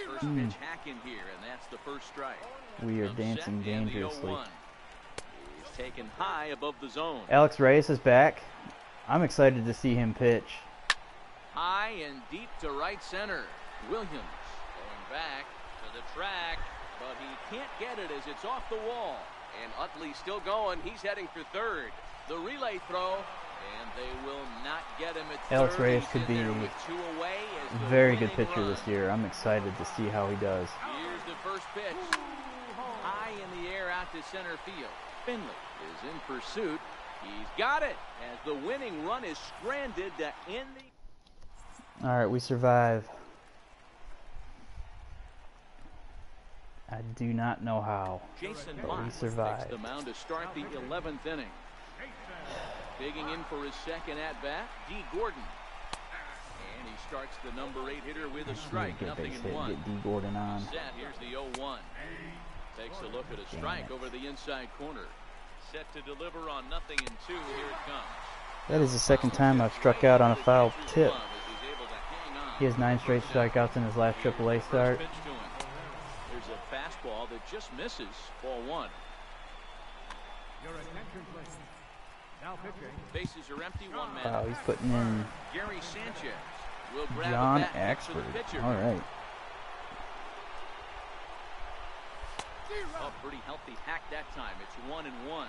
First pitch hacking here, and that's the first strike. We are Comes dancing set, and the dangerously. 0-1. He's taken high above the zone. Alex Reyes is back. I'm excited to see him pitch. High and deep to right center. Williams going back to the track, but he can't get it as it's off the wall. And Utley still going. He's heading for third. The relay throw, and they will not get him at third. Alex Reyes He's could in be there with two away as the very good winning pitcher run. this year. I'm excited to see how he does. Here's the first pitch. High in the air out to center field. Finley is in pursuit. He's got it as the winning run is stranded to end the... All right, we survive. I do not know how, Jason but we Mock takes survived. the mound to start the 11th inning. Digging in for his second at-bat, D. Gordon. And he starts the number 8 hitter with a strike. Get a Nothing base in hit, one. get D. Gordon on. Set. Here's the 0-1. Takes a look at a strike over the inside corner. Set to deliver on 0-2. Here it comes. That is the second time I've struck out on a foul tip. He has 9 straight strikeouts in his last AAA start. There's a fastball that just misses. Ball 1. Your attention, please. Now pitching. Bases are empty. One man. Wow, he's putting in Gary Sanchez will grab John a bat next to the Axford. pitcher. All right. Oh, pretty healthy hack that time. It's 1-1.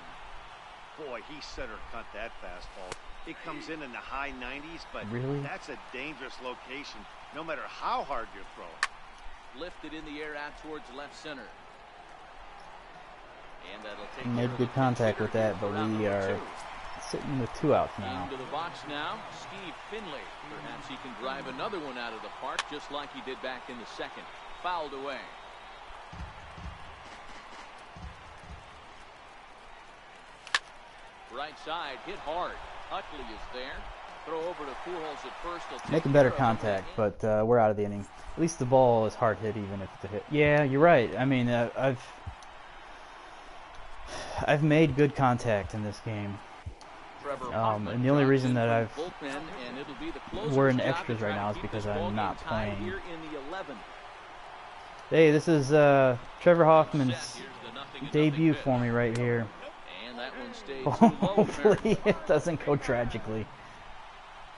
Boy, he center cut that fastball. It comes in the high 90s, but Really? that's a dangerous location, no matter how hard you throw. Lifted in the air out towards left center. And that'll take He made care of good the contact with considered that, but round we number are 2. sitting with 2 outs now. Into the box now, Steve Finley. Perhaps he can drive another one out of the park just like he did back in the second. Fouled away. Right side, hit hard. Utley is there. Throw over to Pujols at first. He'll take Making better care of it. contact, but we're out of the inning. At least the ball is hard hit, even if it's a hit. Yeah, you're right. I mean, I've made good contact in this game. Trevor And the only reason that I've bullpen, and it'll be the closer's we're in job to extras try right to now is keep because this I'm ballgame not tied playing. here in the 11th. Hey, this is Trevor Hoffman's Set. Here's the 0-0 debut pitch. for me right here. And that one stays too low, Hopefully apparently. it doesn't go tragically.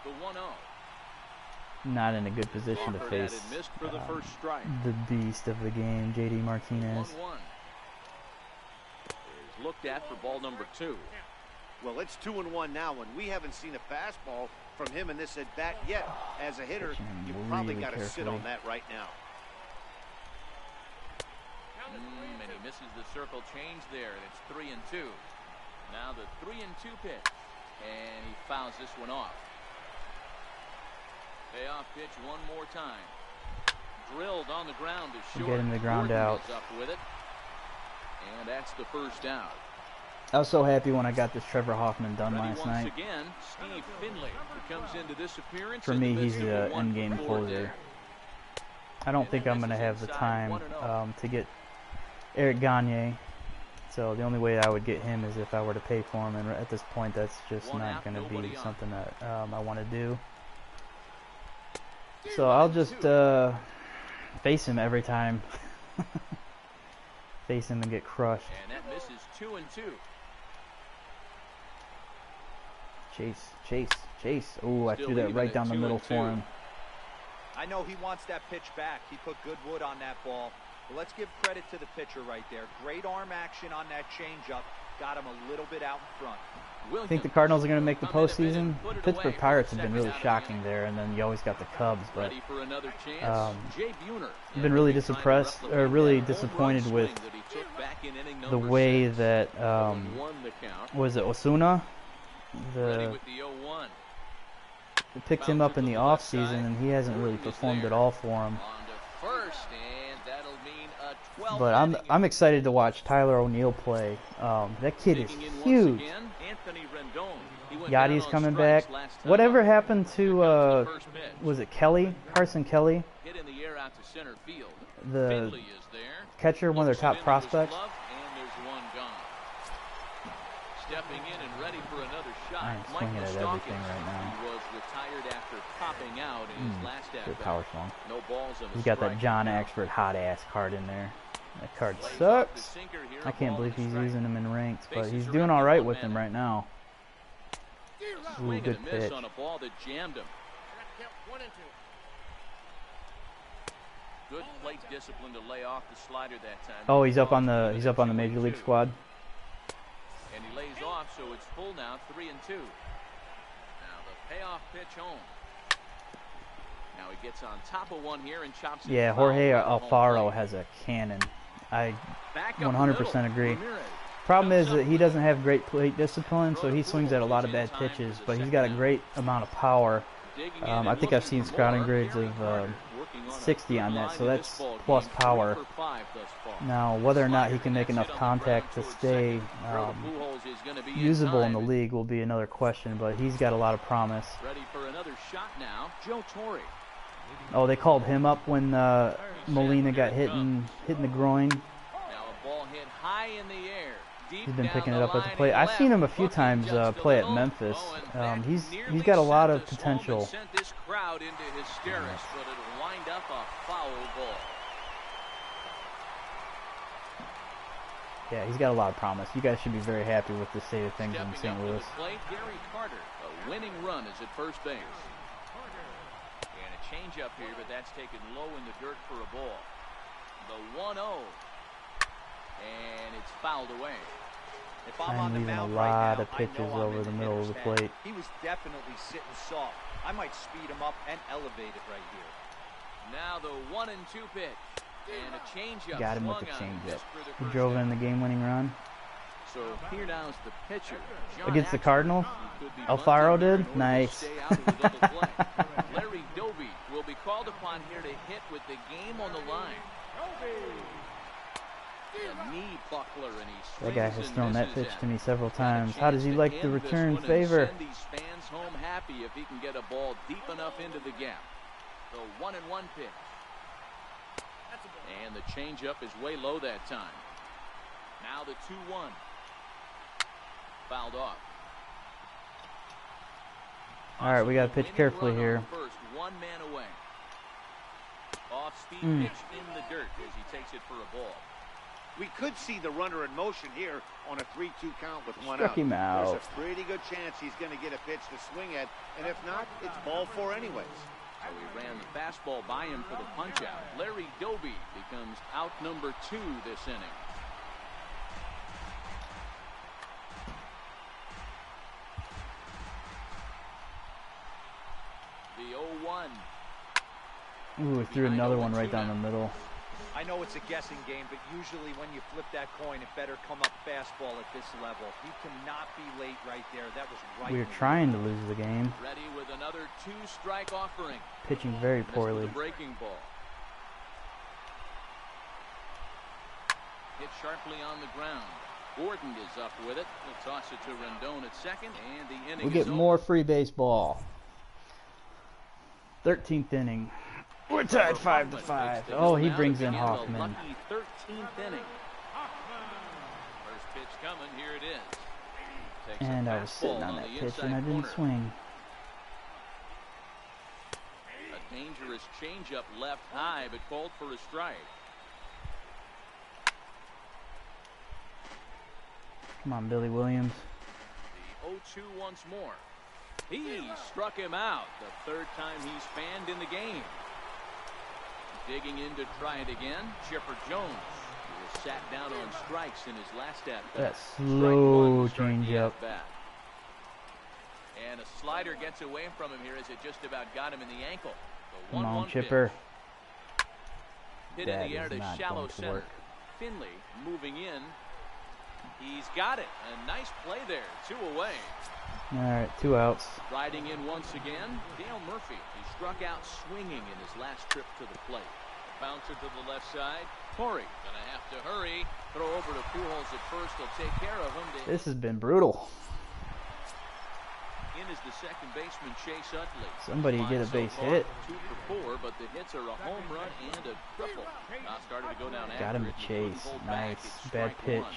The 1-0. Not in a good position to Crawford had face it missed for the first strike. the beast of the game, JD 1-1. Martinez. Is looked at for ball number 2. Well, it's 2-1 now, and we haven't seen a fastball from him in this at-bat yet. As a hitter, Pitching him you probably really got to sit carefully. on that right now. And he misses the circle change there, and it's 3-2. Now the 3-2 pitch, and he fouls this one off. Payoff pitch one more time. Drilled on the ground to short. Get him the ground Gordon out. is up with it, and that's the first out. I was so happy when I got this Trevor Hoffman done Ready last once night. again, Steve Finley, who comes into this appearance For in me, the he's midst of the a end-game 1-4 closer. there. I don't And think then I'm going to this is have the inside, time 1-0. to get Eric Gagne. So the only way I would get him is if I were to pay for him, and at this point that's just One not out, going to nobody be on. something that I want to do. So I'll just face him every time. Face him and get crushed. And that misses 2-2. Chase. Oh, I Still threw that even right at down the middle 2-2. for him. I know he wants that pitch back. He put good wood on that ball. But let's give credit to the pitcher right there. Great arm action on that changeup. Got him a little bit out in front. I think the Cardinals are going to make the Come in a minute, postseason. put it Pittsburgh away. Pirates have been Second really out of the shocking inning. there, and then you always got the Cubs. But Ready for another chance. Jay Buhner. I've been really Trying to disappressed, or replicate really that home run disappointed swing with that he took back in inning the number way 6. that Won the count. was it Osuna? Ready with the 0-1. They picked him up in the off season, and he hasn't really performed at all for him. On to first, and that'll mean a 12th But inning. I'm excited to watch Tyler O'Neill play. That kid is Digging in once huge. again, Anthony Rendon. He went Yachty's down on coming strikes back. last time Whatever up. happened to Here comes the first pitch. was it Kelly? Carson Kelly, Hit in the air out to center field. the Finley is there. catcher, one of their Looks top it into his prospects. glove, and there's one gone. Stepping in and ready for another shot. I am Mike swinging at Moustakas, everything right now. who was retired after college. popping out in his last Good at-bat. power swung. No balls and a He's got that strike. John Axford hot ass card in there. That card Lays off the sucks. sinker here, I a can't ball believe and a he's strike. using him in ranks, but Bases he's are doing empty, all right one with man them out. right now. Swing good and a miss pitch. on a ball that jammed him. Good plate discipline to lay off the slider that time. Oh, he's up on the major league squad. And he lays off, so it's full now, 3-2. Now the payoff pitch home. Now he gets on top of one here and chops it. Yeah, foul Jorge right at home Alfaro plate. has a cannon. I Back up the 100% middle. agree. Ramirez Problem is comes that up he with doesn't it. have great plate discipline, so he swings at a lot of bad pitches, but he's got a great amount of power. Digging in I and think I've looking seen for scouting more. grades Gary of Carter working on a 60 on good that, line so in that's this ball plus game, power. 3 for 5 thus far. Now, whether or not he Slider can make gets enough hit on the contact to ground towards stay second. Throw to Pujols is gonna be usable in the time. league will be another question, but he's got a lot of promise. Ready for another shot now. Joe Torre. Oh, they called him up when Molina got hit in the groin. Now a ball hit high in the air. Deep He's been down picking the it up at the line plate. and I've seen him a left. few Looking times just a play at little. Memphis. Oh, and that He's nearly got a lot sent of us home and potential. Sent this crowd into hysterics, but it'll wind up a foul ball. Yeah, he's got a lot of promise. You guys should be very happy with the state of things in Stepping St. up to Louis. the plate, Gary Carter. A winning run is at first base. And a changeup here, but that's taken low in the dirt for a ball. The 1-0. And it's fouled away. If I'm I'm on the leaving a mound lot right now, of pitches I know I'm over in the the middle of hitter's the pen. plate. He was definitely sitting soft. I might speed him up and elevate it right here. Now the 1-2 pitch. And a changeup. Got him with the swung on, changeup. missed for the He first drove out. in the game-winning run So here now's the pitcher. John against the Axel, Cardinals. who could be Alfaro bunting here did? in order to Nice. stay out of the double play. Larry Doby will be called upon here to hit with the game on the line. A knee buckler, and he That guy swings has and thrown that misses pitch at to it. me several Got a times. How does chance he to like the end this return one and favor? send these fans home happy if he can get a ball deep enough into the gap. The 1-1 pitch. And the changeup is way low that time. Now the 2-1. Fouled off. All right, we got to pitch Winning carefully run on here. First, 1 man away. Off-speed pitch in the dirt as he takes it for a ball. We could see the runner in motion here on a 3-2 count with one Struck out. him out. There's a pretty good chance he's going to get a pitch to swing at, and if not, it's ball 4 anyways. So he ran the fastball by him for the punch-out. Larry Doby becomes out number 2 this inning. The 0-1. Ooh, he threw another one right down the middle. I know it's a guessing game, but usually when you flip that coin, it better come up fastball at this level. He cannot be late right there. That was right. We were trying to lose the game. Ready with another 2-strike offering. Pitching very Missed with poorly. the breaking ball. Hit sharply on the ground. Gordon is up with it. He'll toss it to Rendon at second, and the inning We get is over. more free baseball. 13th inning. We're tied 5-5. Oh, he brings in Hoffman. Lucky 13th inning. First pitch coming. Here it is. Takes a And I was fastball sitting on that the pitch inside and I didn't corner. swing. A dangerous changeup left high, but called for a strike. Come on, Billy Williams. The 0-2 once more. He struck him out the third time he's fanned in the game. Digging in to try it again, Chipper Jones, who was sat down on strikes in his last at-bat. That Strike slow one to start the changeup. at-bat. And a slider gets away from him here as it just about got him in the ankle. The Come on, 1-1 Chipper. Hit That in the air is to not shallow going to center. work. Finley moving in. He's got it. A nice play there. 2 away. All right, 2 outs. Riding in once again, Dale Murphy. He struck out swinging in his last trip to the plate. A bouncer to the left side. Torrey gonna have to hurry. Throw over to Pujols at first. He'll take care of him. This has been brutal. In is the second baseman, Chase Utley. Somebody get a So base far, hit. 2 for 4, but the hits are a home run and a triple. Started to go down Got him after to it. chase. Pulled back. Nice. It's Bad strike pitch. 1.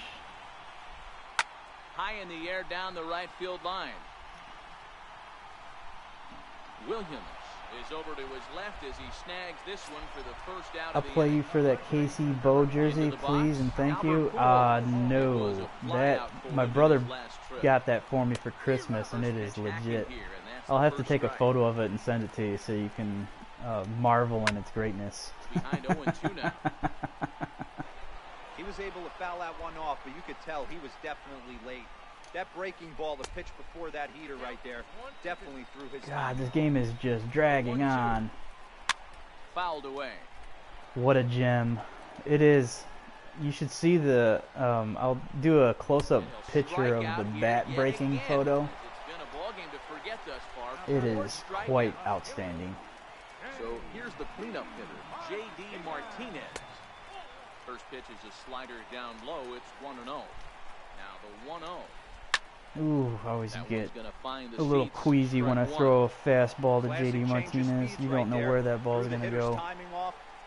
High in the air down the right field line. Williams is over to his left as he snags this one for the first out I'll of the play inning. you for that Casey Bo jersey, please, and thank you. No. My brother got that for me for Christmas, and it is legit. I'll have to take a photo of it and send it to you so you can marvel in its greatness. Behind 0-2 now. He was able to foul that one off, but you could tell he was definitely late. That breaking ball, the pitch before that heater right there, definitely threw his... God, this game is just dragging on. Fouled away. What a gem. It is. You should see the... I'll do a close-up picture of the bat breaking photo. It is quite outstanding. So here's the cleanup hitter, J.D. Martinez. First pitch is a slider down low. It's 1-0. Now the 1-0. Ooh, I always get a little queasy when I throw a fastball to J.D. Martinez. You don't know where that ball is going to go.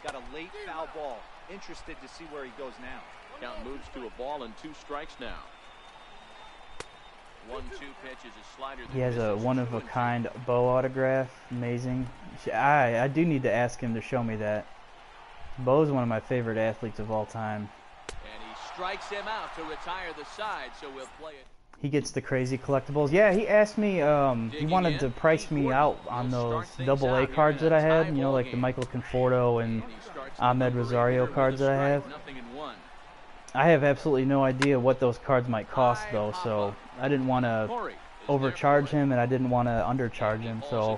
Got a late foul ball. Interested to see where he goes now. Count moves to a ball and 2 strikes now. 1-2 pitch is a slider. He has a one-of-a-kind Bo autograph. Amazing. I do need to ask him to show me that. Bo's one of my favorite athletes of all time. And he strikes him out to retire the side, so we'll play it. He gets the crazy collectibles. Yeah, he asked me, he wanted to price me out on those AA cards that I had, you know, like the Michael Conforto and Ahmed Rosario cards that I have. I have absolutely no idea what those cards might cost, though, so I didn't want to overcharge him and I didn't want to undercharge him, so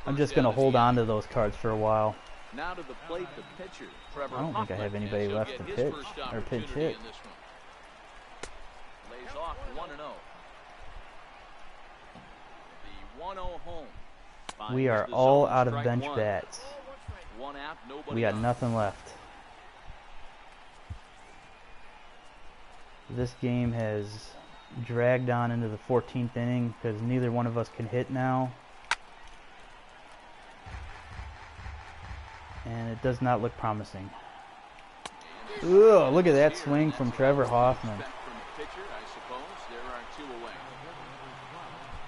I'm just going to hold on to those cards for a while. Now to the plate, the pitcher, Trevor. I don't think I have anybody left to pitch or pinch hit. Lays off 1-0. The 1-0 home. We are all out of bench bats. One out, We got nothing left. This game has dragged on into the 14th inning because neither one of us can hit now. And it does not look promising. Ugh, look at that swing from Trevor Hoffman.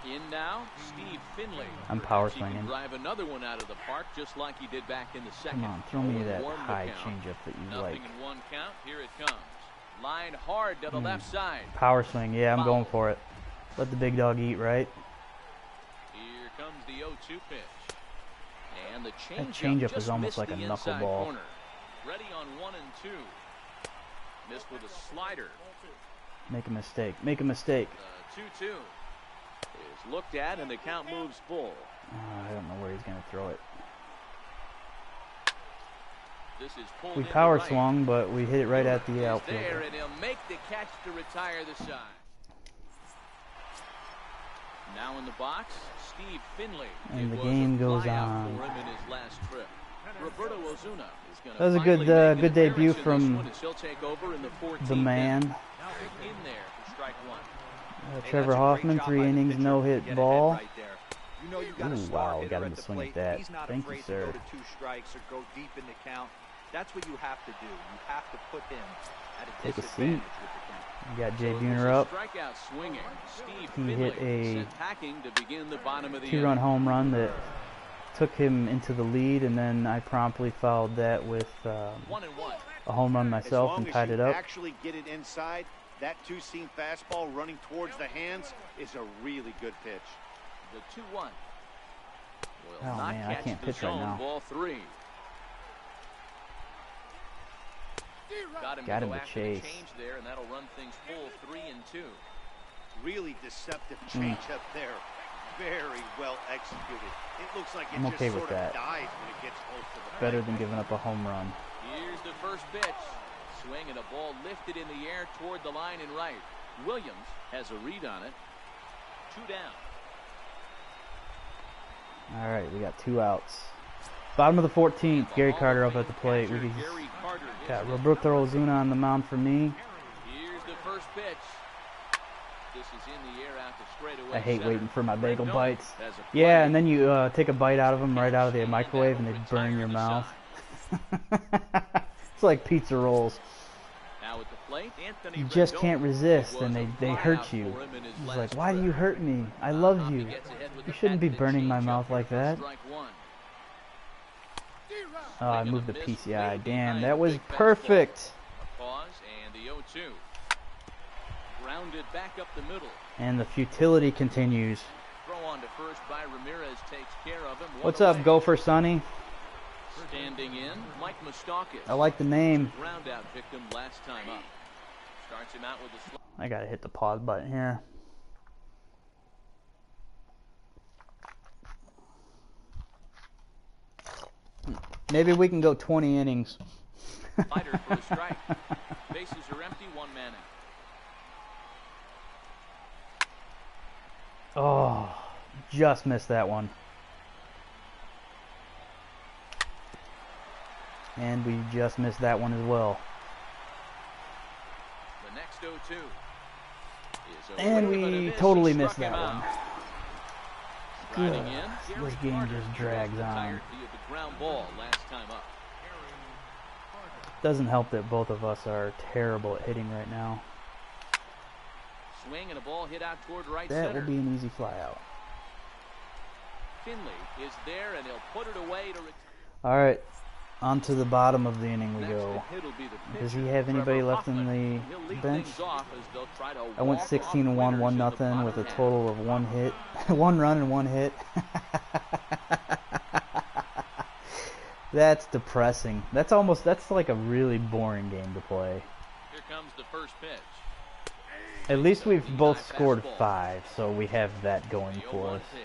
In now, Steve Finley. I'm power swinging. Drive another one out of the park just like he did back in the second. Come on, throw me that high changeup that you like. Nothing in 1 count. Here it comes. Line hard to the left side. Power swing, yeah, I'm going for it. Let the big dog eat, right? Here comes the 0-2 pitch. And the that changeup is almost like a knuckleball. Corner. Ready on 1 and 2. Missed with a slider. Make a mistake. Make a mistake. 2-2 is looked at and the count moves full. I don't know where he's going to throw it. This is pulled we power swung, but we hit it right at the outfield. There, and he'll make the catch to retire the side. Now in the box, Steve Finley. And the game goes on. For him in his last trip. Roberto Ozuna is going that was a good debut from the man. In there for strike 1. Trevor Hoffman, 3 innings, no hit ball. Ooh, wow, got him to swing at that. Thank you, sir. Go to 2 strikes or go deep in the count. That's what you have to do. You have to put him at a take a disadvantage seat. with the count. You got Jay Buhner up. He hit a to begin the bottom of the 2-run home run that took him into the lead, and then I promptly followed that with a home run myself and tied it up. Actually get it inside. That 2-seam fastball running towards the hands is a really good pitch. The 2-1. Oh man, I can't pitch right now. Ball 3. Got him to chase. There, and that'll run things full 3 and 2. Really deceptive change up there. Very well executed. It looks like it I'm okay just with sort that. of dies when it gets close to the Better than giving up a home run. Here's the first pitch. Swing and a ball lifted in the air toward the line and right. Williams has a read on it. 2 down. All right, we got 2 outs. Bottom of the 14th, Gary Carter up at the plate. We got Roberto Ozuna on the mound for me. Here's the first pitch. This is in the air out to straightaway. I hate waiting for my bagel bites. Has Yeah, and then you take a bite out of them right out of the microwave and they burn your mouth. It's like pizza rolls. Now at the plate, Anthony You just Rendon can't resist, was and a they flyout hurt you. for him in his He's last like, why do trip. you hurt me? I love you. Gets ahead with You the shouldn't be patented burning my changeup mouth like for that. strike 1. Oh, I Swing moved the and a miss PCI. way Damn, behind that the was big fastball. perfect. A pause and the 0-2. Grounded back up the middle. And the futility continues. Throw on to first by Ramirez takes care of him. What's up, Gopher Sonny? Standing in, Mike Moustakas. I like the name. Ground out victim last time up. Starts him out with a I gotta hit the pause button here. Maybe we can go 20 innings. slider for a strike. Bases are empty, one man out. Oh, just missed that one. And we just missed that one as well. The next 0-2 is a And whiff and a we miss. totally He missed struck him that out. one. Riding in, This Gary game Carter, just who drags was on. retired via the ground ball last time up. Doesn't help that both of us are terrible at hitting right now. Swing and a ball hit out toward right That center. will be an easy fly out. Finley is there and he'll put it away to All right, on to the bottom of the inning we next go. to hit will be the Does he pitcher, have anybody Trevor left in Hoffman. He'll the lead bench? things off as they'll try to I went walk 16 off and 1, winners 1 in the nothing with a bottom half. total of 1 hit, 1 run and 1 hit. That's depressing. That's like a really boring game to play. Here comes the first pitch. At least we've both High scored fastball. 5, so we have that going The for 0-1 us. pitch.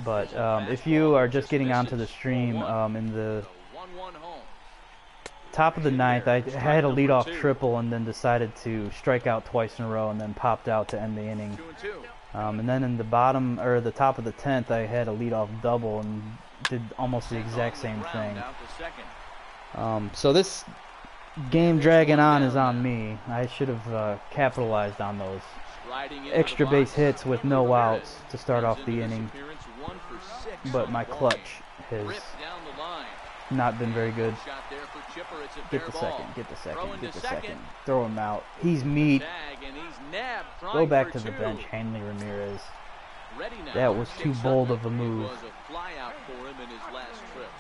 But if you are just getting onto the stream, in the The 1-1 home. top of the ninth, I had a leadoff triple and then decided to strike out twice in a row and then popped out to end the inning. 2-2. And then in the bottom or the top of the 10th, I had a leadoff double and did almost the exact same thing. Out to second. So this game dragging on is on me. I should have capitalized on those Riding into extra the base box, hits with Henry no Ramirez outs to start off comes the into this inning. appearance 1 for 6 But on my the ball. clutch has Ripped down the line. not been very good. Shot there for Chipper. It's a Get fair the ball. second, get the Throw second, into get the second. second. Throw him out. He's meat. Tag, and he's nabbed, Go trying back for to the 2. bench, Hanley Ramirez. Ready now. That was too Chase bold Utley. of a move. It was a fly out for him in his last trip.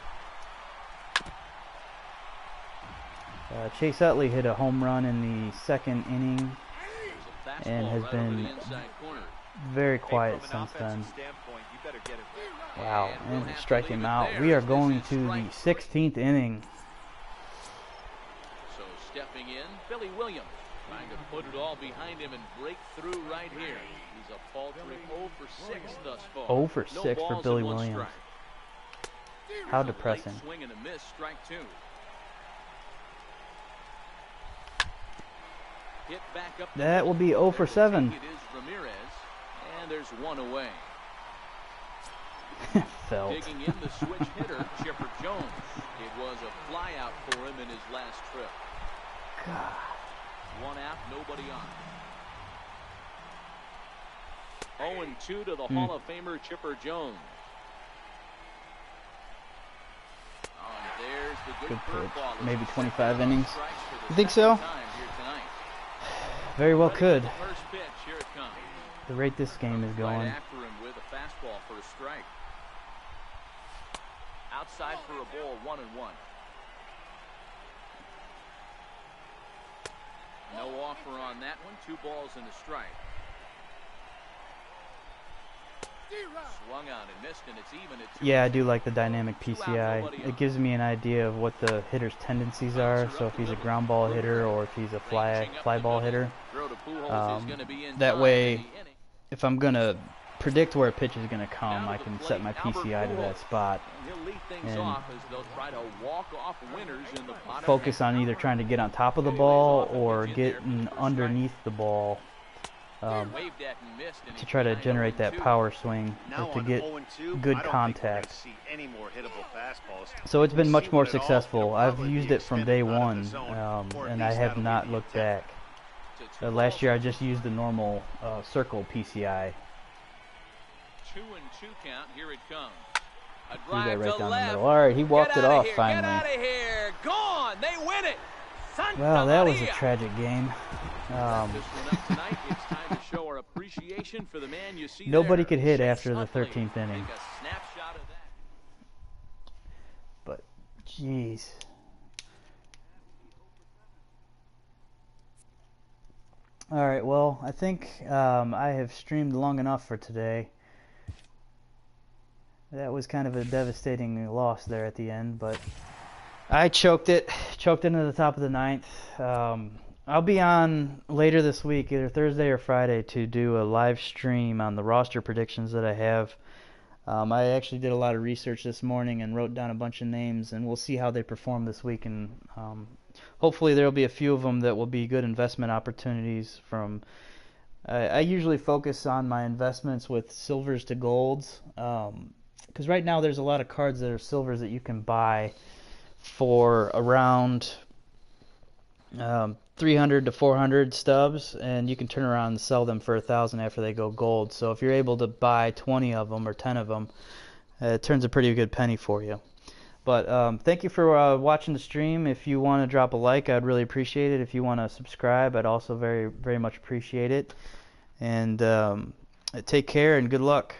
Chase Utley hit a home run in the second inning There's a and fastball has right over been the inside corner. very Hey, quiet from an since then. offensive standpoint, you better get it. Wow, And we'll and have to strike leave him it out. there We are as this going is to the strike 16th inning. So stepping in, Billy Williams trying to put it all behind him and break through right here. He's a paltry 0 for 6 thus far. 0 for No 6 for balls Billy and 1 Williams. strike. How Late depressing. swing and a miss, strike 2. Hit back up the That will middle. be 0 for There to 7. take It is Ramirez, and there's 1 away. Felt. Digging in the switch hitter, Chipper Jones. It was a fly out for him in his last trip. God. 1 out, nobody on. 0-2 to the Hall of Famer Chipper Jones. Oh, and there's the good Good pitch. curveball. Maybe It's 25 set innings. strikes for the You think second so? time here tonight. Very well Ready for could. the first pitch, here it comes. The rate this game is Right going. after him with a fastball for a strike. Outside for a ball, 1-1. No offer on that one. 2 balls and a strike. Swung on and missed, and it's even at 2. Yeah, I do like the dynamic PCI. It gives me an idea of what the hitter's tendencies are. So if he's a ground ball hitter or if he's a fly ball hitter. Throw to Pujols is gonna be That inside way, the inning. if I'm gonna predict where a pitch is gonna come, I can set my PCI to that spot. He'll lead things and off as they'll try to walk off winners in the bottom Focus half. on either trying to get on top of the ball or getting underneath the ball Waved at and missed, and to he's try to behind generate that 0-2. power swing Now or to on get 0-2, good I don't contact. think we're gonna see any more hittable fastballs. So it's been We'll much see more one at all. successful. It'll I've probably used be it from extended day out of the one, zone, or at and I least have that'll not be the looked intent. back. To 2 Last year I balls. just used the normal circle PCI. 2-2 count. Here it comes. A Threw drive that right to down the left. middle. All right, he walked Get it outta off here, Get finally. out of here. Gone. They win it. Santa Well, that was a Maria. tragic game. Wrap this one up tonight. It's time to show our appreciation for the man you see Nobody there. could hit Chase after the Utley. 13th inning. Take a snapshot of that. Jeez. All right, well, I think I have streamed long enough for today. That was kind of a devastating loss there at the end, but I choked into the top of the ninth. I'll be on later this week, either Thursday or Friday, to do a live stream on the roster predictions that I have. I actually did a lot of research this morning and wrote down a bunch of names, and we'll see how they perform this week, and hopefully there will be a few of them that will be good investment opportunities. I usually focus on my investments with silvers to golds, because right now there's a lot of cards that are silvers that you can buy for around 300 to 400 stubs, and you can turn around and sell them for $1,000 after they go gold. So if you're able to buy 20 of them or 10 of them, it turns a pretty good penny for you. But thank you for watching the stream. If you want to drop a like, I'd really appreciate it. If you want to subscribe, I'd also very, very much appreciate it. And take care and good luck.